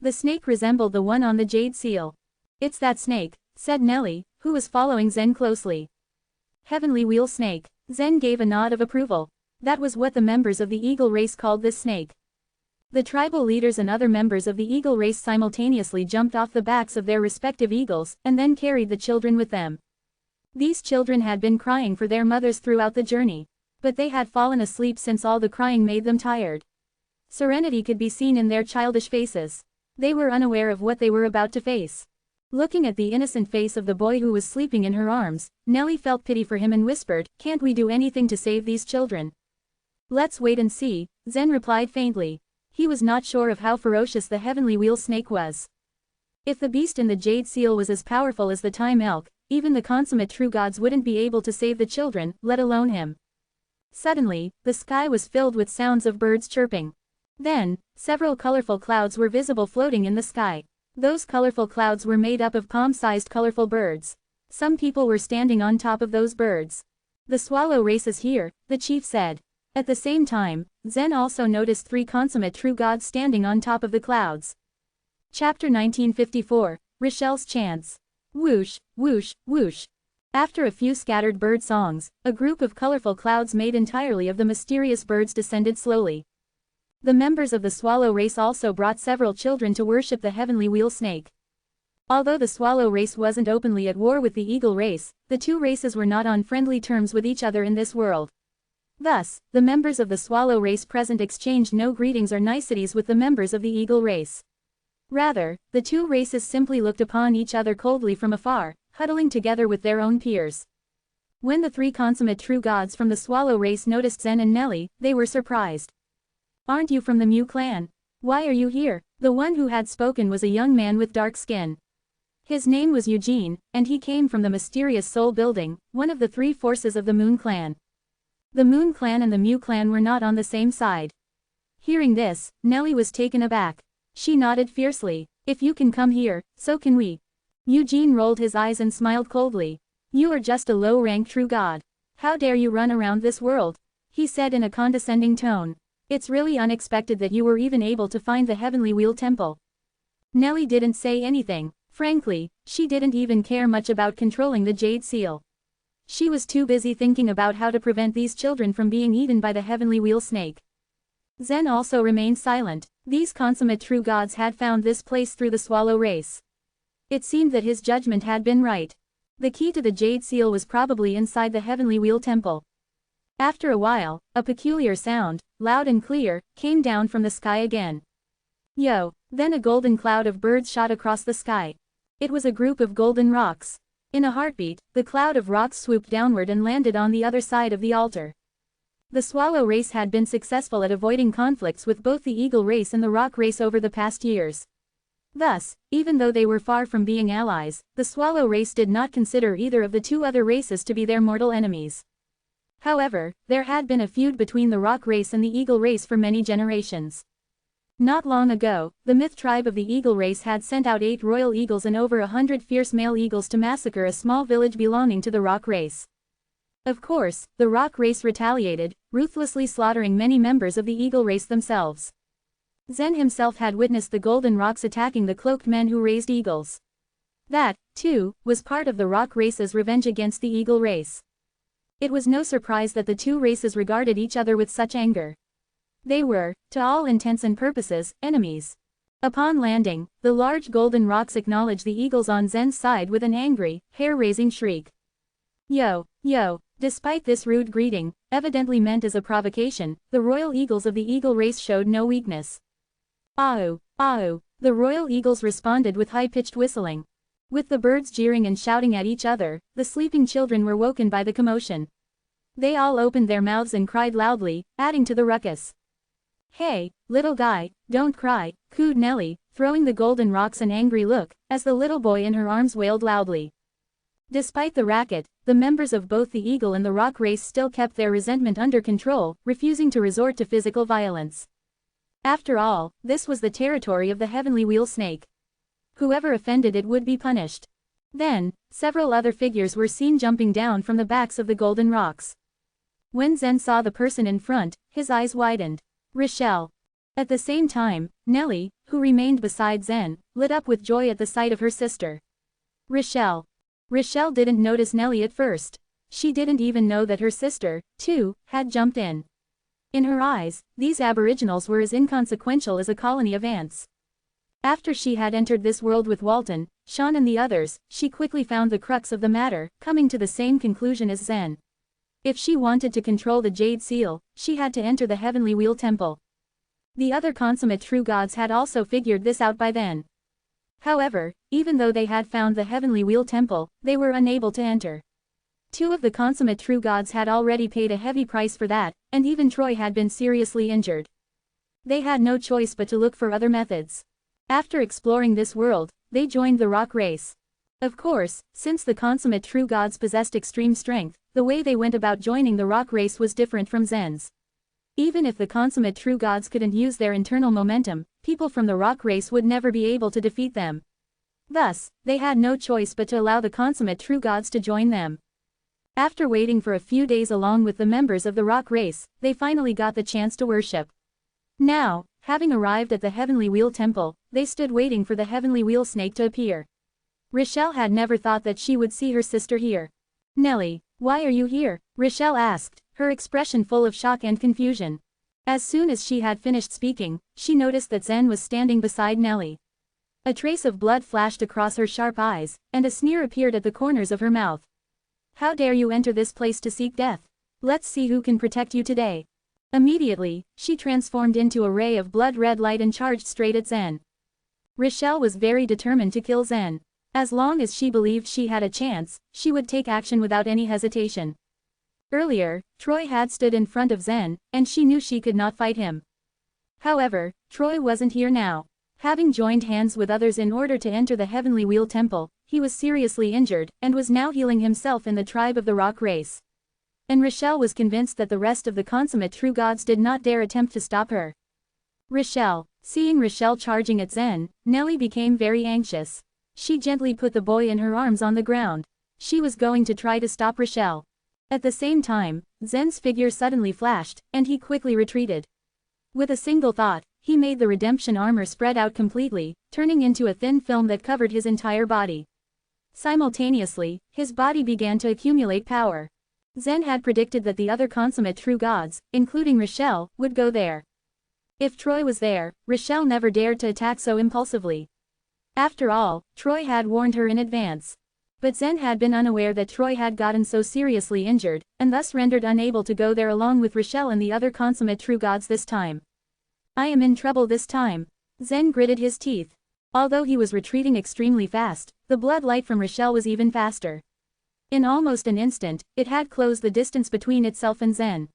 The snake resembled the one on the jade seal. "It's that snake," said Nellie, who was following Zen closely. "Heavenly wheel snake." Zen gave a nod of approval. That was what the members of the eagle race called this snake. The tribal leaders and other members of the eagle race simultaneously jumped off the backs of their respective eagles, and then carried the children with them. These children had been crying for their mothers throughout the journey. But they had fallen asleep since all the crying made them tired. Serenity could be seen in their childish faces. They were unaware of what they were about to face. Looking at the innocent face of the boy who was sleeping in her arms, Nellie felt pity for him and whispered, "Can't we do anything to save these children?" "Let's wait and see," Zen replied faintly. He was not sure of how ferocious the heavenly wheel snake was. If the beast in the jade seal was as powerful as the time elk, even the consummate true gods wouldn't be able to save the children, let alone him. Suddenly, the sky was filled with sounds of birds chirping. Then, several colorful clouds were visible floating in the sky. Those colorful clouds were made up of palm-sized colorful birds. Some people were standing on top of those birds. "The swallow race is here," the chief said. At the same time, Zen also noticed 3 consummate true gods standing on top of the clouds. Chapter 1954, Rochelle's Chance. Whoosh, whoosh, whoosh. After a few scattered bird songs, a group of colorful clouds made entirely of the mysterious birds descended slowly. The members of the swallow race also brought several children to worship the heavenly wheel snake. Although the swallow race wasn't openly at war with the eagle race, the two races were not on friendly terms with each other in this world. Thus, the members of the swallow race present exchanged no greetings or niceties with the members of the eagle race. Rather, the two races simply looked upon each other coldly from afar, huddling together with their own peers. When the 3 consummate true gods from the swallow race noticed Zen and Nellie, they were surprised. "Aren't you from the Mew clan? Why are you here?" The one who had spoken was a young man with dark skin. His name was Eugene, and he came from the mysterious Soul Building, one of the 3 forces of the Moon clan. The Moon clan and the Mew clan were not on the same side. Hearing this, Nellie was taken aback. She nodded fiercely. "If you can come here, so can we." Eugene rolled his eyes and smiled coldly. "You are just a low-rank true god. How dare you run around this world?" he said in a condescending tone. "It's really unexpected that you were even able to find the Heavenly Wheel Temple." Nellie didn't say anything. Frankly, she didn't even care much about controlling the Jade Seal. She was too busy thinking about how to prevent these children from being eaten by the Heavenly Wheel Snake. Zen also remained silent. These consummate true gods had found this place through the swallow race. It seemed that his judgment had been right. The key to the Jade Seal was probably inside the Heavenly Wheel Temple. After a while, a peculiar sound, loud and clear, came down from the sky again. Yo! Then a golden cloud of birds shot across the sky. It was a group of golden rocks. In a heartbeat, the cloud of rocks swooped downward and landed on the other side of the altar. The swallow race had been successful at avoiding conflicts with both the eagle race and the rock race over the past years. Thus, even though they were far from being allies, the swallow race did not consider either of the 2 other races to be their mortal enemies. However, there had been a feud between the rock race and the eagle race for many generations. Not long ago, the myth tribe of the eagle race had sent out 8 royal eagles and over 100 fierce male eagles to massacre a small village belonging to the rock race. Of course, the rock race retaliated, ruthlessly slaughtering many members of the eagle race themselves. Zen himself had witnessed the golden rocks attacking the cloaked men who raised eagles. That, too, was part of the rock race's revenge against the eagle race. It was no surprise that the 2 races regarded each other with such anger. They were, to all intents and purposes, enemies. Upon landing, the large golden rocks acknowledged the eagles on Zen's side with an angry, hair-raising shriek. Yo, yo! Despite this rude greeting, evidently meant as a provocation, the royal eagles of the eagle race showed no weakness. Aau, aau! The royal eagles responded with high-pitched whistling. With the birds jeering and shouting at each other, the sleeping children were woken by the commotion. They all opened their mouths and cried loudly, adding to the ruckus. "Hey, little guy, don't cry," cooed Nellie, throwing the golden rocks an angry look, as the little boy in her arms wailed loudly. Despite the racket, the members of both the eagle and the rock race still kept their resentment under control, refusing to resort to physical violence. After all, this was the territory of the heavenly wheel snake. Whoever offended it would be punished. Then, several other figures were seen jumping down from the backs of the golden rocks. When Zen saw the person in front, his eyes widened. Rochelle. At the same time, Nellie, who remained beside Zen, lit up with joy at the sight of her sister. Rochelle. Rochelle didn't notice Nellie at first. She didn't even know that her sister, too, had jumped in. In her eyes, these aboriginals were as inconsequential as a colony of ants. After she had entered this world with Walton, Sean and the others, she quickly found the crux of the matter, coming to the same conclusion as Zen. If she wanted to control the Jade Seal, she had to enter the Heavenly Wheel Temple. The other consummate true gods had also figured this out by then. However, even though they had found the Heavenly Wheel Temple, they were unable to enter. Two of the consummate true gods had already paid a heavy price for that, and even Troy had been seriously injured. They had no choice but to look for other methods. After exploring this world, they joined the rock race. Of course, since the consummate true gods possessed extreme strength, the way they went about joining the rock race was different from Zen's. Even if the consummate true gods couldn't use their internal momentum, people from the rock race would never be able to defeat them. Thus, they had no choice but to allow the consummate true gods to join them. After waiting for a few days along with the members of the rock race, they finally got the chance to worship. Now, having arrived at the Heavenly Wheel Temple, they stood waiting for the Heavenly Wheel Snake to appear. Rochelle had never thought that she would see her sister here. Nellie, why are you here? Rochelle asked, her expression full of shock and confusion. As soon as she had finished speaking, she noticed that Zen was standing beside Nellie. A trace of blood flashed across her sharp eyes, and a sneer appeared at the corners of her mouth. How dare you enter this place to seek death? Let's see who can protect you today. Immediately, she transformed into a ray of blood-red light and charged straight at Zen. Rochelle was very determined to kill Zen. As long as she believed she had a chance, she would take action without any hesitation. Earlier, Troy had stood in front of Zen, and she knew she could not fight him. However, Troy wasn't here now. Having joined hands with others in order to enter the Heavenly Wheel Temple, he was seriously injured, and was now healing himself in the tribe of the rock race. And Rochelle was convinced that the rest of the consummate true gods did not dare attempt to stop her. Rochelle. Seeing Rochelle charging at Zen, Nellie became very anxious. She gently put the boy in her arms on the ground. She was going to try to stop Rochelle. At the same time, Zen's figure suddenly flashed, and he quickly retreated. With a single thought, he made the redemption armor spread out completely, turning into a thin film that covered his entire body. Simultaneously, his body began to accumulate power. Zen had predicted that the other consummate true gods, including Rochelle, would go there. If Troy was there, Rochelle never dared to attack so impulsively. After all, Troy had warned her in advance. But Zen had been unaware that Troy had gotten so seriously injured, and thus rendered unable to go there along with Rochelle and the other consummate true gods this time. I am in trouble this time. Zen gritted his teeth. Although he was retreating extremely fast, the blood light from Rochelle was even faster. In almost an instant, it had closed the distance between itself and Zen.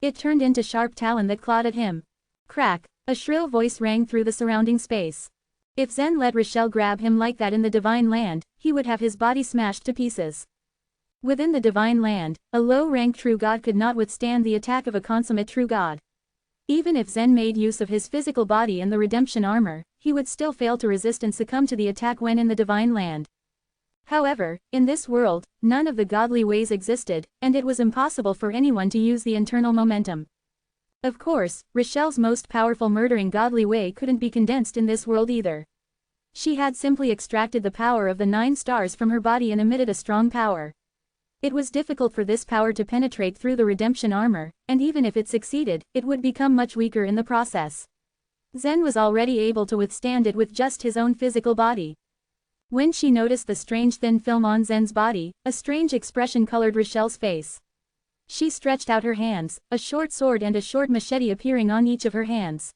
It turned into sharp talon that clawed at him. Crack! A shrill voice rang through the surrounding space. If Zen let Rochelle grab him like that in the Divine Land, he would have his body smashed to pieces. Within the Divine Land, a low-ranked true god could not withstand the attack of a consummate true god. Even if Zen made use of his physical body and the redemption armor, he would still fail to resist and succumb to the attack when in the Divine Land. However, in this world, none of the godly ways existed, and it was impossible for anyone to use the internal momentum. Of course, Rochelle's most powerful murdering godly way couldn't be condensed in this world either. She had simply extracted the power of the 9 stars from her body and emitted a strong power. It was difficult for this power to penetrate through the redemption armor, and even if it succeeded, it would become much weaker in the process. Zen was already able to withstand it with just his own physical body. When she noticed the strange thin film on Zen's body, a strange expression colored Rochelle's face. She stretched out her hands, a short sword and a short machete appearing on each of her hands.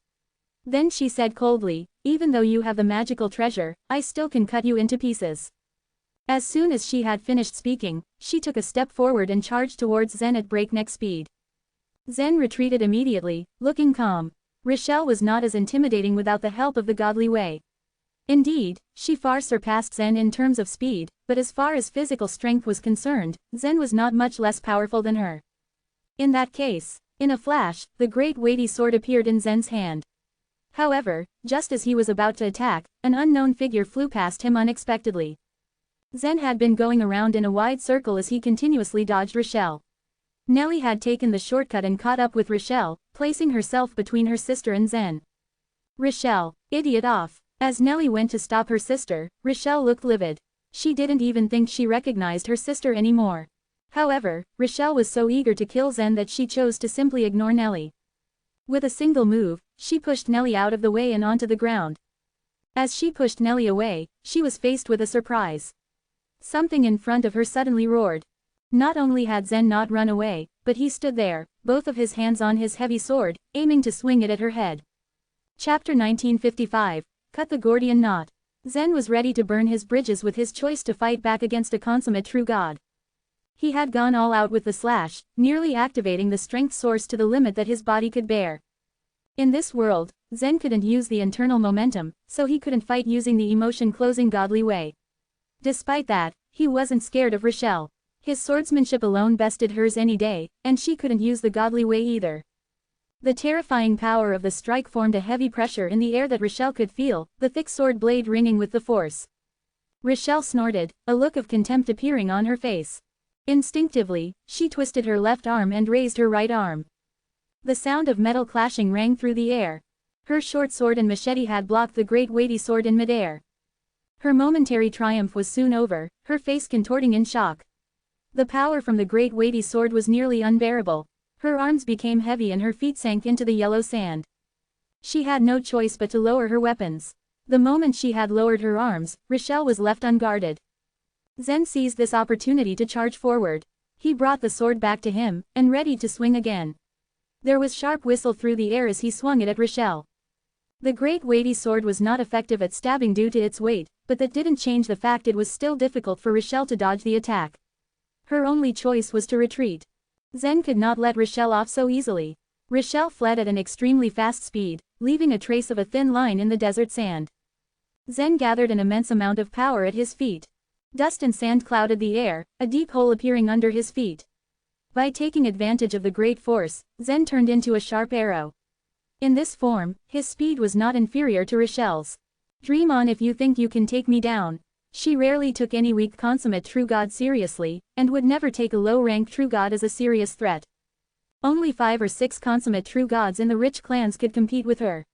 Then she said coldly, "Even though you have the magical treasure, I still can cut you into pieces." As soon as she had finished speaking, she took a step forward and charged towards Zen at breakneck speed. Zen retreated immediately, looking calm. Rochelle was not as intimidating without the help of the godly way. Indeed, she far surpassed Zen in terms of speed, but as far as physical strength was concerned, Zen was not much less powerful than her. In that case, in a flash, the great weighty sword appeared in Zen's hand. However, just as he was about to attack, an unknown figure flew past him unexpectedly. Zen had been going around in a wide circle as he continuously dodged Rochelle. Nellie had taken the shortcut and caught up with Rochelle, placing herself between her sister and Zen. Rochelle, idiot off. As Nellie went to stop her sister, Rochelle looked livid. She didn't even think she recognized her sister anymore. However, Rochelle was so eager to kill Zen that she chose to simply ignore Nellie. With a single move, she pushed Nellie out of the way and onto the ground. As she pushed Nellie away, she was faced with a surprise. Something in front of her suddenly roared. Not only had Zen not run away, but he stood there, both of his hands on his heavy sword, aiming to swing it at her head. Chapter 1955. Cut the Gordian Knot. Zen was ready to burn his bridges with his choice to fight back against a consummate true god. He had gone all out with the slash, nearly activating the strength source to the limit that his body could bear. In this world, Zen couldn't use the internal momentum, so he couldn't fight using the emotion-closing godly way. Despite that, he wasn't scared of Rochelle. His swordsmanship alone bested hers any day, and she couldn't use the godly way either. The terrifying power of the strike formed a heavy pressure in the air that Rochelle could feel, the thick sword blade ringing with the force. Rochelle snorted, a look of contempt appearing on her face. Instinctively, she twisted her left arm and raised her right arm. The sound of metal clashing rang through the air. Her short sword and machete had blocked the great weighty sword in midair. Her momentary triumph was soon over, her face contorting in shock. The power from the great weighty sword was nearly unbearable. Her arms became heavy and her feet sank into the yellow sand. She had no choice but to lower her weapons. The moment she had lowered her arms, Rochelle was left unguarded. Zen seized this opportunity to charge forward. He brought the sword back to him, and ready to swing again. There was sharp whistle through the air as he swung it at Rochelle. The great weighty sword was not effective at stabbing due to its weight, but that didn't change the fact it was still difficult for Rochelle to dodge the attack. Her only choice was to retreat. Zen could not let Rochelle off so easily. Rochelle fled at an extremely fast speed, leaving a trace of a thin line in the desert sand. Zen gathered an immense amount of power at his feet. Dust and sand clouded the air, a deep hole appearing under his feet. By taking advantage of the great force, Zen turned into a sharp arrow. In this form, his speed was not inferior to Rochelle's. Dream on if you think you can take me down. She rarely took any weak consummate true god seriously, and would never take a low-ranked true god as a serious threat. Only 5 or 6 consummate true gods in the rich clans could compete with her.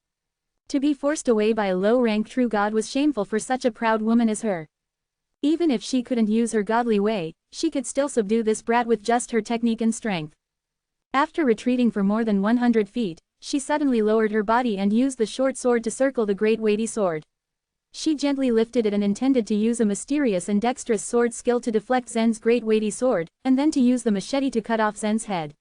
To be forced away by a low-ranked true god was shameful for such a proud woman as her. Even if she couldn't use her godly way, she could still subdue this brat with just her technique and strength. After retreating for more than 100 feet, she suddenly lowered her body and used the short sword to circle the great weighty sword. She gently lifted it and intended to use a mysterious and dexterous sword skill to deflect Zen's great weighty sword, and then to use the machete to cut off Zen's head.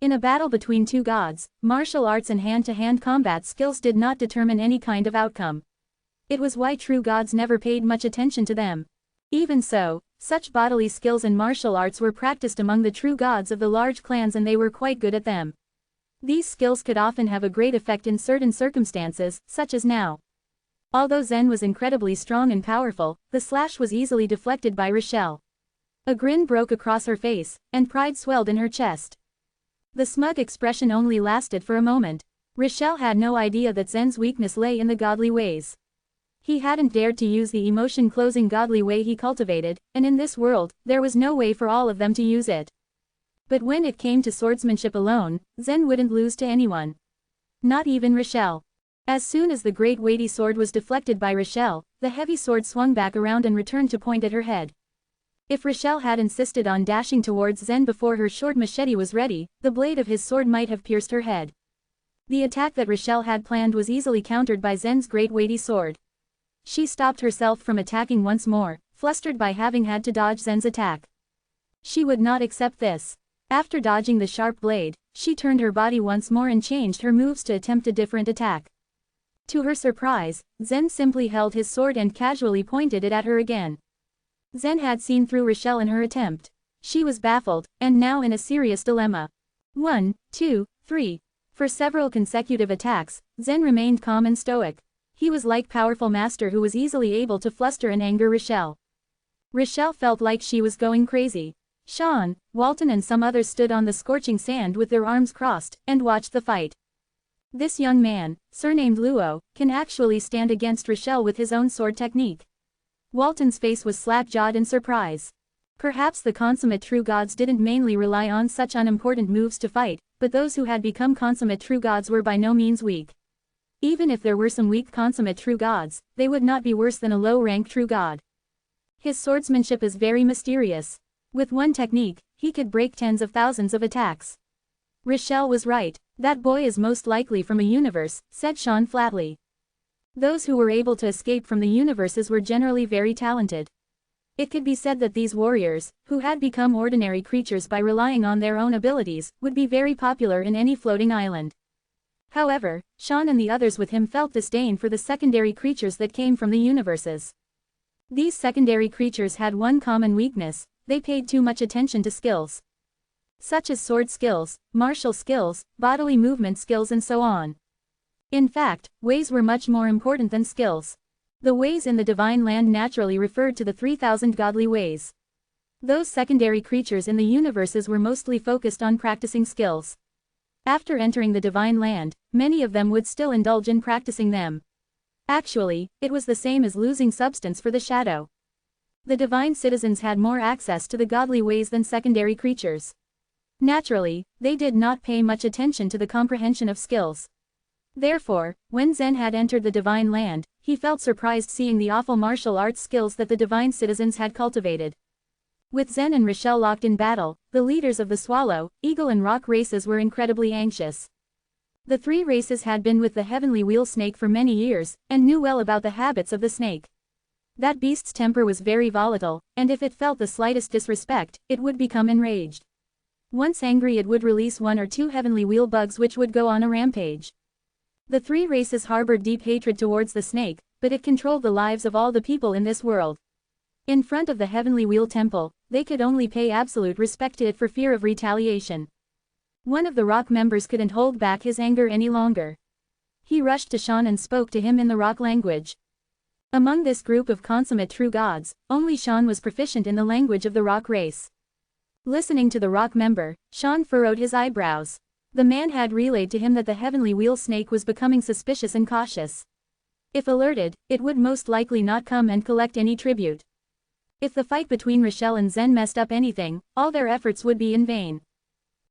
In a battle between two gods, martial arts and hand-to-hand combat skills did not determine any kind of outcome. It was why true gods never paid much attention to them. Even so, such bodily skills and martial arts were practiced among the true gods of the large clans and they were quite good at them. These skills could often have a great effect in certain circumstances, such as now. Although Zen was incredibly strong and powerful, the slash was easily deflected by Rochelle. A grin broke across her face, and pride swelled in her chest. The smug expression only lasted for a moment. Rochelle had no idea that Zen's weakness lay in the godly ways. He hadn't dared to use the emotion-closing godly way he cultivated, and in this world, there was no way for all of them to use it. But when it came to swordsmanship alone, Zen wouldn't lose to anyone. Not even Rochelle. As soon as the great weighty sword was deflected by Rochelle, the heavy sword swung back around and returned to point at her head. If Rochelle had insisted on dashing towards Zen before her short machete was ready, the blade of his sword might have pierced her head. The attack that Rochelle had planned was easily countered by Zen's great weighty sword. She stopped herself from attacking once more, flustered by having had to dodge Zen's attack. She would not accept this. After dodging the sharp blade, she turned her body once more and changed her moves to attempt a different attack. To her surprise, Zen simply held his sword and casually pointed it at her again. Zen had seen through Rochelle in her attempt. She was baffled, and now in a serious dilemma. 1, 2, 3. For several consecutive attacks, Zen remained calm and stoic. He was like powerful master who was easily able to fluster and anger Rochelle. Rochelle felt like she was going crazy. Sean, Walton and some others stood on the scorching sand with their arms crossed, and watched the fight. This young man, surnamed Luo, can actually stand against Rochelle with his own sword technique. Walton's face was slack-jawed in surprise. Perhaps the consummate true gods didn't mainly rely on such unimportant moves to fight, but those who had become consummate true gods were by no means weak. Even if there were some weak consummate true gods, they would not be worse than a low-rank true god. His swordsmanship is very mysterious. With one technique, he could break tens of thousands of attacks. Rochelle was right. That boy is most likely from a universe, said Sean flatly. Those who were able to escape from the universes were generally very talented. It could be said that these warriors, who had become ordinary creatures by relying on their own abilities, would be very popular in any floating island. However, Sean and the others with him felt disdain for the secondary creatures that came from the universes. These secondary creatures had one common weakness: they paid too much attention to skills, such as sword skills, martial skills, bodily movement skills and so on. In fact, ways were much more important than skills. The ways in the divine land naturally referred to the 3,000 godly ways. Those secondary creatures in the universes were mostly focused on practicing skills. After entering the divine land, many of them would still indulge in practicing them. Actually, it was the same as losing substance for the shadow. The divine citizens had more access to the godly ways than secondary creatures. Naturally, they did not pay much attention to the comprehension of skills. Therefore, when Zen had entered the divine land, he felt surprised seeing the awful martial arts skills that the divine citizens had cultivated. With Zen and Rochelle locked in battle, the leaders of the Swallow, Eagle and Rock races were incredibly anxious. The three races had been with the Heavenly Wheel Snake for many years, and knew well about the habits of the snake. That beast's temper was very volatile, and if it felt the slightest disrespect, it would become enraged. Once angry, it would release one or two Heavenly Wheel bugs which would go on a rampage. The three races harbored deep hatred towards the snake, but it controlled the lives of all the people in this world. In front of the Heavenly Wheel Temple, they could only pay absolute respect to it for fear of retaliation. One of the Rock members couldn't hold back his anger any longer. He rushed to Sean and spoke to him in the Rock language. Among this group of consummate true gods, only Sean was proficient in the language of the Rock race. Listening to the Rock member, Sean furrowed his eyebrows. The man had relayed to him that the Heavenly Wheel Snake was becoming suspicious and cautious. If alerted, it would most likely not come and collect any tribute. If the fight between Rochelle and Zen messed up anything, all their efforts would be in vain.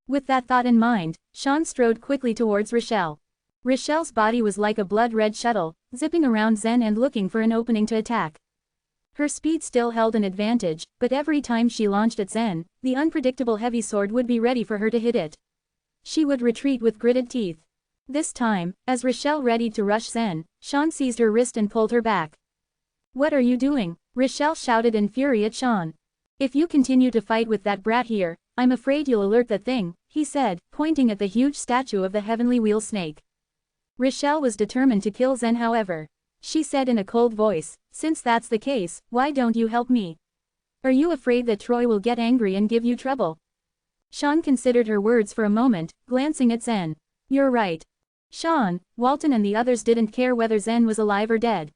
With that thought in mind, Sean strode quickly towards Rochelle. Rochelle's body was like a blood-red shuttle, zipping around Zen and looking for an opening to attack. Her speed still held an advantage, but every time she launched at Zen, the unpredictable heavy sword would be ready for her to hit it. She would retreat with gritted teeth. This time, as Rochelle readied to rush Zen, Sean seized her wrist and pulled her back. "What are you doing?" Rochelle shouted in fury at Sean. "If you continue to fight with that brat here, I'm afraid you'll alert that thing," he said, pointing at the huge statue of the Heavenly Wheel Snake. Rochelle was determined to kill Zen, however. She said in a cold voice, "Since that's the case, why don't you help me? Are you afraid that Troy will get angry and give you trouble?" Sean considered her words for a moment, glancing at Zen. "You're right." Sean, Walton and the others didn't care whether Zen was alive or dead.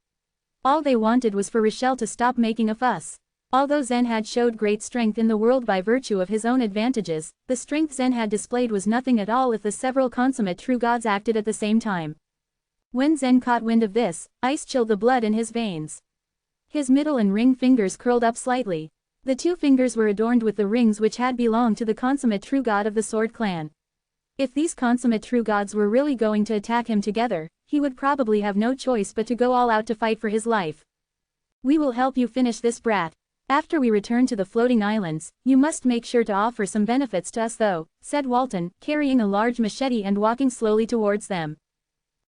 All they wanted was for Rochelle to stop making a fuss. Although Zen had showed great strength in the world by virtue of his own advantages, the strength Zen had displayed was nothing at all if the several consummate true gods acted at the same time. When Zen caught wind of this, ice chilled the blood in his veins. His middle and ring fingers curled up slightly. The two fingers were adorned with the rings which had belonged to the consummate true god of the Sword Clan. If these consummate true gods were really going to attack him together, he would probably have no choice but to go all out to fight for his life. "We will help you finish this brat. After we return to the floating islands, you must make sure to offer some benefits to us though," said Walton, carrying a large machete and walking slowly towards them.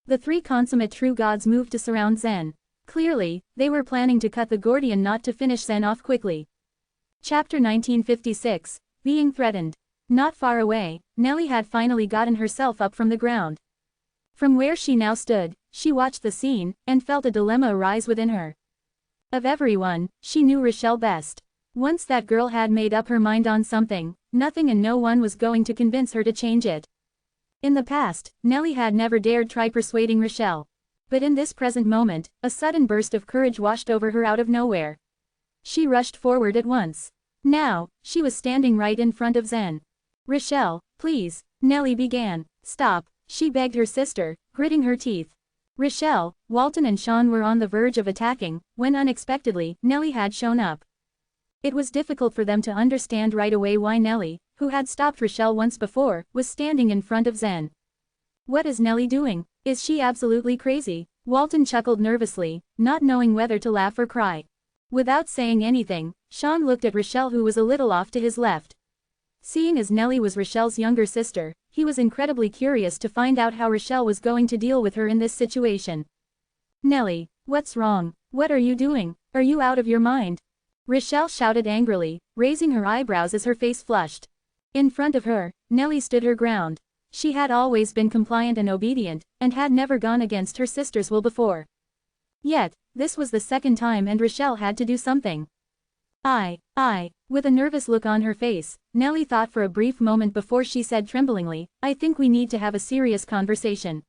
The three consummate true gods moved to surround Zen. Clearly, they were planning to cut the Gordian knot to finish Zen off quickly. Chapter 1956, Being Threatened. Not far away, Nellie had finally gotten herself up from the ground. From where she now stood, she watched the scene, and felt a dilemma arise within her. Of everyone, she knew Rochelle best. Once that girl had made up her mind on something, nothing and no one was going to convince her to change it. In the past, Nellie had never dared try persuading Rochelle. But in this present moment, a sudden burst of courage washed over her out of nowhere. She rushed forward at once. Now, she was standing right in front of Zen. "Rochelle, please," Nellie began. "Stop," she begged her sister, gritting her teeth. Rochelle, Walton and Sean were on the verge of attacking, when unexpectedly, Nellie had shown up. It was difficult for them to understand right away why Nellie, who had stopped Rochelle once before, was standing in front of Zen. What is Nellie doing? Is she absolutely crazy? Walton chuckled nervously, not knowing whether to laugh or cry. Without saying anything, Sean looked at Rochelle, who was a little off to his left. Seeing as Nellie was Rochelle's younger sister, he was incredibly curious to find out how Rochelle was going to deal with her in this situation. "Nellie, what's wrong? What are you doing? Are you out of your mind?" Rochelle shouted angrily, raising her eyebrows as her face flushed. In front of her, Nellie stood her ground. She had always been compliant and obedient, and had never gone against her sister's will before. Yet, this was the second time and Rochelle had to do something. With a nervous look on her face, Nellie thought for a brief moment before she said tremblingly, "I think we need to have a serious conversation."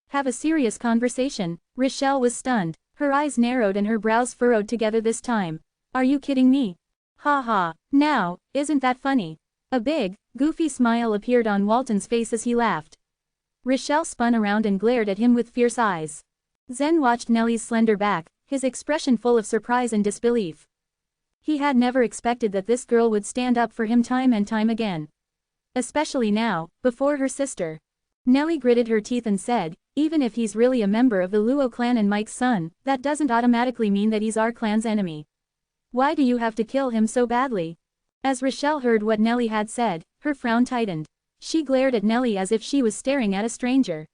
Have a serious conversation? Rochelle was stunned. Her eyes narrowed and her brows furrowed together this time. "Are you kidding me? Ha ha, now, isn't that funny?" A big, goofy smile appeared on Walton's face as he laughed. Rochelle spun around and glared at him with fierce eyes. Zen watched Nellie's slender back, his expression full of surprise and disbelief. He had never expected that this girl would stand up for him time and time again. Especially now, before her sister. Nellie gritted her teeth and said, "Even if he's really a member of the Luo clan and Mike's son, that doesn't automatically mean that he's our clan's enemy. Why do you have to kill him so badly?" As Rochelle heard what Nellie had said, her frown tightened. She glared at Nellie as if she was staring at a stranger.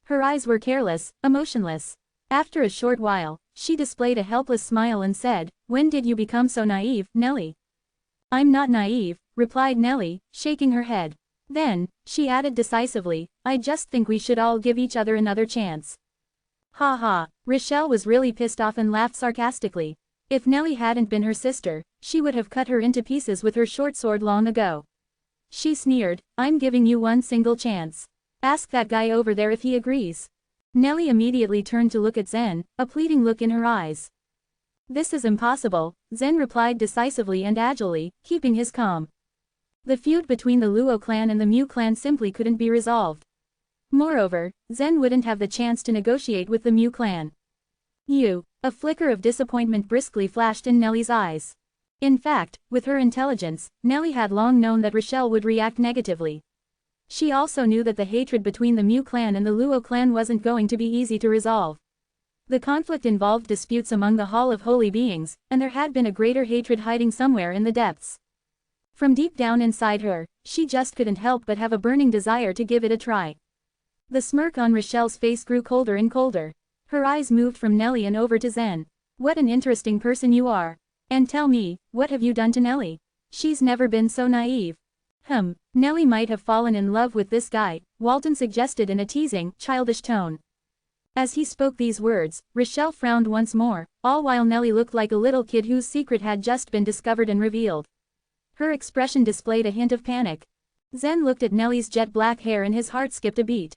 Her eyes were careless, emotionless. After a short while, she displayed a helpless smile and said, "When did you become so naive, Nellie?" "I'm not naive," replied Nellie, shaking her head. Then, she added decisively, "I just think we should all give each other another chance." Ha ha, Rochelle was really pissed off and laughed sarcastically. If Nellie hadn't been her sister, she would have cut her into pieces with her short sword long ago. She sneered, "I'm giving you one single chance. Ask that guy over there if he agrees." Nellie immediately turned to look at Zen, a pleading look in her eyes. "This is impossible," Zen replied decisively and agilely, keeping his calm. The feud between the Luo clan and the Mu clan simply couldn't be resolved. Moreover, Zen wouldn't have the chance to negotiate with the Mu clan. A flicker of disappointment briskly flashed in Nellie's eyes. In fact, with her intelligence, Nellie had long known that Rochelle would react negatively. She also knew that the hatred between the Mu clan and the Luo clan wasn't going to be easy to resolve. The conflict involved disputes among the Hall of Holy Beings, and there had been a greater hatred hiding somewhere in the depths. From deep down inside her, she just couldn't help but have a burning desire to give it a try. The smirk on Rochelle's face grew colder and colder. Her eyes moved from Nellie and over to Zen. "What an interesting person you are. And tell me, what have you done to Nellie? She's never been so naive." Nellie might have fallen in love with this guy, Walton suggested in a teasing, childish tone. As he spoke these words, Rochelle frowned once more, all while Nellie looked like a little kid whose secret had just been discovered and revealed. Her expression displayed a hint of panic. Zen looked at Nellie's jet black hair and his heart skipped a beat.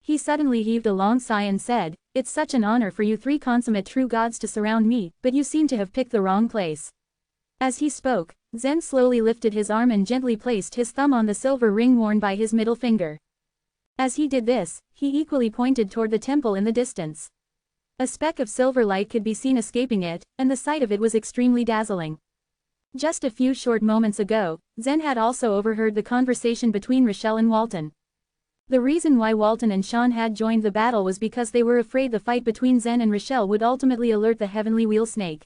He suddenly heaved a long sigh and said, "It's such an honor for you three consummate true gods to surround me, but you seem to have picked the wrong place." As he spoke, Zen slowly lifted his arm and gently placed his thumb on the silver ring worn by his middle finger. As he did this, he equally pointed toward the temple in the distance. A speck of silver light could be seen escaping it, and the sight of it was extremely dazzling. Just a few short moments ago, Zen had also overheard the conversation between Rochelle and Walton. The reason why Walton and Sean had joined the battle was because they were afraid the fight between Zen and Rochelle would ultimately alert the heavenly wheel snake.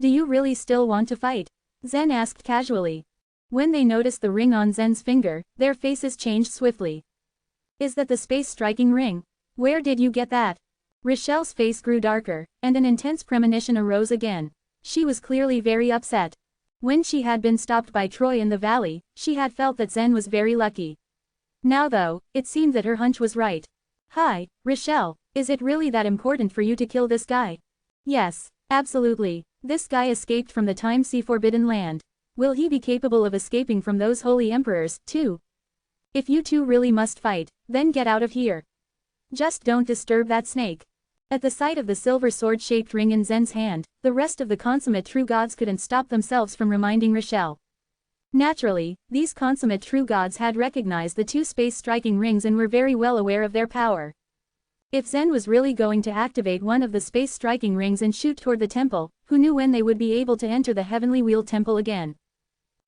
"Do you really still want to fight?" Zen asked casually. When they noticed the ring on Zen's finger, their faces changed swiftly. "Is that the space-striking ring? Where did you get that?" Rochelle's face grew darker, and an intense premonition arose again. She was clearly very upset. When she had been stopped by Troy in the valley, she had felt that Zen was very lucky. Now though, it seemed that her hunch was right. "Hi, Rochelle, is it really that important for you to kill this guy?" "Yes, absolutely. This guy escaped from the Time-Sea Forbidden Land. Will he be capable of escaping from those holy emperors, too? If you two really must fight, then get out of here." Just don't disturb that snake. At the sight of the silver sword-shaped ring in Zen's hand, the rest of the consummate true gods couldn't stop themselves from reminding Rochelle. Naturally, these consummate true gods had recognized the two space-striking rings and were very well aware of their power. If Zen was really going to activate one of the space-striking rings and shoot toward the temple, who knew when they would be able to enter the Heavenly Wheel Temple again?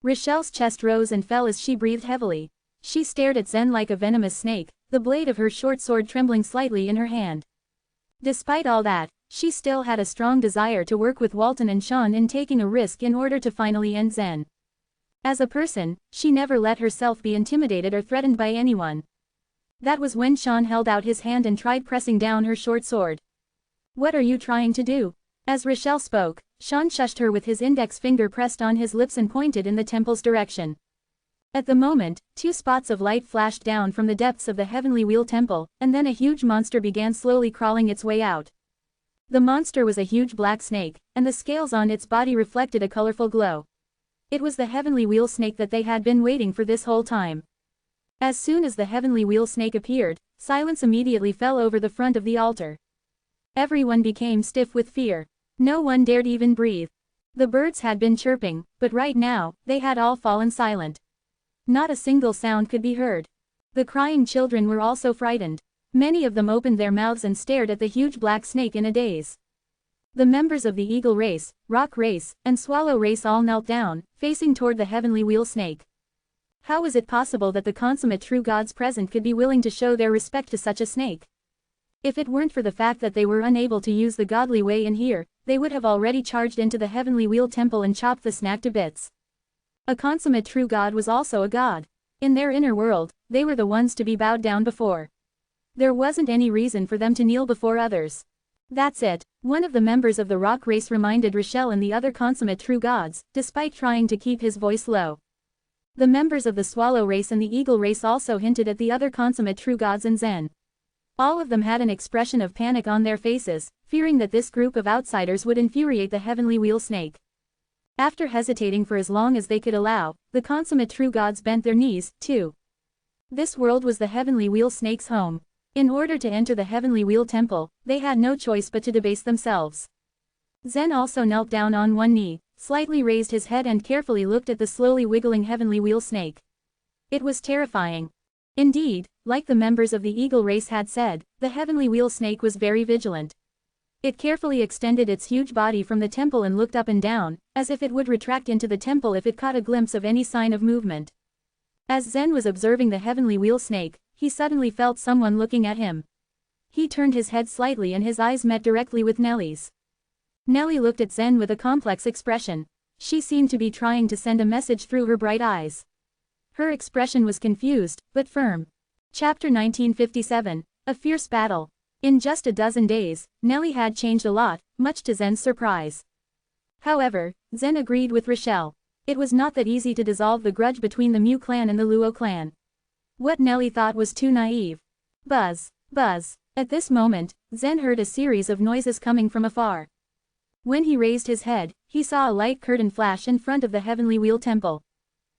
Rochelle's chest rose and fell as she breathed heavily. She stared at Zen like a venomous snake, the blade of her short sword trembling slightly in her hand. Despite all that, she still had a strong desire to work with Walton and Sean in taking a risk in order to finally end Zen. As a person, she never let herself be intimidated or threatened by anyone. That was when Sean held out his hand and tried pressing down her short sword. "What are you trying to do?" As Rochelle spoke, Sean shushed her with his index finger pressed on his lips and pointed in the temple's direction. At the moment, two spots of light flashed down from the depths of the Heavenly Wheel Temple, and then a huge monster began slowly crawling its way out. The monster was a huge black snake, and the scales on its body reflected a colorful glow. It was the Heavenly Wheel Snake that they had been waiting for this whole time. As soon as the Heavenly Wheel Snake appeared, silence immediately fell over the front of the altar. Everyone became stiff with fear. No one dared even breathe. The birds had been chirping, but right now, they had all fallen silent. Not a single sound could be heard. The crying children were also frightened. Many of them opened their mouths and stared at the huge black snake in a daze. The members of the Eagle race, Rock race, and Swallow race all knelt down, facing toward the Heavenly Wheel Snake. How was it possible that the consummate true gods present could be willing to show their respect to such a snake? If it weren't for the fact that they were unable to use the godly way in here, they would have already charged into the Heavenly Wheel Temple and chopped the snack to bits. A consummate true god was also a god. In their inner world, they were the ones to be bowed down before. There wasn't any reason for them to kneel before others. "That's it," one of the members of the Rock race reminded Rochelle and the other consummate true gods, despite trying to keep his voice low. The members of the Swallow race and the Eagle race also hinted at the other consummate true gods and Zen. All of them had an expression of panic on their faces, fearing that this group of outsiders would infuriate the Heavenly Wheel Snake. After hesitating for as long as they could allow, the consummate true gods bent their knees, too. This world was the Heavenly Wheel Snake's home. In order to enter the Heavenly Wheel Temple, they had no choice but to debase themselves. Zen also knelt down on one knee, slightly raised his head and carefully looked at the slowly wiggling Heavenly Wheel Snake. It was terrifying. Indeed, like the members of the Eagle race had said, the Heavenly Wheel Snake was very vigilant. It carefully extended its huge body from the temple and looked up and down, as if it would retract into the temple if it caught a glimpse of any sign of movement. As Zen was observing the Heavenly Wheel Snake, he suddenly felt someone looking at him. He turned his head slightly and his eyes met directly with Nellie's. Nellie looked at Zen with a complex expression. She seemed to be trying to send a message through her bright eyes. Her expression was confused, but firm. Chapter 1957, A Fierce Battle. In just a dozen days, Nellie had changed a lot, much to Zen's surprise. However, Zen agreed with Rochelle. It was not that easy to dissolve the grudge between the Mew clan and the Luo clan. What Nellie thought was too naive. Buzz, buzz. At this moment, Zen heard a series of noises coming from afar. When he raised his head, he saw a light curtain flash in front of the Heavenly Wheel Temple.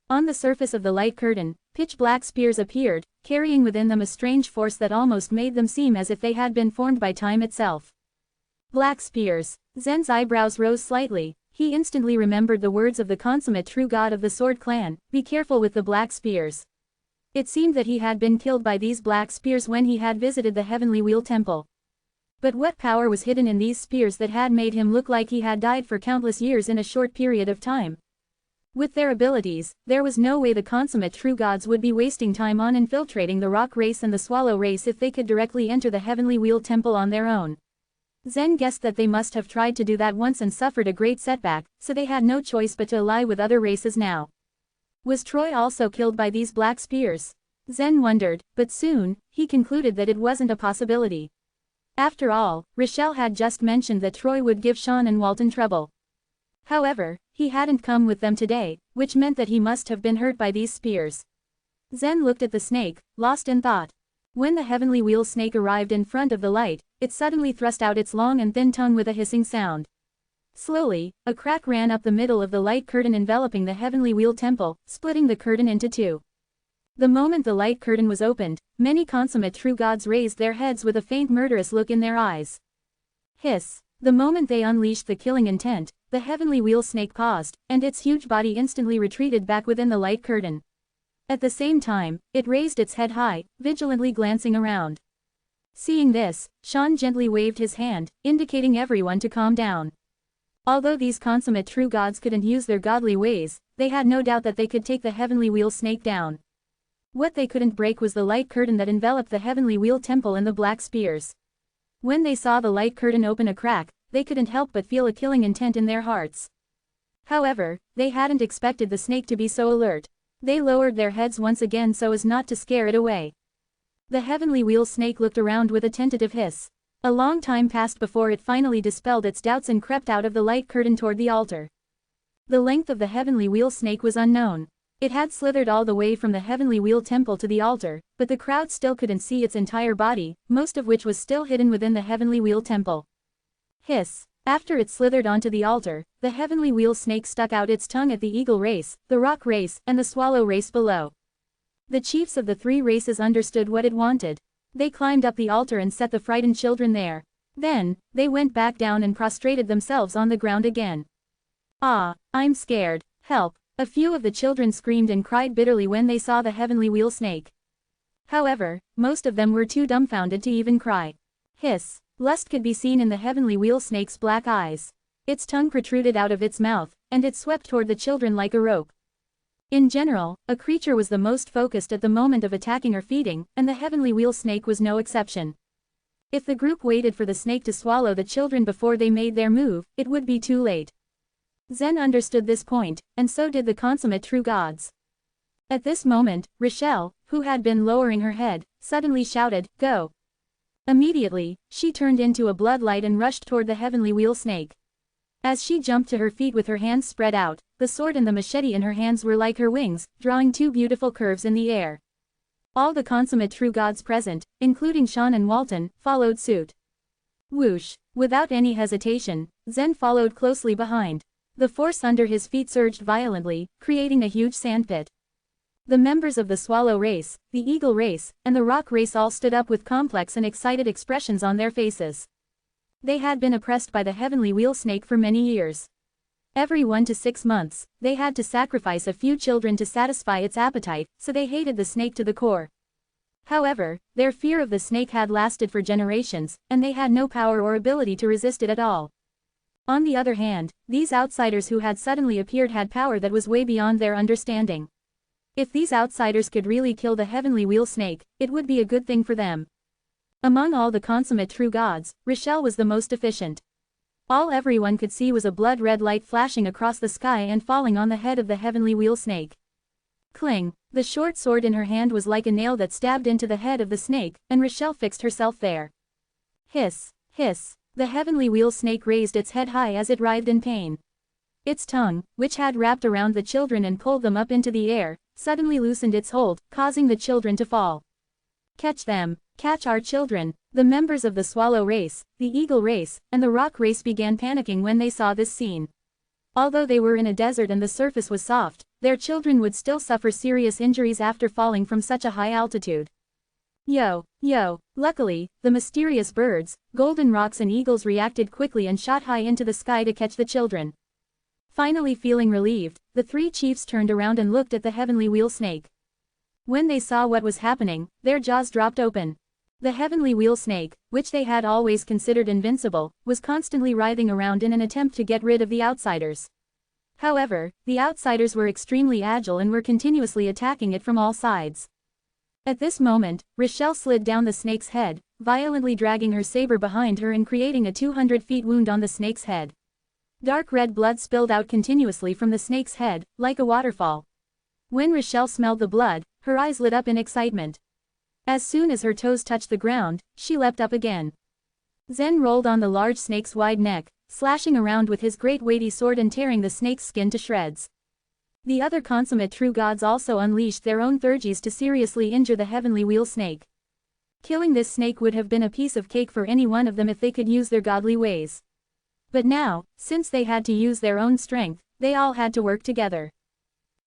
On the surface of the light curtain, pitch-black spears appeared, carrying within them a strange force that almost made them seem as if they had been formed by time itself. Black spears. Zen's eyebrows rose slightly. He instantly remembered the words of the consummate true god of the Sword Clan, "Be careful with the black spears." It seemed that he had been killed by these black spears when he had visited the Heavenly Wheel Temple. But what power was hidden in these spears that had made him look like he had died for countless years in a short period of time? With their abilities, there was no way the consummate true gods would be wasting time on infiltrating the Rock race and the Swallow race if they could directly enter the Heavenly Wheel Temple on their own. Zen guessed that they must have tried to do that once and suffered a great setback, so they had no choice but to ally with other races now. Was Troy also killed by these black spears? Zen wondered, but soon, he concluded that it wasn't a possibility. After all, Rochelle had just mentioned that Troy would give Sean and Walton trouble. However, he hadn't come with them today, which meant that he must have been hurt by these spears. Zen looked at the snake, lost in thought. When the Heavenly Wheel Snake arrived in front of the light, it suddenly thrust out its long and thin tongue with a hissing sound. Slowly, a crack ran up the middle of the light curtain enveloping the Heavenly Wheel Temple, splitting the curtain into two. The moment the light curtain was opened, many consummate true gods raised their heads with a faint murderous look in their eyes. Hiss! The moment they unleashed the killing intent, the heavenly wheel snake paused, and its huge body instantly retreated back within the light curtain. At the same time, it raised its head high, vigilantly glancing around. Seeing this, Sean gently waved his hand, indicating everyone to calm down. Although these consummate true gods couldn't use their godly ways, they had no doubt that they could take the heavenly wheel snake down. What they couldn't break was the light curtain that enveloped the heavenly wheel temple and the black spears. When they saw the light curtain open a crack, they couldn't help but feel a killing intent in their hearts. However, they hadn't expected the snake to be so alert. They lowered their heads once again so as not to scare it away. The heavenly wheel snake looked around with a tentative hiss. A long time passed before it finally dispelled its doubts and crept out of the light curtain toward the altar. The length of the heavenly wheel snake was unknown. It had slithered all the way from the heavenly wheel temple to the altar, but the crowd still couldn't see its entire body, most of which was still hidden within the heavenly wheel temple. Hiss! After it slithered onto the altar, the heavenly wheel snake stuck out its tongue at the eagle race, the rock race, and the swallow race below. The chiefs of the three races understood what it wanted. They climbed up the altar and set the frightened children there. Then, they went back down and prostrated themselves on the ground again. Ah, I'm scared, help! A few of the children screamed and cried bitterly when they saw the heavenly wheel snake. However, most of them were too dumbfounded to even cry. Hiss! Lust could be seen in the heavenly wheel snake's black eyes. Its tongue protruded out of its mouth, and it swept toward the children like a rope. In general, a creature was the most focused at the moment of attacking or feeding, and the heavenly wheel snake was no exception. If the group waited for the snake to swallow the children before they made their move, it would be too late. Zen understood this point, and so did the consummate true gods. At this moment, Rochelle, who had been lowering her head, suddenly shouted, "Go!" Immediately, she turned into a bloodlight and rushed toward the heavenly wheel snake. As she jumped to her feet with her hands spread out, the sword and the machete in her hands were like her wings, drawing two beautiful curves in the air. All the consummate true gods present, including Sean and Walton, followed suit. Whoosh! Without any hesitation, Zen followed closely behind. The force under his feet surged violently, creating a huge sandpit. The members of the swallow race, the eagle race, and the rock race all stood up with complex and excited expressions on their faces. They had been oppressed by the heavenly wheel snake for many years. Every 1 to 6 months, they had to sacrifice a few children to satisfy its appetite, so they hated the snake to the core. However, their fear of the snake had lasted for generations, and they had no power or ability to resist it at all. On the other hand, these outsiders who had suddenly appeared had power that was way beyond their understanding. If these outsiders could really kill the heavenly wheel snake, it would be a good thing for them. Among all the consummate true gods, Rochelle was the most efficient. All everyone could see was a blood-red light flashing across the sky and falling on the head of the heavenly wheel snake. Cling! The short sword in her hand was like a nail that stabbed into the head of the snake, and Rochelle fixed herself there. Hiss! Hiss! The heavenly wheel snake raised its head high as it writhed in pain. Its tongue, which had wrapped around the children and pulled them up into the air, suddenly loosened its hold, causing the children to fall. Catch them! Catch our children! The members of the swallow race, the eagle race, and the rock race began panicking when they saw this scene. Although they were in a desert and the surface was soft, their children would still suffer serious injuries after falling from such a high altitude. Yo! Yo! Luckily, the mysterious birds, golden rocks and eagles reacted quickly and shot high into the sky to catch the children. Finally feeling relieved, the three chiefs turned around and looked at the heavenly wheel snake. When they saw what was happening, their jaws dropped open. The heavenly wheel snake, which they had always considered invincible, was constantly writhing around in an attempt to get rid of the outsiders. However, the outsiders were extremely agile and were continuously attacking it from all sides. At this moment, Rochelle slid down the snake's head, violently dragging her saber behind her and creating a 200-feet wound on the snake's head. Dark red blood spilled out continuously from the snake's head, like a waterfall. When Rochelle smelled the blood, her eyes lit up in excitement. As soon as her toes touched the ground, she leapt up again. Zen rolled on the large snake's wide neck, slashing around with his great weighty sword and tearing the snake's skin to shreds. The other consummate true gods also unleashed their own thurges to seriously injure the heavenly wheel snake. Killing this snake would have been a piece of cake for any one of them if they could use their godly ways. But now, since they had to use their own strength, they all had to work together.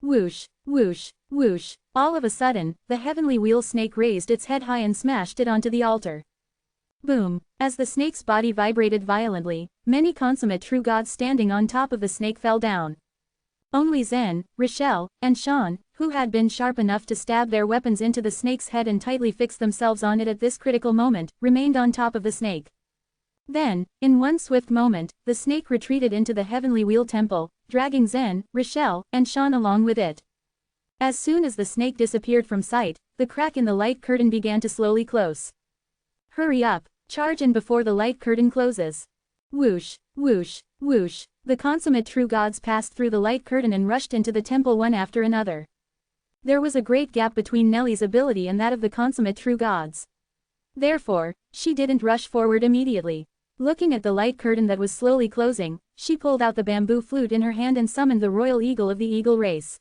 Whoosh, whoosh, whoosh. All of a sudden, the heavenly wheel snake raised its head high and smashed it onto the altar. Boom! As the snake's body vibrated violently, many consummate true gods standing on top of the snake fell down. Only Zen, Rochelle, and Sean, who had been sharp enough to stab their weapons into the snake's head and tightly fix themselves on it at this critical moment, remained on top of the snake. Then, in one swift moment, the snake retreated into the heavenly wheel temple, dragging Zen, Rochelle, and Sean along with it. As soon as the snake disappeared from sight, the crack in the light curtain began to slowly close. Hurry up, charge in before the light curtain closes. Whoosh, whoosh, whoosh. The consummate true gods passed through the light curtain and rushed into the temple one after another. There was a great gap between Nellie's ability and that of the consummate true gods. Therefore, she didn't rush forward immediately. Looking at the light curtain that was slowly closing, she pulled out the bamboo flute in her hand and summoned the royal eagle of the eagle race.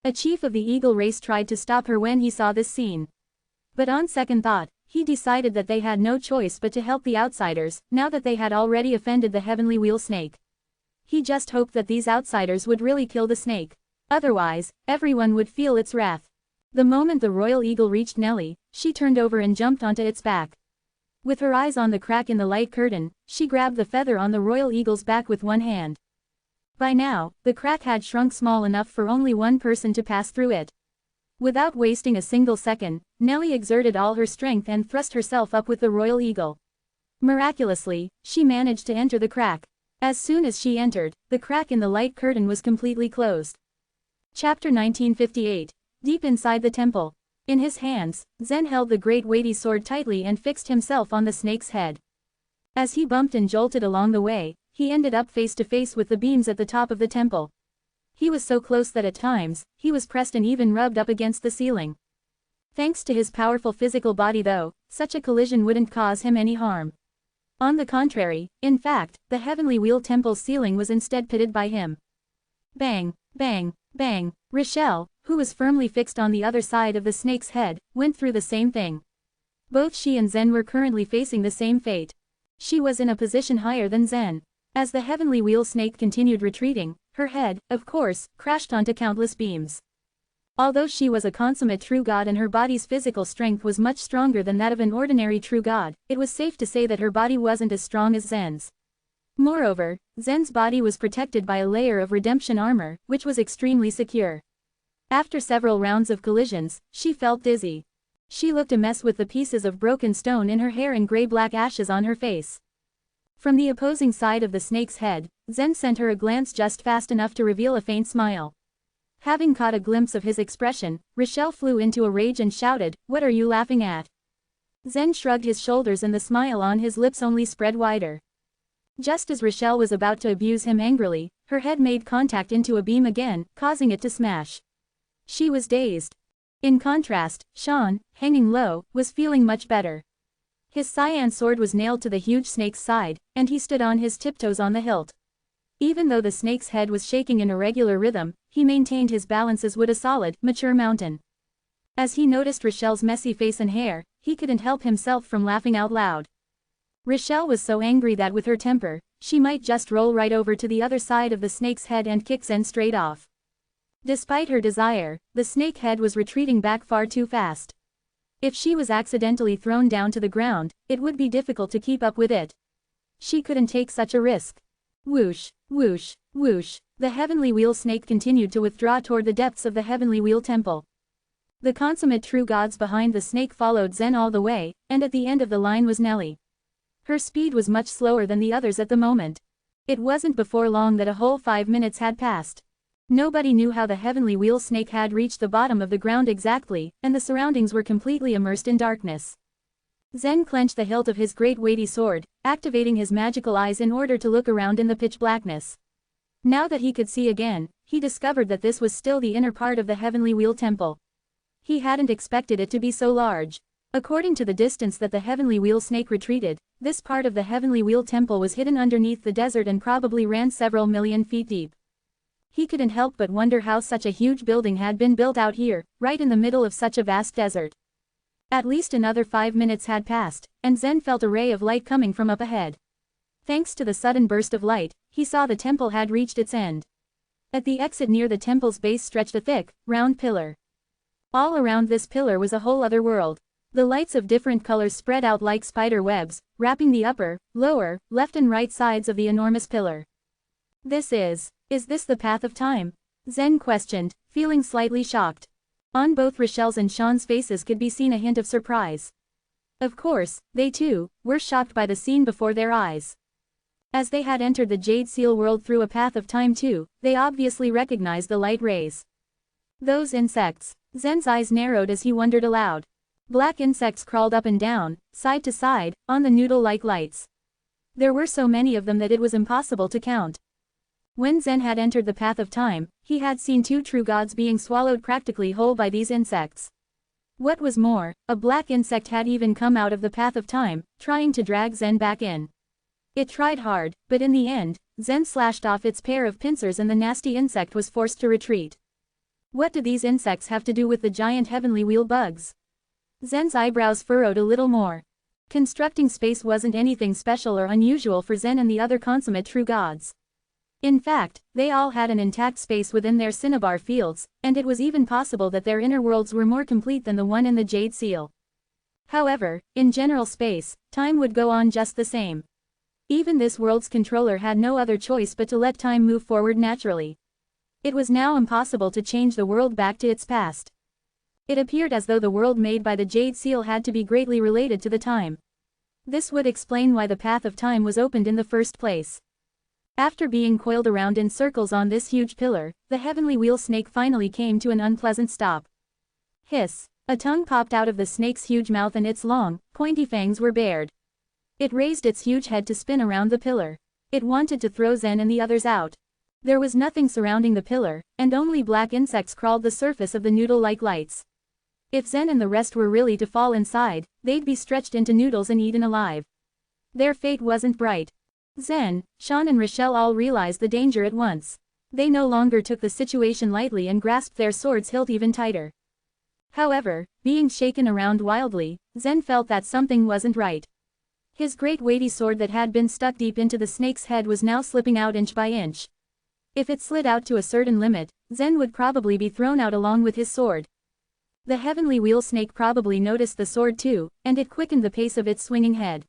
A chief of the eagle race tried to stop her when he saw this scene. But on second thought, he decided that they had no choice but to help the outsiders, now that they had already offended the heavenly wheel snake. He just hoped that these outsiders would really kill the snake. Otherwise, everyone would feel its wrath. The moment the royal eagle reached Nellie, she turned over and jumped onto its back. With her eyes on the crack in the light curtain, she grabbed the feather on the royal eagle's back with one hand. By now, the crack had shrunk small enough for only one person to pass through it. Without wasting a single second, Nellie exerted all her strength and thrust herself up with the royal eagle. Miraculously, she managed to enter the crack. As soon as she entered, the crack in the light curtain was completely closed. Chapter 1958. Deep inside the temple. In his hands, Zen held the great weighty sword tightly and fixed himself on the snake's head. As he bumped and jolted along the way, he ended up face to face with the beams at the top of the temple. He was so close that at times, he was pressed and even rubbed up against the ceiling. Thanks to his powerful physical body though, such a collision wouldn't cause him any harm. On the contrary, in fact, the heavenly wheel temple's ceiling was instead pitted by him. Bang, bang, bang. Rochelle, who was firmly fixed on the other side of the snake's head, went through the same thing. Both she and Zen were currently facing the same fate. She was in a position higher than Zen. As the heavenly wheel snake continued retreating, her head, of course, crashed onto countless beams. Although she was a consummate true god and her body's physical strength was much stronger than that of an ordinary true god, it was safe to say that her body wasn't as strong as Zen's. Moreover, Zen's body was protected by a layer of redemption armor, which was extremely secure. After several rounds of collisions, she felt dizzy. She looked a mess with the pieces of broken stone in her hair and gray-black ashes on her face. From the opposing side of the snake's head, Zen sent her a glance just fast enough to reveal a faint smile. Having caught a glimpse of his expression, Rochelle flew into a rage and shouted, "What are you laughing at?" Zen shrugged his shoulders and the smile on his lips only spread wider. Just as Rochelle was about to abuse him angrily, her head made contact into a beam again, causing it to smash. She was dazed. In contrast, Sean, hanging low, was feeling much better. His cyan sword was nailed to the huge snake's side, and he stood on his tiptoes on the hilt. Even though the snake's head was shaking in a regular rhythm, he maintained his balance as would a solid, mature mountain. As he noticed Rochelle's messy face and hair, he couldn't help himself from laughing out loud. Rochelle was so angry that with her temper, she might just roll right over to the other side of the snake's head and kick Zen straight off. Despite her desire, the snake head was retreating back far too fast. If she was accidentally thrown down to the ground, it would be difficult to keep up with it. She couldn't take such a risk. Whoosh, whoosh, whoosh. The heavenly wheel snake continued to withdraw toward the depths of the heavenly wheel temple. The consummate true gods behind the snake followed Zen all the way, and at the end of the line was Nellie. Her speed was much slower than the others at the moment. It wasn't before long that a whole 5 minutes had passed. Nobody knew how the heavenly wheel snake had reached the bottom of the ground exactly, and the surroundings were completely immersed in darkness. Zen clenched the hilt of his great weighty sword, activating his magical eyes in order to look around in the pitch blackness. Now that he could see again, he discovered that this was still the inner part of the heavenly wheel temple. He hadn't expected it to be so large. According to the distance that the heavenly wheel snake retreated, this part of the heavenly wheel temple was hidden underneath the desert and probably ran several million feet deep. He couldn't help but wonder how such a huge building had been built out here, right in the middle of such a vast desert. At least another 5 minutes had passed, and Zen felt a ray of light coming from up ahead. Thanks to the sudden burst of light, he saw the temple had reached its end. At the exit near the temple's base stretched a thick, round pillar. All around this pillar was a whole other world. The lights of different colors spread out like spider webs, wrapping the upper, lower, left and right sides of the enormous pillar. Is this the path of time? Zen questioned, feeling slightly shocked. On both Rochelle's and Sean's faces could be seen a hint of surprise. Of course, they too, were shocked by the scene before their eyes. As they had entered the Jade Seal world through a path of time too, they obviously recognized the light rays. Those insects. Zen's eyes narrowed as he wondered aloud. Black insects crawled up and down, side to side, on the noodle-like lights. There were so many of them that it was impossible to count. When Zen had entered the path of time, he had seen two true gods being swallowed practically whole by these insects. What was more, a black insect had even come out of the path of time, trying to drag Zen back in. It tried hard, but in the end, Zen slashed off its pair of pincers and the nasty insect was forced to retreat. What do these insects have to do with the giant heavenly wheel bugs? Zen's eyebrows furrowed a little more. Constructing space wasn't anything special or unusual for Zen and the other consummate true gods. In fact, they all had an intact space within their cinnabar fields, and it was even possible that their inner worlds were more complete than the one in the Jade Seal. However, in general space, time would go on just the same. Even this world's controller had no other choice but to let time move forward naturally. It was now impossible to change the world back to its past. It appeared as though the world made by the Jade Seal had to be greatly related to the time. This would explain why the path of time was opened in the first place. After being coiled around in circles on this huge pillar, the heavenly wheel snake finally came to an unpleasant stop. Hiss! A tongue popped out of the snake's huge mouth and its long, pointy fangs were bared. It raised its huge head to spin around the pillar. It wanted to throw Zen and the others out. There was nothing surrounding the pillar, and only black insects crawled the surface of the noodle-like lights. If Zen and the rest were really to fall inside, they'd be stretched into noodles and eaten alive. Their fate wasn't bright. Zen, Sean and Rochelle all realized the danger at once. They no longer took the situation lightly and grasped their swords hilt even tighter. However, being shaken around wildly, Zen felt that something wasn't right. His great weighty sword that had been stuck deep into the snake's head was now slipping out inch by inch. If it slid out to a certain limit, Zen would probably be thrown out along with his sword. The heavenly wheel snake probably noticed the sword too, and it quickened the pace of its swinging head.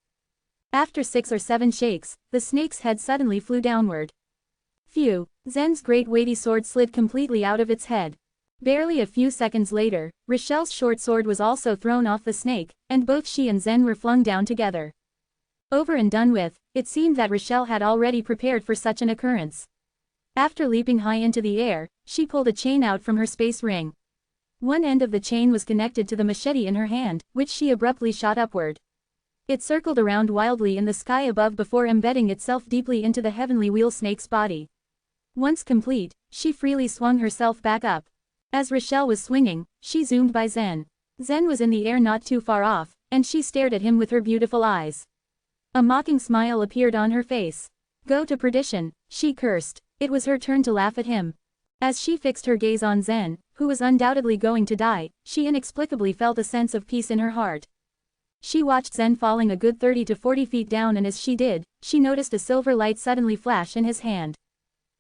After 6 or 7 shakes, the snake's head suddenly flew downward. Phew! Zen's great weighty sword slid completely out of its head. Barely a few seconds later, Rochelle's short sword was also thrown off the snake, and both she and Zen were flung down together. Over and done with, it seemed that Rochelle had already prepared for such an occurrence. After leaping high into the air, she pulled a chain out from her space ring. One end of the chain was connected to the machete in her hand, which she abruptly shot upward. It circled around wildly in the sky above before embedding itself deeply into the heavenly wheel snake's body. Once complete, she freely swung herself back up. As Rochelle was swinging, she zoomed by Zen. Zen was in the air not too far off, and she stared at him with her beautiful eyes. A mocking smile appeared on her face. Go to perdition, she cursed. It was her turn to laugh at him. As she fixed her gaze on Zen, who was undoubtedly going to die, she inexplicably felt a sense of peace in her heart. She watched Zen falling a good 30 to 40 feet down, and as she did, she noticed a silver light suddenly flash in his hand.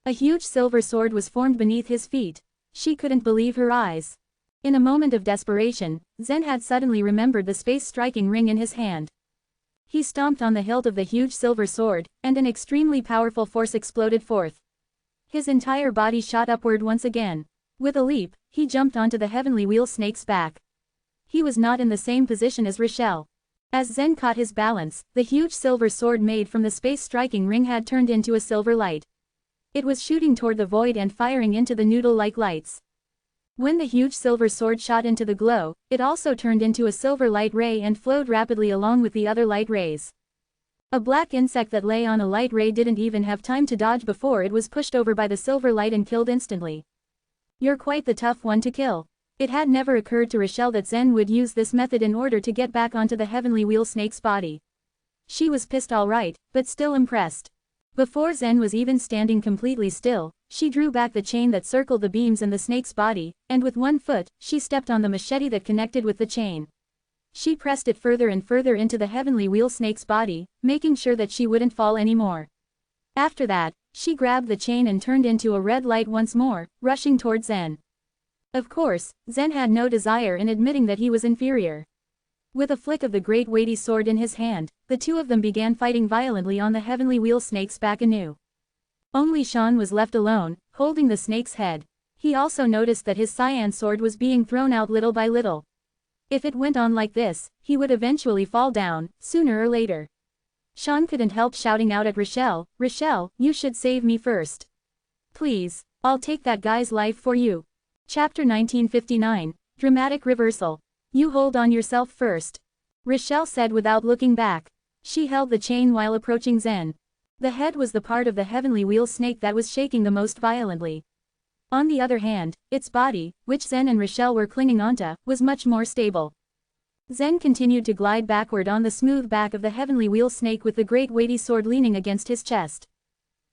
A huge silver sword was formed beneath his feet. She couldn't believe her eyes. In a moment of desperation, Zen had suddenly remembered the space-striking ring in his hand. He stomped on the hilt of the huge silver sword, and an extremely powerful force exploded forth. His entire body shot upward once again. With a leap, he jumped onto the heavenly wheel snake's back. He was not in the same position as Rochelle. As Zen caught his balance, the huge silver sword made from the space-striking ring had turned into a silver light. It was shooting toward the void and firing into the noodle-like lights. When the huge silver sword shot into the glow, it also turned into a silver light ray and flowed rapidly along with the other light rays. A black insect that lay on a light ray didn't even have time to dodge before it was pushed over by the silver light and killed instantly. You're quite the tough one to kill. It had never occurred to Rochelle that Zen would use this method in order to get back onto the heavenly wheel snake's body. She was pissed all right, but still impressed. Before Zen was even standing completely still, she drew back the chain that circled the beams in the snake's body, and with one foot, she stepped on the machete that connected with the chain. She pressed it further and further into the heavenly wheel snake's body, making sure that she wouldn't fall anymore. After that, She grabbed the chain and turned into a red light once more, rushing towards Zen. Of course, Zen had no desire in admitting that he was inferior. With a flick of the great weighty sword in his hand, the two of them began fighting violently on the heavenly wheel snake's back anew. Only Shan was left alone, holding the snake's head. He also noticed that his cyan sword was being thrown out little by little. If it went on like this, he would eventually fall down, sooner or later. Shan couldn't help shouting out at Rochelle, "Rochelle, you should save me first. Please, I'll take that guy's life for you." Chapter 1959, Dramatic Reversal. "You hold on yourself first," Rochelle said without looking back. She held the chain while approaching Zen. The head was the part of the heavenly wheel snake that was shaking the most violently. On the other hand, its body, which Zen and Rochelle were clinging onto, was much more stable. Zen continued to glide backward on the smooth back of the heavenly wheel snake with the great weighty sword leaning against his chest.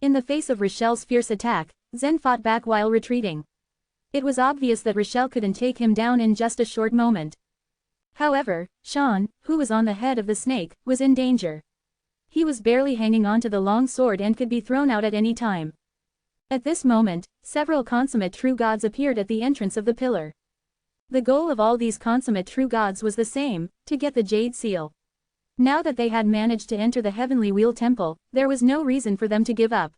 In the face of Rochelle's fierce attack, Zen fought back while retreating. It was obvious that Rochelle couldn't take him down in just a short moment. However, Shan, who was on the head of the snake, was in danger. He was barely hanging onto the long sword and could be thrown out at any time. At this moment, several consummate true gods appeared at the entrance of the pillar. The goal of all these consummate true gods was the same, to get the Jade Seal. Now that they had managed to enter the Heavenly Wheel Temple, there was no reason for them to give up.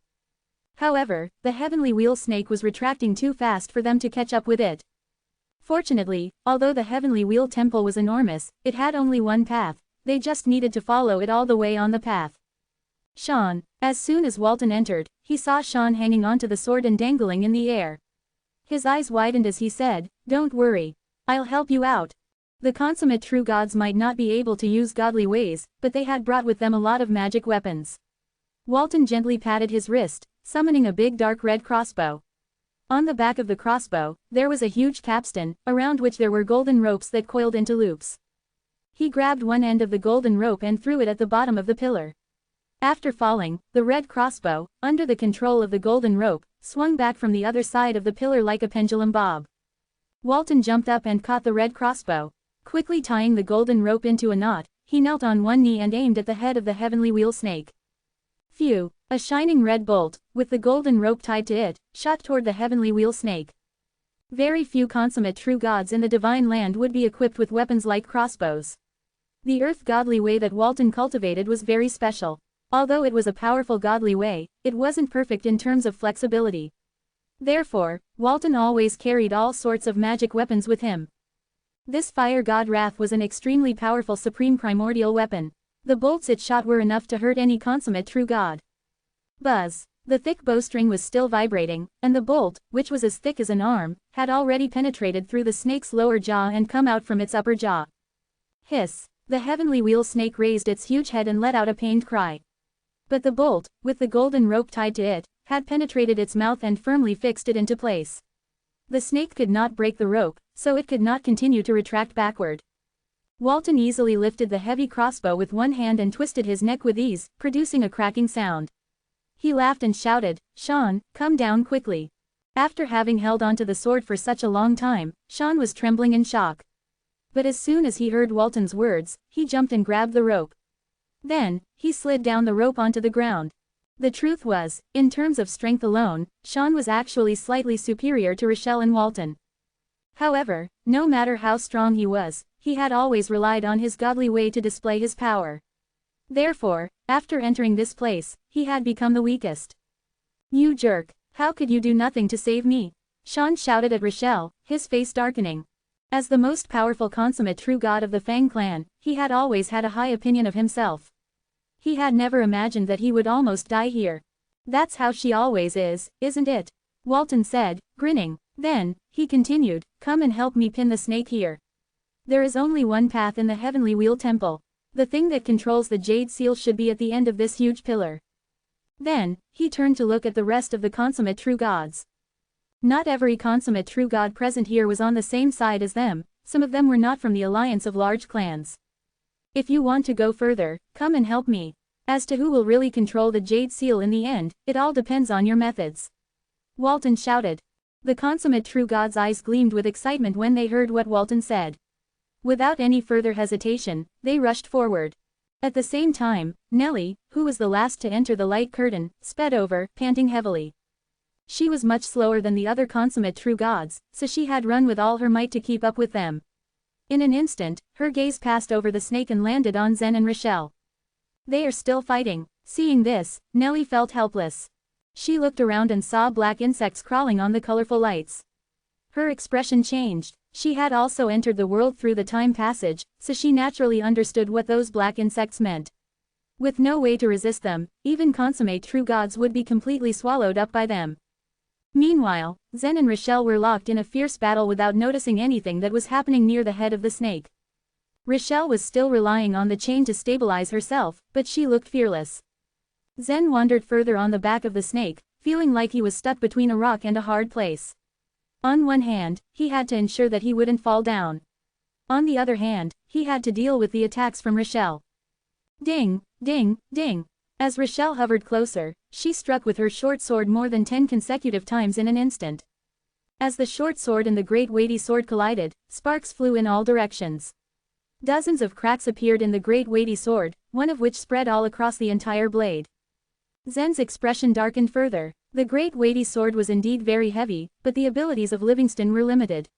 However, the Heavenly Wheel Snake was retracting too fast for them to catch up with it. Fortunately, although the Heavenly Wheel Temple was enormous, it had only one path. They just needed to follow it all the way on the path. Shan. As soon as Walton entered, he saw Shan hanging onto the sword and dangling in the air. His eyes widened as he said, "Don't worry. I'll help you out." The consummate true gods might not be able to use godly ways, but they had brought with them a lot of magic weapons. Walton gently patted his wrist, summoning a big dark red crossbow. On the back of the crossbow, there was a huge capstan, around which there were golden ropes that coiled into loops. He grabbed one end of the golden rope and threw it at the bottom of the pillar. After falling, the red crossbow, under the control of the golden rope, swung back from the other side of the pillar like a pendulum bob. Walton jumped up and caught the red crossbow. Quickly tying the golden rope into a knot, he knelt on one knee and aimed at the head of the heavenly wheel snake. Phew! A shining red bolt, with the golden rope tied to it, shot toward the heavenly wheel snake. Very few consummate true gods in the divine land would be equipped with weapons like crossbows. The earth godly way that Walton cultivated was very special. Although it was a powerful godly way, it wasn't perfect in terms of flexibility. Therefore, Walton always carried all sorts of magic weapons with him. This fire god Wrath was an extremely powerful supreme primordial weapon. The bolts it shot were enough to hurt any consummate true god. Buzz! The thick bowstring was still vibrating, and the bolt, which was as thick as an arm, had already penetrated through the snake's lower jaw and come out from its upper jaw. Hiss! The heavenly wheel snake raised its huge head and let out a pained cry. But the bolt, with the golden rope tied to it, had penetrated its mouth and firmly fixed it into place. The snake could not break the rope, so it could not continue to retract backward. Walton easily lifted the heavy crossbow with one hand and twisted his neck with ease, producing a cracking sound. He laughed and shouted, "Shan, come down quickly." After having held onto the sword for such a long time, Shan was trembling in shock. But as soon as he heard Walton's words, he jumped and grabbed the rope. Then, he slid down the rope onto the ground. The truth was, in terms of strength alone, Shan was actually slightly superior to Rochelle and Walton. However, no matter how strong he was, he had always relied on his godly way to display his power. Therefore, after entering this place, he had become the weakest. "You jerk, how could you do nothing to save me?" Shan shouted at Rochelle, his face darkening. As the most powerful consummate true god of the Fang clan, he had always had a high opinion of himself. He had never imagined that he would almost die here. "That's how she always is, isn't it?" Walton said, grinning. Then, he continued, "Come and help me pin the snake here. There is only one path in the Heavenly Wheel Temple. The thing that controls the Jade Seal should be at the end of this huge pillar." Then, he turned to look at the rest of the consummate true gods. Not every consummate true god present here was on the same side as them, some of them were not from the alliance of large clans. "If you want to go further, come and help me. As to who will really control the Jade Seal in the end, it all depends on your methods," Walton shouted. The consummate true gods' eyes gleamed with excitement when they heard what Walton said. Without any further hesitation, they rushed forward. At the same time, Nellie, who was the last to enter the light curtain, sped over, panting heavily. She was much slower than the other consummate true gods, so she had run with all her might to keep up with them. In an instant, her gaze passed over the snake and landed on Zen and Rochelle. They are still fighting. Seeing this, Nellie felt helpless. She looked around and saw black insects crawling on the colorful lights. Her expression changed. She had also entered the world through the time passage, so she naturally understood what those black insects meant. With no way to resist them, even consummate true gods would be completely swallowed up by them. Meanwhile, Zen and Rochelle were locked in a fierce battle without noticing anything that was happening near the head of the snake. Rochelle was still relying on the chain to stabilize herself, but she looked fearless. Zen wandered further on the back of the snake, feeling like he was stuck between a rock and a hard place. On one hand, he had to ensure that he wouldn't fall down. On the other hand, he had to deal with the attacks from Rochelle. Ding, ding, ding. As Rochelle hovered closer, she struck with her short sword more than 10 consecutive times in an instant. As the short sword and the great weighty sword collided, sparks flew in all directions. Dozens of cracks appeared in the great weighty sword, one of which spread all across the entire blade. Zen's expression darkened further. The great weighty sword was indeed very heavy, but the abilities of Livingston were limited.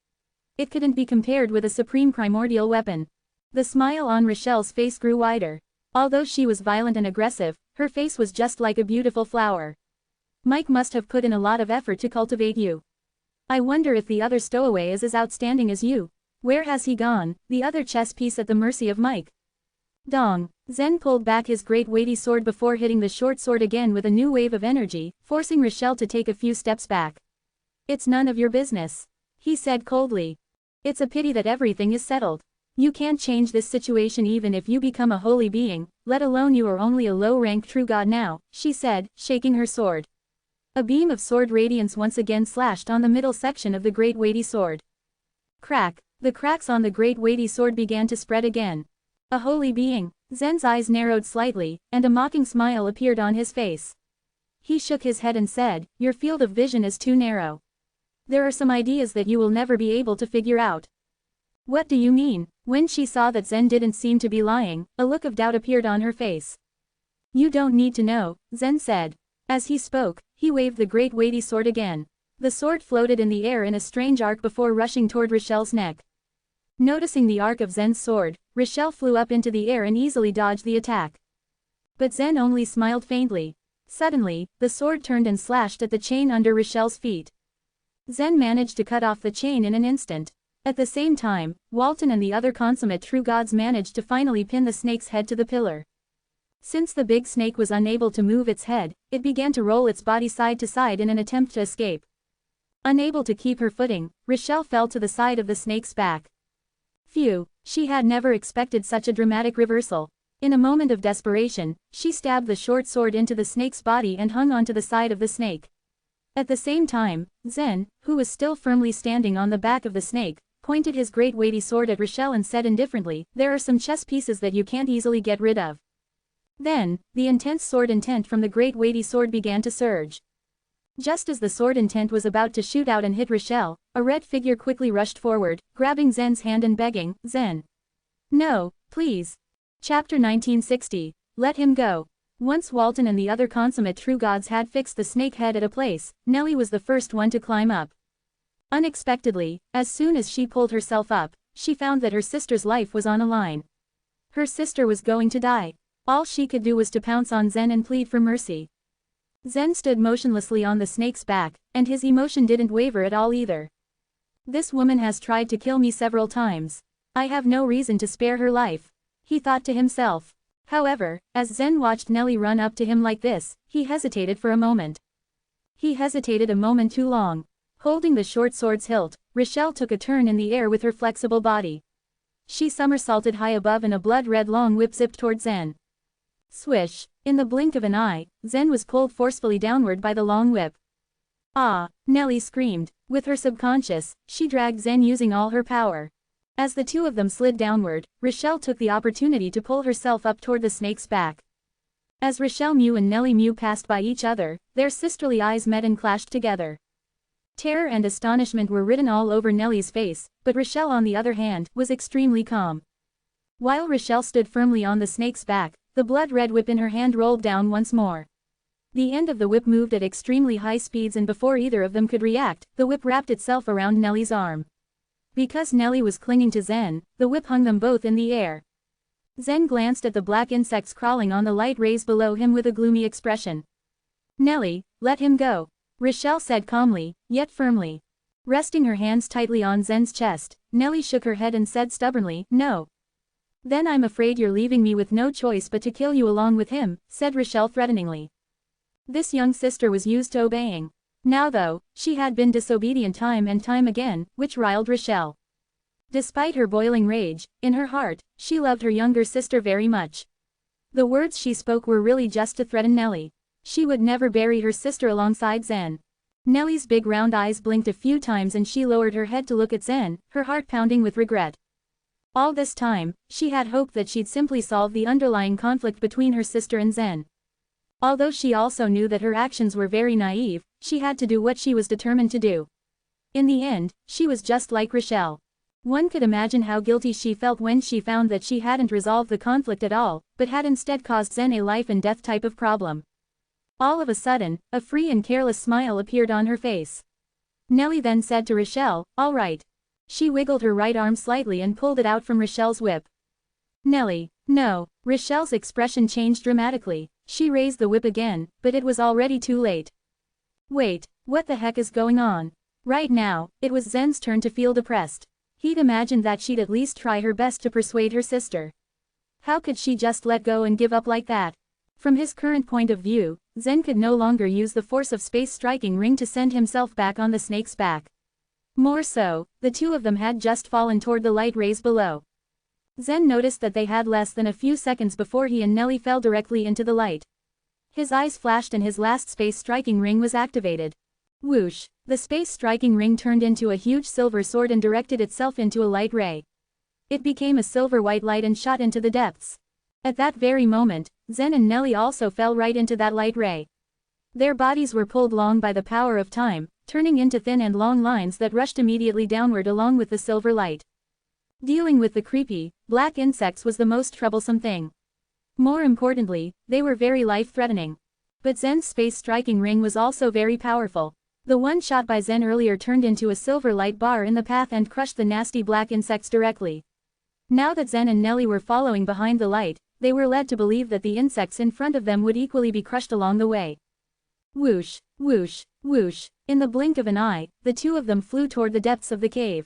It couldn't be compared with a supreme primordial weapon. The smile on Rochelle's face grew wider. Although she was violent and aggressive, her face was just like a beautiful flower. Mike must have put in a lot of effort to cultivate you. I wonder if the other stowaway is as outstanding as you. Where has he gone, the other chess piece at the mercy of Mike? Dong. Zen pulled back his great weighty sword before hitting the short sword again with a new wave of energy, forcing Rochelle to take a few steps back. It's none of your business, he said coldly. It's a pity that everything is settled. You can't change this situation even if you become a holy being, let alone you are only a low-rank true god now, she said, shaking her sword. A beam of sword radiance once again slashed on the middle section of the great weighty sword. Crack. The cracks on the great weighty sword began to spread again. A holy being. Zen's eyes narrowed slightly, and a mocking smile appeared on his face. He shook his head and said, your field of vision is too narrow. There are some ideas that you will never be able to figure out. What do you mean? When she saw that Zen didn't seem to be lying, a look of doubt appeared on her face. You don't need to know, Zen said. As he spoke, he waved the great weighty sword again. The sword floated in the air in a strange arc before rushing toward Rochelle's neck. Noticing the arc of Zen's sword, Rochelle flew up into the air and easily dodged the attack. But Zen only smiled faintly. Suddenly, the sword turned and slashed at the chain under Rochelle's feet. Zen managed to cut off the chain in an instant. At the same time, Walton and the other consummate true gods managed to finally pin the snake's head to the pillar. Since the big snake was unable to move its head, it began to roll its body side to side in an attempt to escape. Unable to keep her footing, Rochelle fell to the side of the snake's back. Phew, she had never expected such a dramatic reversal. In a moment of desperation, she stabbed the short sword into the snake's body and hung onto the side of the snake. At the same time, Zen, who was still firmly standing on the back of the snake, pointed his great weighty sword at Rochelle and said indifferently, there are some chess pieces that you can't easily get rid of. Then, the intense sword intent from the great weighty sword began to surge. Just as the sword intent was about to shoot out and hit Rochelle, a red figure quickly rushed forward, grabbing Zen's hand and begging, Zen. No, please. Chapter 1960. Let him go. Once Walton and the other consummate true gods had fixed the snake head at a place, Nellie was the first one to climb up. Unexpectedly, as soon as she pulled herself up, she found that her sister's life was on a line. Her sister was going to die. All she could do was to pounce on Zen and plead for mercy. Zen stood motionlessly on the snake's back, and his emotion didn't waver at all either. This woman has tried to kill me several times. I have no reason to spare her life, he thought to himself. However, as Zen watched Nellie run up to him like this, he hesitated for a moment. He hesitated a moment too long. Holding the short sword's hilt, Rochelle took a turn in the air with her flexible body. She somersaulted high above and a blood-red long whip zipped toward Zen. Swish! In the blink of an eye, Zen was pulled forcefully downward by the long whip. Ah! Nellie screamed. With her subconscious, she dragged Zen using all her power. As the two of them slid downward, Rochelle took the opportunity to pull herself up toward the snake's back. As Rochelle Mew and Nellie Mew passed by each other, their sisterly eyes met and clashed together. Terror and astonishment were written all over Nellie's face, but Rochelle on the other hand, was extremely calm. While Rochelle stood firmly on the snake's back, the blood-red whip in her hand rolled down once more. The end of the whip moved at extremely high speeds, and before either of them could react, the whip wrapped itself around Nellie's arm. Because Nellie was clinging to Zen, the whip hung them both in the air. Zen glanced at the black insects crawling on the light rays below him with a gloomy expression. "Nellie, let him go," Rochelle said calmly, yet firmly. Resting her hands tightly on Zen's chest, Nellie shook her head and said stubbornly, "No." "Then I'm afraid you're leaving me with no choice but to kill you along with him," said Rochelle threateningly. This young sister was used to obeying. Now though, she had been disobedient time and time again, which riled Rochelle. Despite her boiling rage, in her heart, she loved her younger sister very much. The words she spoke were really just to threaten Nellie. She would never bury her sister alongside Zen. Nellie's big round eyes blinked a few times and she lowered her head to look at Zen, her heart pounding with regret. All this time, she had hoped that she'd simply solve the underlying conflict between her sister and Zen. Although she also knew that her actions were very naive, she had to do what she was determined to do. In the end, she was just like Rochelle. One could imagine how guilty she felt when she found that she hadn't resolved the conflict at all, but had instead caused Zen a life-and-death type of problem. All of a sudden, a free and careless smile appeared on her face. Nellie then said to Rochelle, "All right." She wiggled her right arm slightly and pulled it out from Rochelle's whip. "Nellie, no." Rochelle's expression changed dramatically. She raised the whip again, but it was already too late. Wait, what the heck is going on? Right now, it was Zen's turn to feel depressed. He'd imagined that she'd at least try her best to persuade her sister. How could she just let go and give up like that? From his current point of view, Zen could no longer use the force of space striking ring to send himself back on the snake's back. More so, the two of them had just fallen toward the light rays below. Zen noticed that they had less than a few seconds before he and Nellie fell directly into the light. His eyes flashed and his last space striking ring was activated. Whoosh! The space striking ring turned into a huge silver sword and directed itself into a light ray. It became a silver-white light and shot into the depths. At that very moment, Zen and Nellie also fell right into that light ray. Their bodies were pulled along by the power of time, turning into thin and long lines that rushed immediately downward along with the silver light. Dealing with the creepy, black insects was the most troublesome thing. More importantly, they were very life-threatening. But Zen's space striking ring was also very powerful. The one shot by Zen earlier turned into a silver light bar in the path and crushed the nasty black insects directly. Now that Zen and Nellie were following behind the light, they were led to believe that the insects in front of them would equally be crushed along the way. Whoosh, whoosh, whoosh. In the blink of an eye, the two of them flew toward the depths of the cave.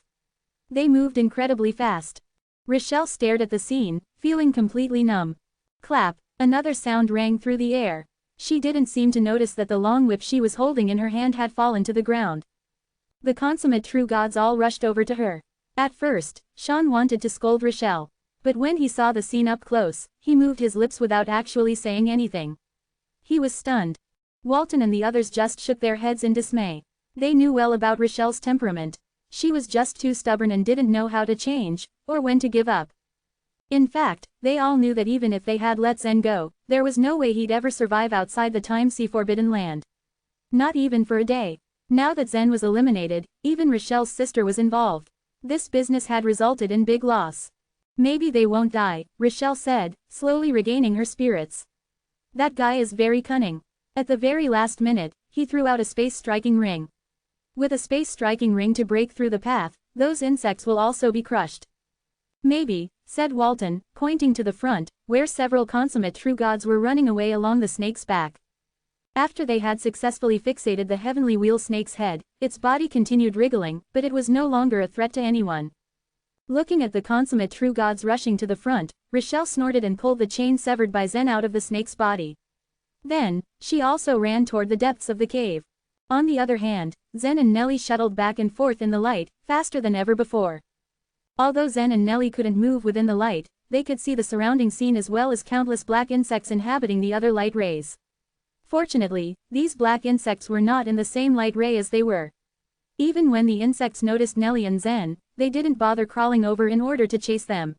They moved incredibly fast. Rochelle stared at the scene, feeling completely numb. Clap! Another sound rang through the air. She didn't seem to notice that the long whip she was holding in her hand had fallen to the ground. The consummate true gods all rushed over to her. At first, Sean wanted to scold Rochelle. But when he saw the scene up close, he moved his lips without actually saying anything. He was stunned. Walton and the others just shook their heads in dismay. They knew well about Rochelle's temperament. She was just too stubborn and didn't know how to change, or when to give up. In fact, they all knew that even if they had let Zen go, there was no way he'd ever survive outside the time-sea forbidden land. Not even for a day. Now that Zen was eliminated, even Rochelle's sister was involved. This business had resulted in big loss. "Maybe they won't die," Rochelle said, slowly regaining her spirits. "That guy is very cunning." At the very last minute, he threw out a space striking ring. With a space striking ring to break through the path, those insects will also be crushed. "Maybe," said Walton, pointing to the front, where several consummate true gods were running away along the snake's back. After they had successfully fixated the heavenly wheel snake's head, its body continued wriggling, but it was no longer a threat to anyone. Looking at the consummate true gods rushing to the front, Rochelle snorted and pulled the chain severed by Zen out of the snake's body. Then, she also ran toward the depths of the cave. On the other hand, Zen and Nellie shuttled back and forth in the light, faster than ever before. Although Zen and Nellie couldn't move within the light, they could see the surrounding scene as well as countless black insects inhabiting the other light rays. Fortunately, these black insects were not in the same light ray as they were. Even when the insects noticed Nellie and Zen, they didn't bother crawling over in order to chase them.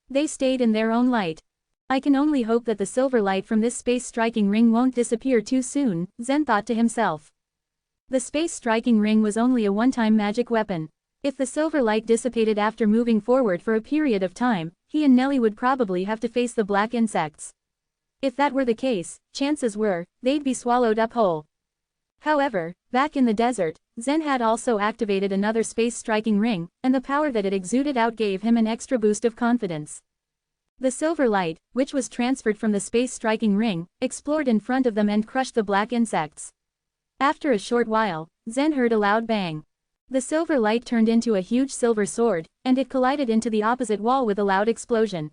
They stayed in their own light. "I can only hope that the silver light from this space striking ring won't disappear too soon," Zen thought to himself. The space striking ring was only a one-time magic weapon. If the silver light dissipated after moving forward for a period of time, he and Nellie would probably have to face the black insects. If that were the case, chances were, they'd be swallowed up whole. However, back in the desert, Zen had also activated another space-striking ring, and the power that it exuded out gave him an extra boost of confidence. The silver light, which was transferred from the space-striking ring, explored in front of them and crushed the black insects. After a short while, Zen heard a loud bang. The silver light turned into a huge silver sword, and it collided into the opposite wall with a loud explosion.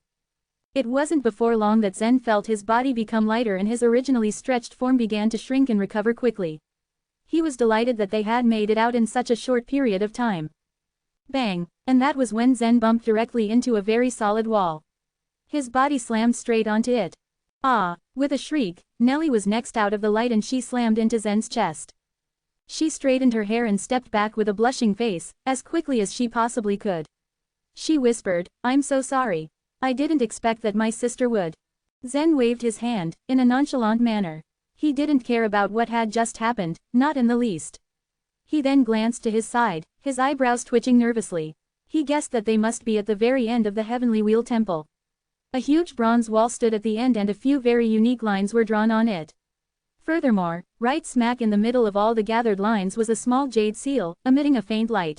It wasn't before long that Zen felt his body become lighter and his originally stretched form began to shrink and recover quickly. He was delighted that they had made it out in such a short period of time. Bang, and that was when Zen bumped directly into a very solid wall. His body slammed straight onto it. Ah! With a shriek, Nellie was next out of the light and she slammed into Zen's chest. She straightened her hair and stepped back with a blushing face, as quickly as she possibly could. She whispered, "I'm so sorry. I didn't expect that my sister would." Zen waved his hand, in a nonchalant manner. He didn't care about what had just happened, not in the least. He then glanced to his side, his eyebrows twitching nervously. He guessed that they must be at the very end of the Heavenly Wheel Temple. A huge bronze wall stood at the end and a few very unique lines were drawn on it. Furthermore, right smack in the middle of all the gathered lines was a small jade seal, emitting a faint light.